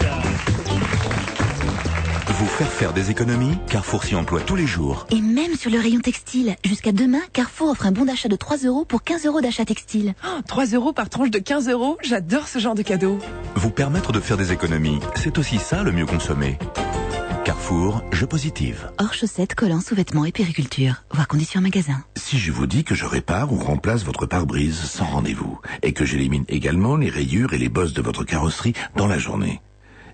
Vous faire des économies, Carrefour s'y emploie tous les jours. Et même sur le rayon textile. Jusqu'à demain, Carrefour offre un bon d'achat de 3 € pour 15 € d'achat textile. 3 € par tranche de 15 €, j'adore ce genre de cadeau. Vous permettre de faire des économies, c'est aussi ça le mieux consommé. Carrefour, jeu positive. Hors chaussettes, collants, sous-vêtements et périculture. Voir conditions en magasin. Si je vous dis que je répare ou remplace votre pare-brise sans rendez-vous, et que j'élimine également les rayures et les bosses de votre carrosserie dans la journée.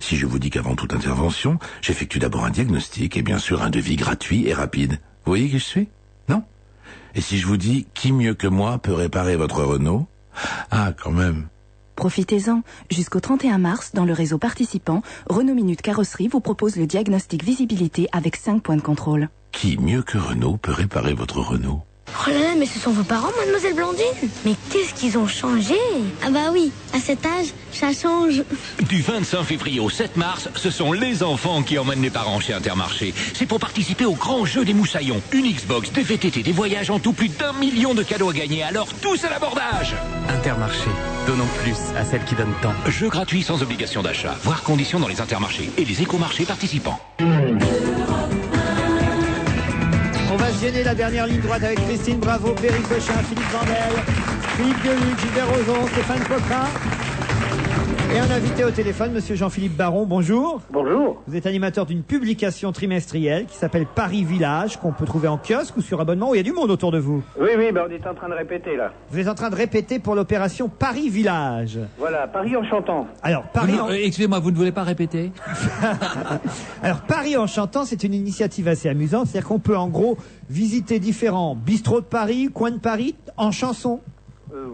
Si je vous dis qu'avant toute intervention, j'effectue d'abord un diagnostic et bien sûr un devis gratuit et rapide. Vous voyez qui je suis? Non? Et si je vous dis qui mieux que moi peut réparer votre Renault? Ah, quand même. Profitez-en. Jusqu'au 31 mars, dans le réseau participant, Renault Minute Carrosserie vous propose le diagnostic visibilité avec 5 points de contrôle. Qui mieux que Renault peut réparer votre Renault? Oh là là, mais ce sont vos parents, mademoiselle Blandine. Mais qu'est-ce qu'ils ont changé? Ah bah oui, à cet âge, ça change. Du 25 février au 7 mars, ce sont les enfants qui emmènent les parents chez Intermarché. C'est pour participer au grand jeu des moussaillons. Une Xbox, des VTT, des voyages, en tout plus d'1 million de cadeaux à gagner. Alors tous à l'abordage. Intermarché, donnons plus à celles qui donnent tant. Jeu gratuit sans obligation d'achat. Voir conditions dans les Intermarchés et les écomarchés participants. On va se gêner la dernière ligne droite avec Christine Bravo, Perry Cochin, Philippe Vandel, Philippe Gueluc, Gilbert Rozon, Stéphane Poquin. Et un invité au téléphone, monsieur Jean-Philippe Baron, bonjour. Bonjour. Vous êtes animateur d'une publication trimestrielle qui s'appelle Paris Village, qu'on peut trouver en kiosque ou sur abonnement, où il y a du monde autour de vous. Oui, ben on est en train de répéter là. Vous êtes en train de répéter pour l'opération Paris Village. Voilà, Paris en chantant. Alors, Paris en... Excusez-moi, vous ne voulez pas répéter? Alors, Paris en chantant, c'est une initiative assez amusante. C'est-à-dire qu'on peut en gros visiter différents bistrots de Paris, coins de Paris, en chanson.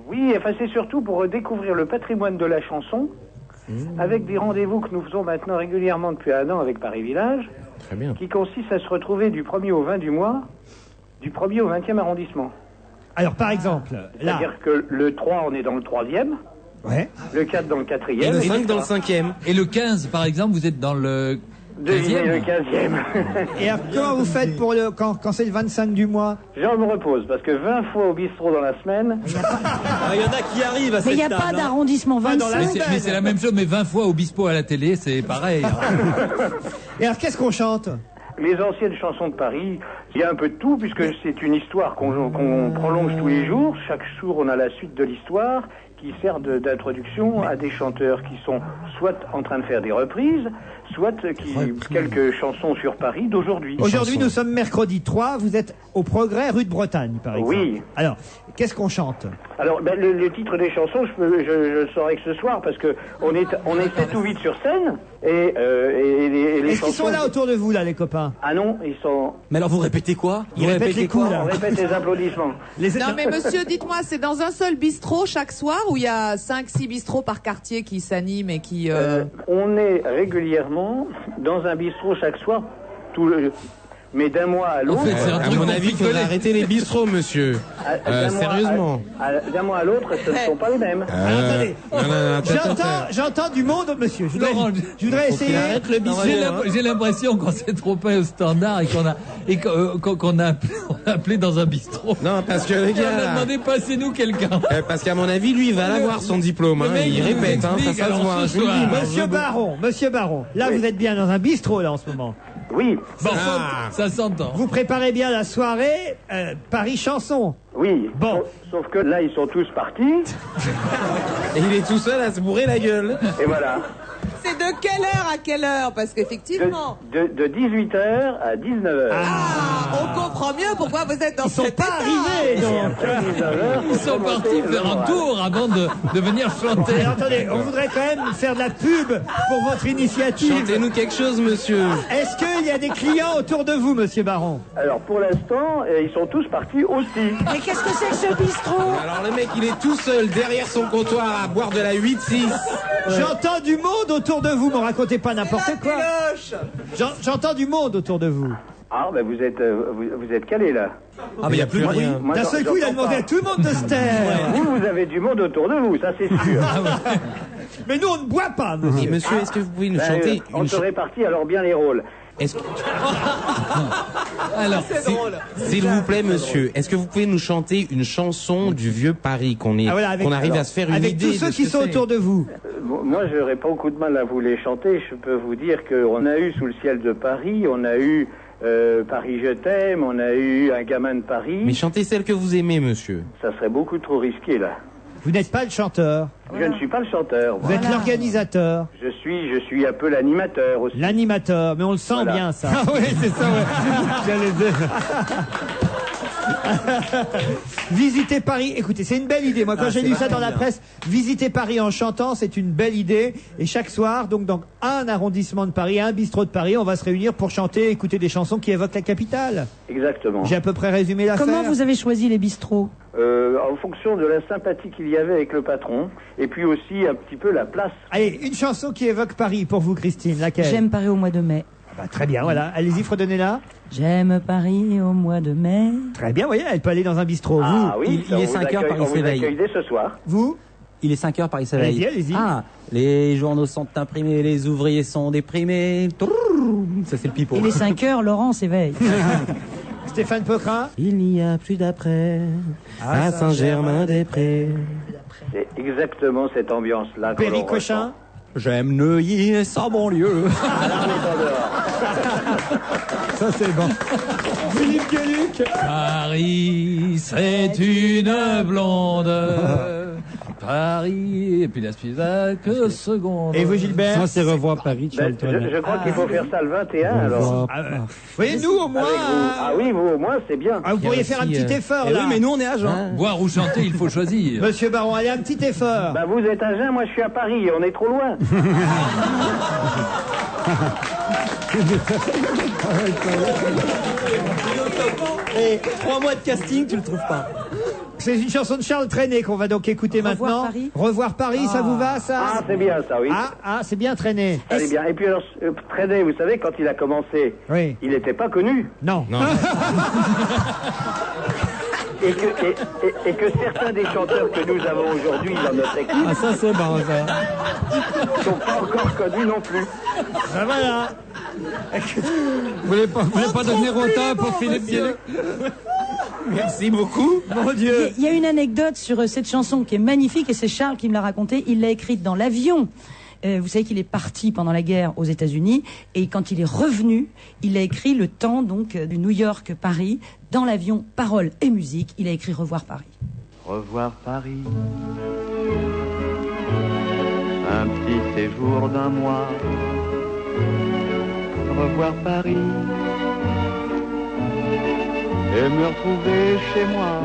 Oui, enfin c'est surtout pour découvrir le patrimoine de la chanson avec des rendez-vous que nous faisons maintenant régulièrement depuis 1 an avec Paris Village, Très bien. qui consiste à se retrouver du 1er au 20 du mois, du 1er au 20e arrondissement. Alors, par exemple, là... C'est-à-dire que le 3, on est dans le 3e, ouais. Le 4 dans le 4e. Et le 5 dans le 5e. Et le 15, par exemple, vous êtes dans le... Devinez le 15e. Et alors, comment vous faites pour quand c'est le 25 du mois? J'en me repose, parce que 20 fois au bistrot dans la semaine... Il y en a qui arrivent à Mais il n'y a cette pas table, hein. d'arrondissement 25. Mais c'est la même chose, mais 20 fois au Bispo à la télé, c'est pareil. Et alors, qu'est-ce qu'on chante? Les anciennes chansons de Paris, il y a un peu de tout, puisque c'est une histoire qu'on prolonge tous les jours. Chaque jour, on a la suite de l'histoire qui sert d'introduction à des chanteurs qui sont soit en train de faire des reprises, soit quelques chansons sur Paris d'aujourd'hui. Aujourd'hui, nous sommes mercredi 3, vous êtes au Progrès, rue de Bretagne, par exemple. Oui. Alors, qu'est-ce qu'on chante? Alors, le titre des chansons, je le saurai que ce soir, parce que on est 7 ou 8 sur scène, et les Est-ce qu'ils sont là autour de vous, là, les copains? Ah non, ils sont... Mais alors vous répétez quoi? Ils répètent les coups, là. On répète les applaudissements. Non mais monsieur, dites-moi, c'est dans un seul bistrot chaque soir ou il y a 5-6 bistrots par quartier qui s'animent et qui... On est régulièrement dans un bistrot chaque soir, mais d'un mois à l'autre... En fait, à mon avis, il faudrait arrêter les bistrots, monsieur. Sérieusement. D'un mois à l'autre, ce ne sont pas les mêmes. Attendez. J'entends du monde, monsieur. Je voudrais essayer... J'ai l'impression qu'on s'est trompé au standard et qu'on a appelé dans un bistrot. Non, parce que le Et on gars... a demandé passez-nous quelqu'un. Parce qu'à mon avis, lui, il va l'avoir son diplôme. Hein. Il répète, hein, ça se voit. Je vous le dis. Monsieur Baron, là vous êtes bien dans un bistrot là en ce moment. Oui. Bon, ça s'entend. Vous préparez bien la soirée Paris Chanson. Oui. Bon. Sauf que là, ils sont tous partis. Et il est tout seul à se bourrer la gueule. Et voilà. C'est de quelle heure à quelle heure? Parce qu'effectivement... De 18h à 19h. On comprend mieux pourquoi vous êtes dans cet état. Arrivés, donc. Ils sont partis faire un tour avant de venir chanter. Alors, attendez, on voudrait quand même faire de la pub pour votre initiative. Chantez-nous quelque chose, monsieur. Est-ce qu'il y a des clients autour de vous, monsieur Baron? Alors, pour l'instant, ils sont tous partis aussi. Mais qu'est-ce que c'est que ce bistrot? Alors le mec, il est tout seul derrière son comptoir à boire de la 8-6. J'entends du monde autour de vous, me racontez pas n'importe quoi. J'entends du monde autour de vous. Ah, ben vous êtes calés là. Ah, mais il n'y a plus de bruit. D'un seul coup, il a demandé à tout le monde de se taire. Vous avez du monde autour de vous, ça c'est sûr. Mais nous, on ne boit pas, monsieur. Et monsieur, est-ce que vous pouvez nous chanter On se répartit alors bien les rôles. Alors, s'il vous plaît, monsieur, est-ce que vous pouvez nous chanter une chanson du vieux Paris qu'on arrive à se faire une idée avec tous ceux qui sont autour de vous? Moi, je n'aurais pas beaucoup de mal à vous les chanter. Je peux vous dire qu'on a eu Sous le ciel de Paris, on a eu Paris je t'aime, on a eu Un gamin de Paris. Mais chantez celle que vous aimez, monsieur. Ça serait beaucoup trop risqué là. Vous n'êtes pas le chanteur. Je ne suis pas le chanteur. Vous êtes l'organisateur. Je suis un peu l'animateur aussi. L'animateur, mais on le sent bien ça. Ah oui, c'est ça, ouais. J'allais dire. Visiter Paris, écoutez, c'est une belle idée. Moi, quand j'ai lu ça dans la presse, visiter Paris en chantant, c'est une belle idée. Et chaque soir, donc dans un arrondissement de Paris, un bistrot de Paris, on va se réunir pour chanter, écouter des chansons qui évoquent la capitale. Exactement. J'ai à peu près résumé l'affaire. Comment vous avez choisi les bistrots? En fonction de la sympathie qu'il y avait avec le patron, et puis aussi un petit peu la place. Allez, une chanson qui évoque Paris pour vous, Christine, laquelle? J'aime Paris au mois de mai. Bah, très bien, voilà. Allez-y, fredonnez-la. J'aime Paris au mois de mai. Très bien, voyez, elle peut aller dans un bistrot. Ah vous, oui, il est 5 heures, Paris s'éveille. On vous accueille dès ce soir. Vous? Il est 5 heures, Paris s'éveille. Allez-y, allez-y. Ah, les journaux sont imprimés, les ouvriers sont déprimés. Ça, c'est le pipeau. Il est 5 heures, Laurent s'éveille. Stéphane Pocrin. Il n'y a plus d'après à Saint-Germain-des-Prés. C'est exactement cette ambiance-là. Perry Cochin. J'aime Neuilly et sa banlieue. Ça, c'est bon. Philippe Gueluc. Paris, c'est une blonde. Paris, et puis la suite que seconde. Et vous, Gilbert? Ça, c'est Revoir Paris, Charles Trenet. Je crois qu'il faut faire ça le 21, alors. Vous voyez, nous, au moins... Ah oui, vous, au moins, c'est bien. Ah, vous pourriez faire un petit effort, Eh là. oui, mais nous, on est à Jean. Boire ou chanter, il faut choisir. Monsieur Baron, allez, un petit effort. Bah, vous êtes à Jeun, moi je suis à Paris, on est trop loin. Et 3 mois de casting, tu le trouves pas. C'est une chanson de Charles Trenet qu'on va donc écouter maintenant. Paris. Revoir Paris, ça vous va, ça? Ah, c'est bien ça, oui. C'est bien Trenet. Allez bien. Et puis alors, Trenet, vous savez, quand il a commencé, il n'était pas connu. Non. Et que certains des chanteurs que nous avons aujourd'hui dans notre équipe... Ah, ça c'est bon, ça. ...sont pas encore connus non plus. Ben voilà. Vous voulez pas devenir auteur pour Philippe Gueluc? Merci beaucoup. Mon Dieu. Il y a une anecdote sur cette chanson qui est magnifique et c'est Charles qui me l'a racontée. Il l'a écrite dans l'avion. Vous savez qu'il est parti pendant la guerre aux États-Unis et quand il est revenu, il a écrit le temps donc de New York-Paris dans l'avion, paroles et musique. Il a écrit Revoir Paris. Revoir Paris, un petit séjour d'un mois. Revoir Paris et me retrouver chez moi,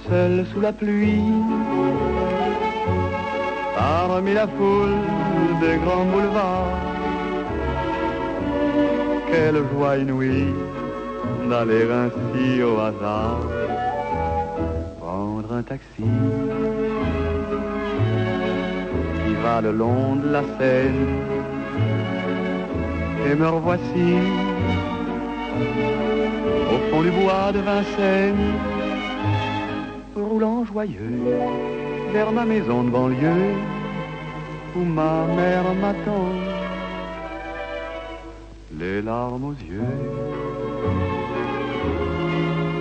seul sous la pluie. Parmi la foule des grands boulevards, quelle joie inouïe d'aller ainsi au hasard, prendre un taxi qui va le long de la Seine, et me revoici au fond du bois de Vincennes, roulant joyeux vers ma maison de banlieue où ma mère m'attend, les larmes aux yeux,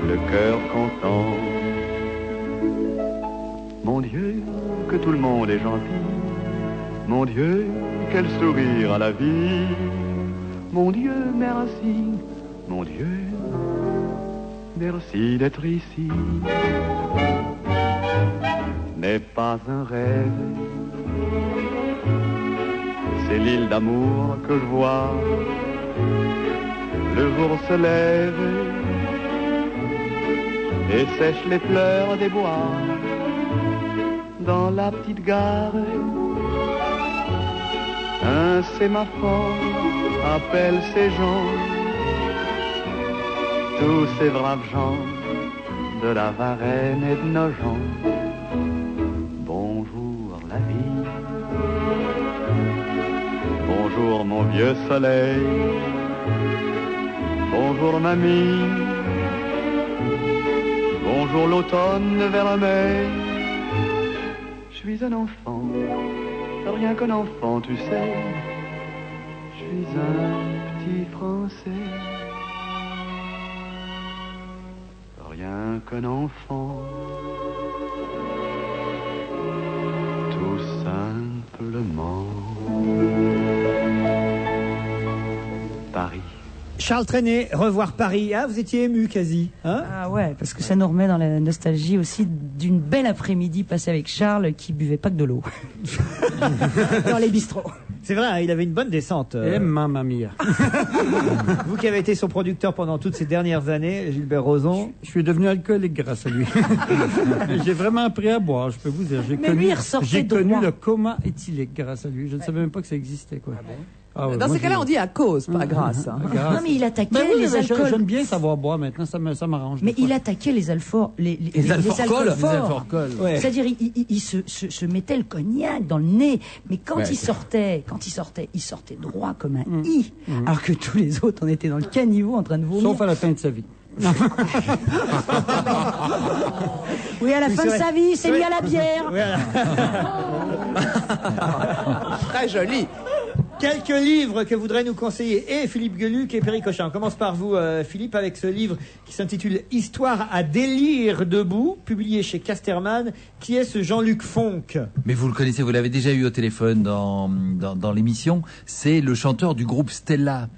le cœur content. Mon Dieu, que tout le monde est gentil. Mon Dieu, quel sourire à la vie. Mon Dieu, merci. Mon Dieu, merci d'être ici. N'est pas un rêve, c'est l'île d'amour que je vois. Le jour se lève et sèche les fleurs des bois. Dans la petite gare, un sémaphore appelle ces gens, tous ces braves gens de la Varenne et de Nogent. Bonjour la vie, bonjour mon vieux soleil, bonjour mamie, bonjour l'automne vers mai. Je suis un enfant, rien qu'un enfant, tu sais. Je suis un petit Français, rien qu'un enfant, tout simplement. Paris. Charles Trenet, Revoir Paris. Ah, vous étiez ému quasi. Hein? Ah ouais, parce que ça nous remet dans la nostalgie aussi d'une belle après-midi passée avec Charles qui buvait pas que de l'eau. Dans les bistrots. C'est vrai, hein, il avait une bonne descente. Et mamma mia. Vous qui avez été son producteur pendant toutes ces dernières années, Gilbert Rozon. Je suis devenu alcoolique grâce à lui. J'ai vraiment appris à boire, je peux vous dire. J'ai connu le coma éthylique grâce à lui. Je ne savais même pas que ça existait, quoi. Ah bon? Ah ouais, dans ces cas-là, on dit à cause, pas grâce. Hein. Non, mais il attaquait les alcools. J'aime bien savoir boire maintenant, ça m'arrange. Mais il attaquait les alcool forts. Ouais. C'est-à-dire, il se mettait le cognac dans le nez. Mais quand il sortait droit comme un i. Alors que tous les autres, on était dans le caniveau en train de vomir. Sauf à la fin de sa vie. Oui, à la fin de sa vie, c'est mis à la bière. Très joli. Quelques livres que voudraient nous conseiller et Philippe Gueluc et Perry Cochin. On commence par vous, Philippe, avec ce livre qui s'intitule Histoire à délire debout, publié chez Casterman. Qui est ce Jean-Luc Fonck? Mais vous le connaissez, vous l'avez déjà eu au téléphone dans l'émission. C'est le chanteur du groupe Stella.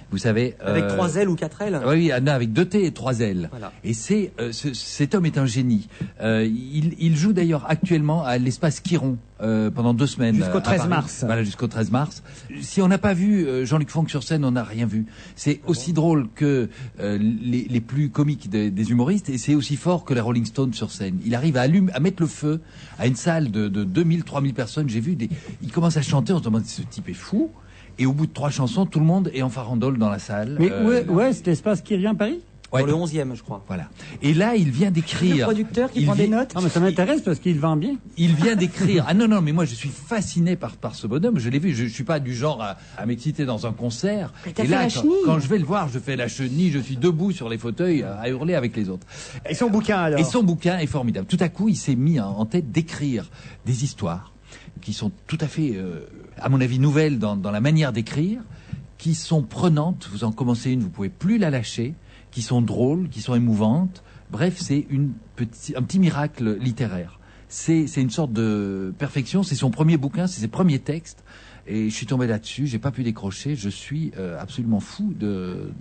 Vous savez, avec 3 L ou 4 L. Oui, avec 2 T et 3 L. Voilà. Et cet homme est un génie. Il joue d'ailleurs actuellement à l'espace Quiron pendant 2 semaines. Jusqu'au 13 mars. Voilà, jusqu'au 13 mars. Si on n'a pas vu Jean-Luc Fonck sur scène, on n'a rien vu. C'est aussi drôle que les plus comiques des humoristes, et c'est aussi fort que les Rolling Stones sur scène. Il arrive à mettre le feu à une salle de 2000, 3000 personnes. J'ai vu il commence à chanter, on se demande si ce type est fou. Et au bout de 3 chansons, tout le monde est en farandole dans la salle. Mais où est cet espace Quiron à Paris? Dans le 11e, je crois. Voilà. Et là, il vient d'écrire. Le producteur qui prend des notes. Non, mais ça m'intéresse parce qu'il vend bien. Il vient d'écrire. Ah non, mais moi je suis fasciné par ce bonhomme. Je l'ai vu. Je suis pas du genre à m'exciter dans un concert. Et là, quand je vais le voir, je fais la chenille. Je suis debout sur les fauteuils à hurler avec les autres. Et son bouquin alors? Et son bouquin est formidable. Tout à coup, il s'est mis en tête d'écrire des histoires qui sont tout à fait, à mon avis, nouvelles dans la manière d'écrire, qui sont prenantes. Vous en commencez une, vous pouvez plus la lâcher. Qui sont drôles, qui sont émouvantes. Bref, c'est un petit miracle littéraire. C'est une sorte de perfection. C'est son premier bouquin, c'est ses premiers textes. Et je suis tombé là-dessus, j'ai pas pu décrocher. Je suis absolument fou de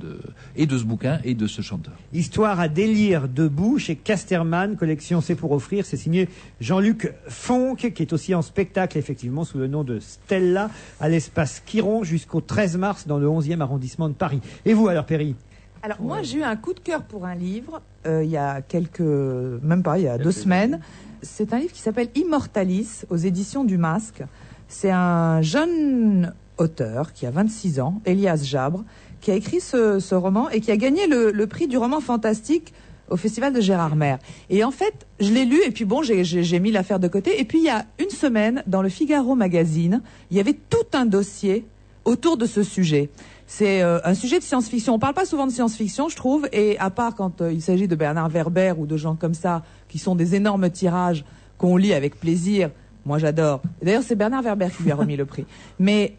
ce bouquin et de ce chanteur. Histoire à délire debout chez Casterman, collection C'est pour offrir. C'est signé Jean-Luc Fonck, qui est aussi en spectacle, effectivement, sous le nom de Stella, à l'espace Quiron, jusqu'au 13 mars, dans le 11e arrondissement de Paris. Et vous, alors, Perry? Alors moi j'ai eu un coup de cœur pour un livre il y a il y a 2 semaines. C'est un livre qui s'appelle Immortalis aux éditions du Masque. C'est un jeune auteur qui a 26 ans, Elias Jabre, qui a écrit ce roman et qui a gagné le prix du roman fantastique au festival de Gérardmer. Et en fait, je l'ai lu et puis bon, j'ai mis l'affaire de côté. Et puis il y a une semaine, dans le Figaro magazine, il y avait tout un dossier autour de ce sujet. C'est un sujet de science-fiction. On parle pas souvent de science-fiction, je trouve, et à part quand il s'agit de Bernard Werber ou de gens comme ça, qui sont des énormes tirages qu'on lit avec plaisir. Moi, j'adore. D'ailleurs, c'est Bernard Werber qui lui a remis le prix. Mais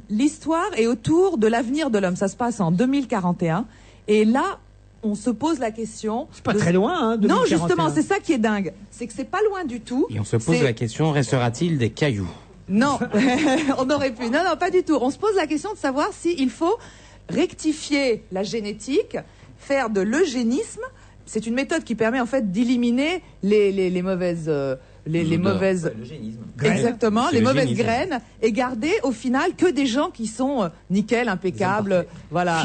l'histoire est autour de l'avenir de l'homme. Ça se passe en 2041. Et là, on se pose la question... C'est pas très loin, hein, 2041. Non, justement, c'est ça qui est dingue. C'est que c'est pas loin du tout. Et on se pose la question, restera-t-il des cailloux? Non, on aurait pu. Non, pas du tout. On se pose la question de savoir s'il faut rectifier la génétique, faire de l'eugénisme. C'est une méthode qui permet en fait d'éliminer les mauvaises... les mauvaises exactement les mauvaises graines et garder au final que des gens qui sont nickel, impeccables, voilà.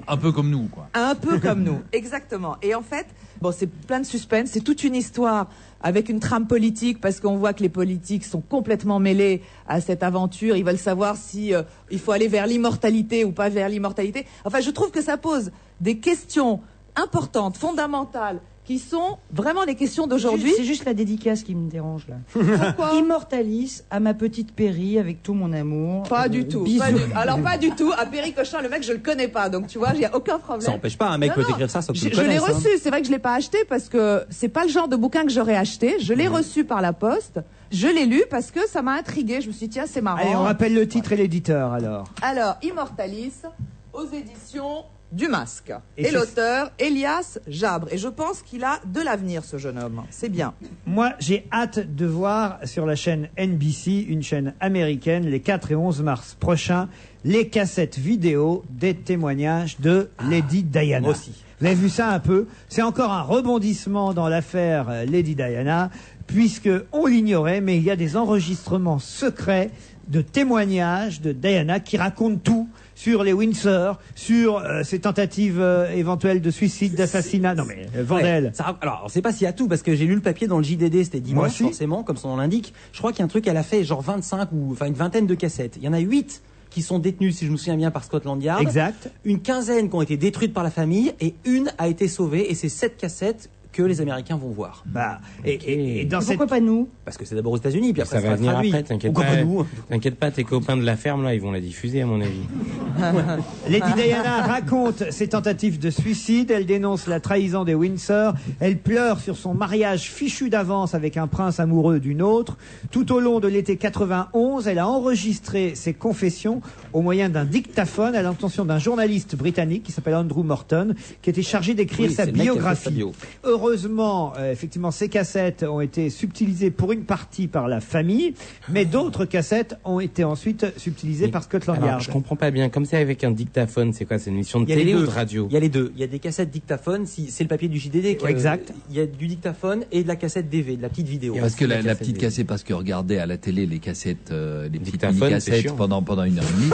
Un peu comme nous, quoi. Un peu comme nous, exactement. Et en fait, bon, c'est plein de suspense, c'est toute une histoire avec une trame politique parce qu'on voit que les politiques sont complètement mêlés à cette aventure. Ils veulent savoir si il faut aller vers l'immortalité ou pas vers l'immortalité. Enfin, je trouve que ça pose des questions importantes, fondamentales, qui sont vraiment des questions d'aujourd'hui. C'est juste la dédicace qui me dérange là. Pourquoi? Immortalis à ma petite Perry avec tout mon amour. Pas du tout. Alors pas du tout. À Perry Cochin, le mec, je le connais pas, donc tu vois, il y a aucun problème. Ça n'empêche pas un mec peut écrire ça, sauf que je l'ai reçu. C'est vrai que je l'ai pas acheté parce que c'est pas le genre de bouquin que j'aurais acheté. Je l'ai reçu par la poste. Je l'ai lu parce que ça m'a intrigué. Je me suis dit tiens, c'est marrant. Allez, on rappelle le titre et l'éditeur alors. Alors Immortalis aux éditions du Masque. Et l'auteur, Elias Jabre. Et je pense qu'il a de l'avenir, ce jeune homme. C'est bien. Moi, j'ai hâte de voir sur la chaîne NBC, une chaîne américaine, les 4 et 11 mars prochains, les cassettes vidéo des témoignages de Lady Diana. Aussi. Vous avez vu ça un peu? C'est encore un rebondissement dans l'affaire Lady Diana, puisque on l'ignorait, mais il y a des enregistrements secrets de témoignages de Diana qui racontent tout sur les Windsor, sur ces tentatives éventuelles de suicide, d'assassinat. Non mais Vandel. Ouais, alors, on ne sait pas s'il y a tout, parce que j'ai lu le papier dans le JDD, c'était dimanche, forcément, comme son nom l'indique. Je crois qu'il y a un truc, elle a fait genre 25 ou enfin une vingtaine de cassettes. Il y en a 8 qui sont détenues, si je me souviens bien, par Scotland Yard. Exact. Une quinzaine qui ont été détruites par la famille et une a été sauvée, et c'est 7 cassettes que les Américains vont voir. Bah, et dans pourquoi pas nous? Parce que c'est d'abord aux États-Unis, puis après ça va venir traduit. après, t'inquiète pas. T'inquiète pas, tes copains de la ferme là, ils vont la diffuser à mon avis. Lady Diana raconte ses tentatives de suicide, elle dénonce la trahison des Windsor, elle pleure sur son mariage fichu d'avance avec un prince amoureux d'une autre. Tout au long de l'été 91, elle a enregistré ses confessions au moyen d'un dictaphone à l'intention d'un journaliste britannique qui s'appelle Andrew Morton, qui était chargé d'écrire sa biographie. Heureusement, effectivement, ces cassettes ont été subtilisées pour une partie par la famille, mais d'autres cassettes ont été ensuite subtilisées par Scotland Yard. Je comprends pas bien. Comme c'est avec un dictaphone, c'est quoi? C'est une émission de télé ou de radio? Il y a les deux. Il y a des cassettes dictaphone, c'est le papier du JDD. Exact. Il y a du dictaphone et de la cassette DV, de la petite vidéo. Parce que la petite cassette, parce que regarder à la télé les cassettes, les petites mini-cassettes pendant 1 heure et demie,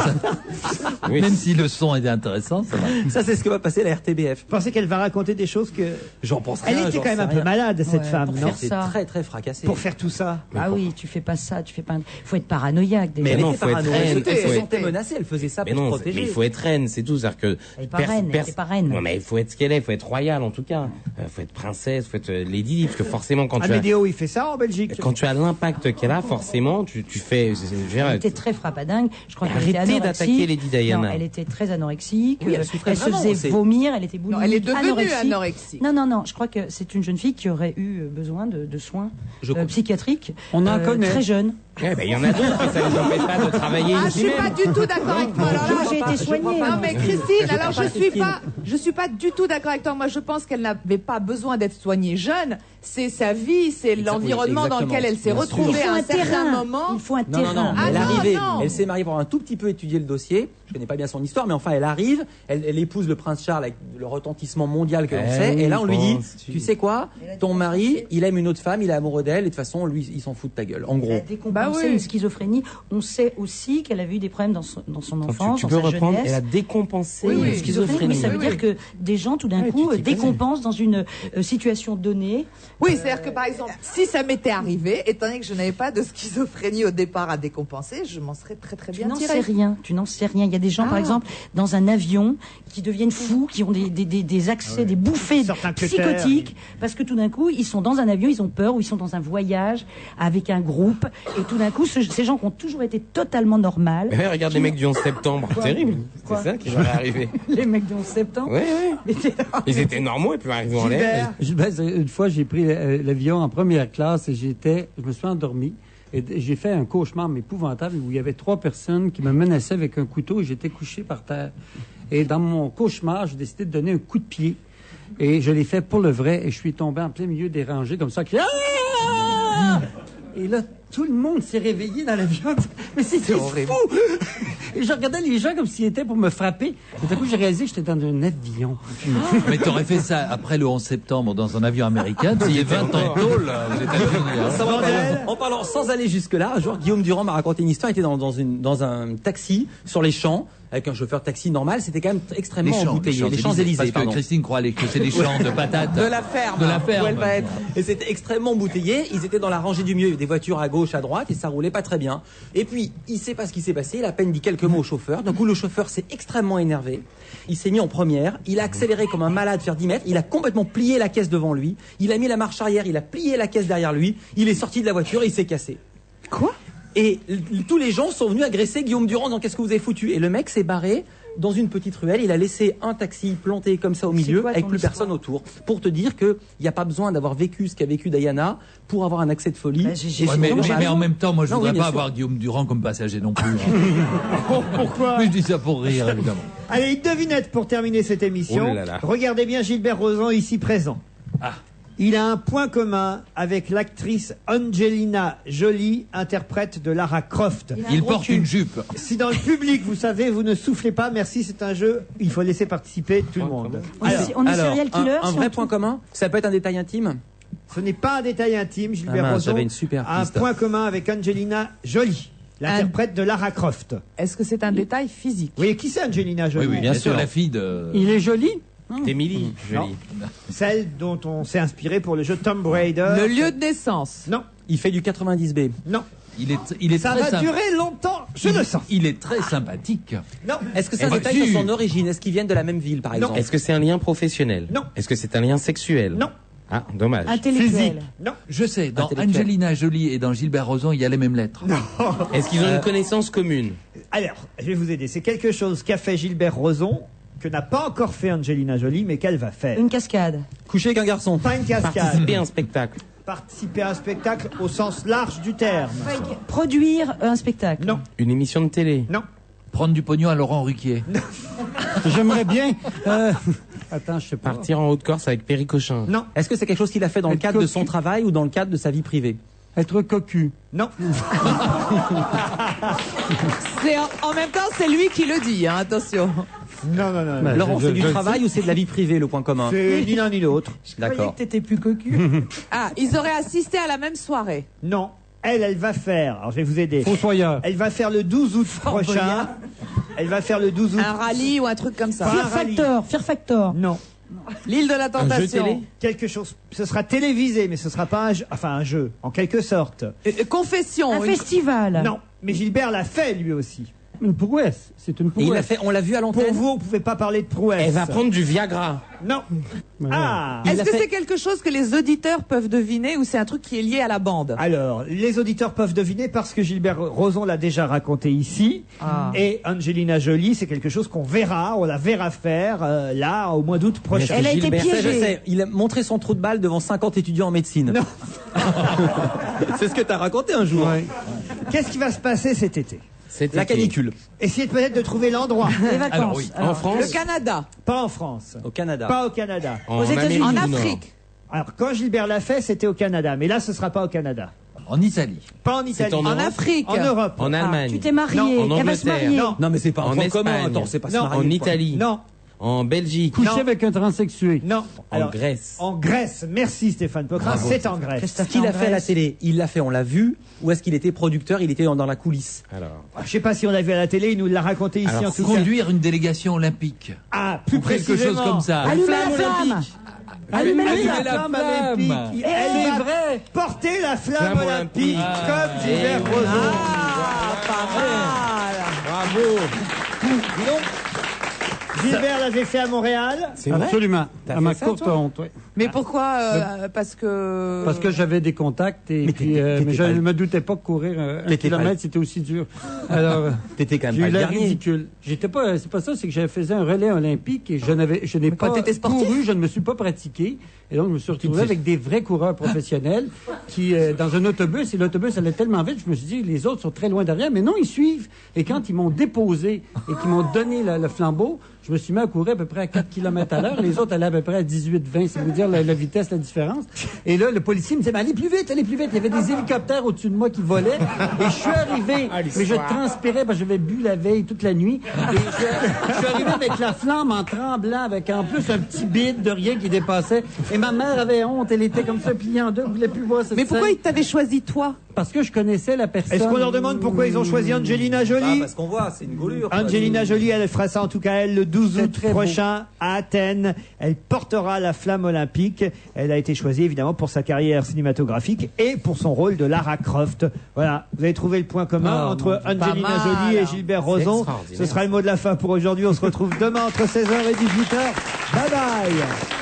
ça... même si le son était intéressant, ça va. Ça, c'est ce que va passer la RTBF. Vous pensez qu'elle va raconter des choses que... J'en pense rien. Elle était quand même un peu malade, cette femme, non? C'est très très fracassée. Pour faire tout ça. Ah oui, tu fais pas ça, tu fais pas. Faut être paranoïaque. Mais non, faut être reine. Elle se sentait menacée, elle faisait ça pour se protéger. Mais il faut être reine, c'est tout. C'est-à-dire que elle est pas reine. Non, mais il faut être ce qu'elle est, il faut être royale en tout cas. Il faut être princesse, il faut être Lady Di, parce que forcément quand tu as... Amédéo, il fait ça en Belgique. Quand tu as l'impact qu'elle a, forcément, tu fais... Elle était très frappadingue. Je crois qu'elle était Arrêtez d'attaquer anorexique. Lady Diana. Non, elle était très anorexique. Oui, elle souffrait elle se vraiment, faisait c'est- vomir, elle était boulimique. Non, elle est devenue anorexique. anorexique. Non, je crois que c'est une jeune fille qui aurait eu besoin de soins psychiatriques. On en connaît. Très jeune. Eh ben, il y en a d'autres, mais ça ne nous empêche pas de travailler Ah, je ici suis même. pas du tout d'accord avec toi. Alors là, J'ai été soignée. Non mais Christine, alors je suis pas du tout d'accord avec toi. Moi, je pense qu'elle n'avait pas besoin d'être soignée jeune. C'est sa vie, c'est l'environnement dans lequel elle s'est retrouvée à un certain moment. Il faut un Non, terrain. elle non, arrivait, non. elle s'est mariée pour un tout petit peu étudier le dossier. Je connais pas bien son histoire, mais enfin, elle arrive, elle épouse le prince Charles avec le retentissement mondial que l'on sait, et là, on lui dit, tu sais quoi, ton mari, il aime une autre femme, il est amoureux d'elle, et de toute façon, lui, il s'en fout de ta gueule, en Elle a gros. décompensé une schizophrénie. On sait aussi qu'elle avait eu des problèmes dans son enfance, Tu dans peux sa reprendre, jeunesse. elle a décompensé Oui, une oui, schizophrénie. Ça veut dire que des gens, tout d'un coup, décompensent dans une situation donnée. Oui, c'est-à-dire que par exemple, si ça m'était arrivé, étant donné que je n'avais pas de schizophrénie au départ à décompenser, je m'en serais très très Tu bien n'en tirée. sais rien. Tu n'en sais rien. Il y a des gens, par Ah. exemple, dans un avion, qui deviennent fous, qui ont des accès, des bouffées Certains psychotiques, parce que tout d'un coup, ils sont dans un avion, ils ont peur, ou ils sont dans un voyage avec un groupe, et tout d'un coup, ces gens qui ont toujours été totalement normales. Mais regarde les mecs du 11 septembre, terrible. C'est ça qui leur est arrivé. Les mecs du 11 septembre. Oui. Ils étaient normaux et puis arrivés en l'air. Une fois, j'ai pris l'avion en première classe et je me suis endormi. Et j'ai fait un cauchemar épouvantable où il y avait 3 personnes qui me menaçaient avec un couteau et j'étais couché par terre. Et dans mon cauchemar, j'ai décidé de donner un coup de pied. Et je l'ai fait pour le vrai et je suis tombé en plein milieu des rangées comme ça. Ah! Et là, tout le monde s'est réveillé dans l'avion. Mais c'était fou! Et je regardais les gens comme s'ils étaient pour me frapper. Et d'un coup, j'ai réalisé que j'étais dans un avion. Mais t'aurais fait ça après le 11 septembre dans un avion américain, il y a 20 ans de tôle aux États-Unis. En parlant, sans aller jusque-là, un jour, Guillaume Durand m'a raconté une histoire. Il était dans un taxi sur les champs, avec un chauffeur taxi normal. C'était quand même extrêmement embouteillé. Les Champs-Élysées, Parce que Christine croyait que c'est les champs de patates. De la ferme. De la ferme. Où elle va être. Et c'était extrêmement embouteillé. Ils étaient dans la rangée du milieu, il y avait des voitures à gauche, à droite, et ça roulait pas très bien. Et puis, il sait pas ce qui s'est passé. Il a à peine dit quelques mots au chauffeur. D'un coup, le chauffeur s'est extrêmement énervé. Il s'est mis en première. Il a accéléré comme un malade, faire 10 mètres. Il a complètement plié la caisse devant lui. Il a mis la marche arrière. Il a plié la caisse derrière lui. Il est sorti de la voiture et il s'est cassé. Quoi? Et tous les gens sont venus agresser Guillaume Durand en disant qu'est-ce que vous avez foutu? Et le mec s'est barré dans une petite ruelle. Il a laissé un taxi planté comme ça au milieu avec plus personne autour. Pour te dire qu'il n'y a pas besoin d'avoir vécu ce qu'a vécu Diana pour avoir un accès de folie. Mais en même temps, moi je Non, voudrais oui, bien pas sûr. avoir Guillaume Durand comme passager non plus. hein. Pourquoi? Mais je dis ça pour rire, évidemment. Allez, une devinette pour terminer cette émission. Oh là là. Regardez bien Gilbert Rozan ici présent. Il a un point commun avec l'actrice Angelina Jolie, interprète de Lara Croft. Il porte une jupe. Si dans le public, vous savez, vous ne soufflez pas, merci, c'est un jeu, il faut laisser participer tout le monde. On est serial killer. Un vrai point commun, ça peut être un détail intime. Ce n'est pas un détail intime, Gilbert mince, Rozan j'avais une super a un piste. point commun avec Angelina Jolie, l'interprète de Lara Croft. Est-ce que c'est un détail physique? Oui, qui c'est Angelina Jolie? Oui, bien sûr, la fille de... Il est joli? D'Émilie Jolie. Celle dont on s'est inspiré pour le jeu Tomb Raider. Le lieu de naissance? Non. Il fait du 90B. Non. Il est Ça très va sympa. durer longtemps, je le sens. Il est très sympathique. Non. Est-ce que c'est un détail sur son origine? Est-ce qu'ils viennent de la même ville, par exemple? Est-ce que c'est un lien professionnel? Non. Est-ce que c'est un lien sexuel? Non. Ah, dommage. Intellectuel. Non. Je sais, dans Intellectuel. Angelina Jolie et dans Gilbert Rozan, il y a les mêmes lettres. Est-ce qu'ils ont une connaissance commune? Alors, je vais vous aider. C'est quelque chose qu'a fait Gilbert Rozan, que n'a pas encore fait Angelina Jolie, mais qu'elle va faire. Une cascade. Coucher avec un garçon. Pas une cascade. Participer à un spectacle. Participer à un spectacle au sens large du terme. Produire un spectacle. Non. Une émission de télé? Non. Prendre du pognon à Laurent Ruquier. J'aimerais bien. Attends, je sais pas. Partir en Haute-Corse avec Perry Cochin? Non. Est-ce que c'est quelque chose qu'il a fait dans le Être cadre de cocu. son travail ou dans le cadre de sa vie privée? Être cocu. Non. En même temps, c'est lui qui le dit, hein, attention. Non, non, non. Ben, Laurent, je- c'est du je- travail ou c'est de la vie privée, le point commun? C'est ni l'un ni l'autre. D'accord. T'étais plus cocu. Ah, ils auraient assisté à la même soirée. Non. Elle va faire. Alors, je vais vous aider. Fossoyeur. Elle va faire le 12 août prochain. Elle va faire le 12 août. Un rallye ou un truc comme ça. Pas un Fear rallye. Factor. Fear Factor. Non. L'île de la tentation. Quelque chose. Ce sera télévisé, mais ce sera pas un jeu, en quelque sorte. Confession. Un festival. Non, mais Gilbert l'a fait lui aussi. Une prouesse. C'est une Et prouesse. il l'a fait, on l'a vu à l'antenne. Pour vous, vous pouvez pas parler de prouesse. Elle va prendre du Viagra. Non. Ah. Est-ce que c'est quelque chose que les auditeurs peuvent deviner ou c'est un truc qui est lié à la bande? Alors, les auditeurs peuvent deviner parce que Gilbert Rozon l'a déjà raconté ici. Ah. Et Angelina Jolie, c'est quelque chose qu'on verra, on la verra faire là au mois d'août prochain. Elle a été Gilbert, piégée. je sais, il a montré son trou de balle devant 50 étudiants en médecine. Non. C'est ce que t'as raconté un jour. Ouais. Qu'est-ce qui va se passer cet été? La canicule. Essayez peut-être de trouver l'endroit. Les vacances. Alors, oui. En France. Le Canada. Pas en France. Au Canada. Pas au Canada. En Aux États-Unis. Amérique En du Nord. Afrique. Alors, quand Gilbert l'a fait, c'était au Canada. Mais là, ce sera pas au Canada. En Italie. Pas en Italie. en En Europe. Afrique. En Europe. En Allemagne. Tu t'es marié. Non, en Elle va se Angleterre. marier. Non. Non, mais c'est pas En un point commun. Espagne. Attends, c'est pas se Non. marier, En quoi. Italie. Non. En Belgique. Coucher Non. avec un transsexué. Non. En Grèce. En Grèce. Merci Stéphane Pocrin. Bravo. C'est en Grèce. Ce qu'il a fait à la télé, il l'a fait, on l'a vu, ou est-ce qu'il était producteur, il était dans la coulisse? Alors. Je sais pas si on l'a vu à la télé, il nous l'a raconté ici Alors, en tout cas. Conduire une délégation olympique. Ah, plus Ou quelque précisément. chose comme ça. Allumer la flamme. Allumer Allumer la la flamme flamme. olympique. Elle C'est va vrai. porter la flamme Flamme olympique olympique. comme Gilbert Eh Rozon. Bravo. Dis donc, Gilbert l'avait fait à Montréal. C'est vrai. Absolument. T'as À fait ma ça, courte toi honte, oui. Mais pourquoi Parce que. Parce que j'avais des contacts et Mais puis t'étais mais je pas- ne me doutais pas que courir un T'étais pas- kilomètre c'était aussi dur. Alors t'étais quand même j'ai pas eu le l'air dernier. ridicule. J'étais pas c'est pas ça, c'est que j'avais fait un relais olympique et je n'ai quoi, pas t'étais sportif? couru, je ne me suis pas pratiqué et donc je me suis retrouvé avec des vrais coureurs professionnels qui dans un autobus et l'autobus allait tellement vite, je me suis dit les autres sont très loin derrière mais non, ils suivent et quand ils m'ont déposé et qu'ils m'ont donné le flambeau, je me suis mis à courir à peu près à 4 km à l'heure. Les autres allaient à peu près à 18-20. C'est vous dire la vitesse, la différence. Et là, le policier me disait, mais allez plus vite, allez plus vite. Il y avait des hélicoptères au-dessus de moi qui volaient. Et je suis arrivé, mais je transpirais parce que j'avais bu la veille toute la nuit. Et je suis arrivé avec la flamme en tremblant, avec en plus un petit bide de rien qui dépassait. Et ma mère avait honte. Elle était comme ça, pliée en deux. Elle voulait plus voir cette Mais pourquoi scène. il t'avait choisi toi? Parce que je connaissais la personne. Est-ce qu'on leur demande pourquoi ils ont choisi Angelina Ah, Jolie? parce qu'on voit, c'est une gaulure. quoi. Angelina Jolie, elle fera ça en tout cas elle le 12 C'est août très prochain à Athènes. Elle portera la flamme olympique. Elle a été choisie évidemment pour sa carrière cinématographique et pour son rôle de Lara Croft. Voilà, vous avez trouvé le point commun Oh, entre mon Dieu. Angelina Pas mal. Jolie et Gilbert Rozon. extraordinaire. Ce sera le mot de la fin pour aujourd'hui. On se retrouve demain entre 16h et 18h. Bye bye.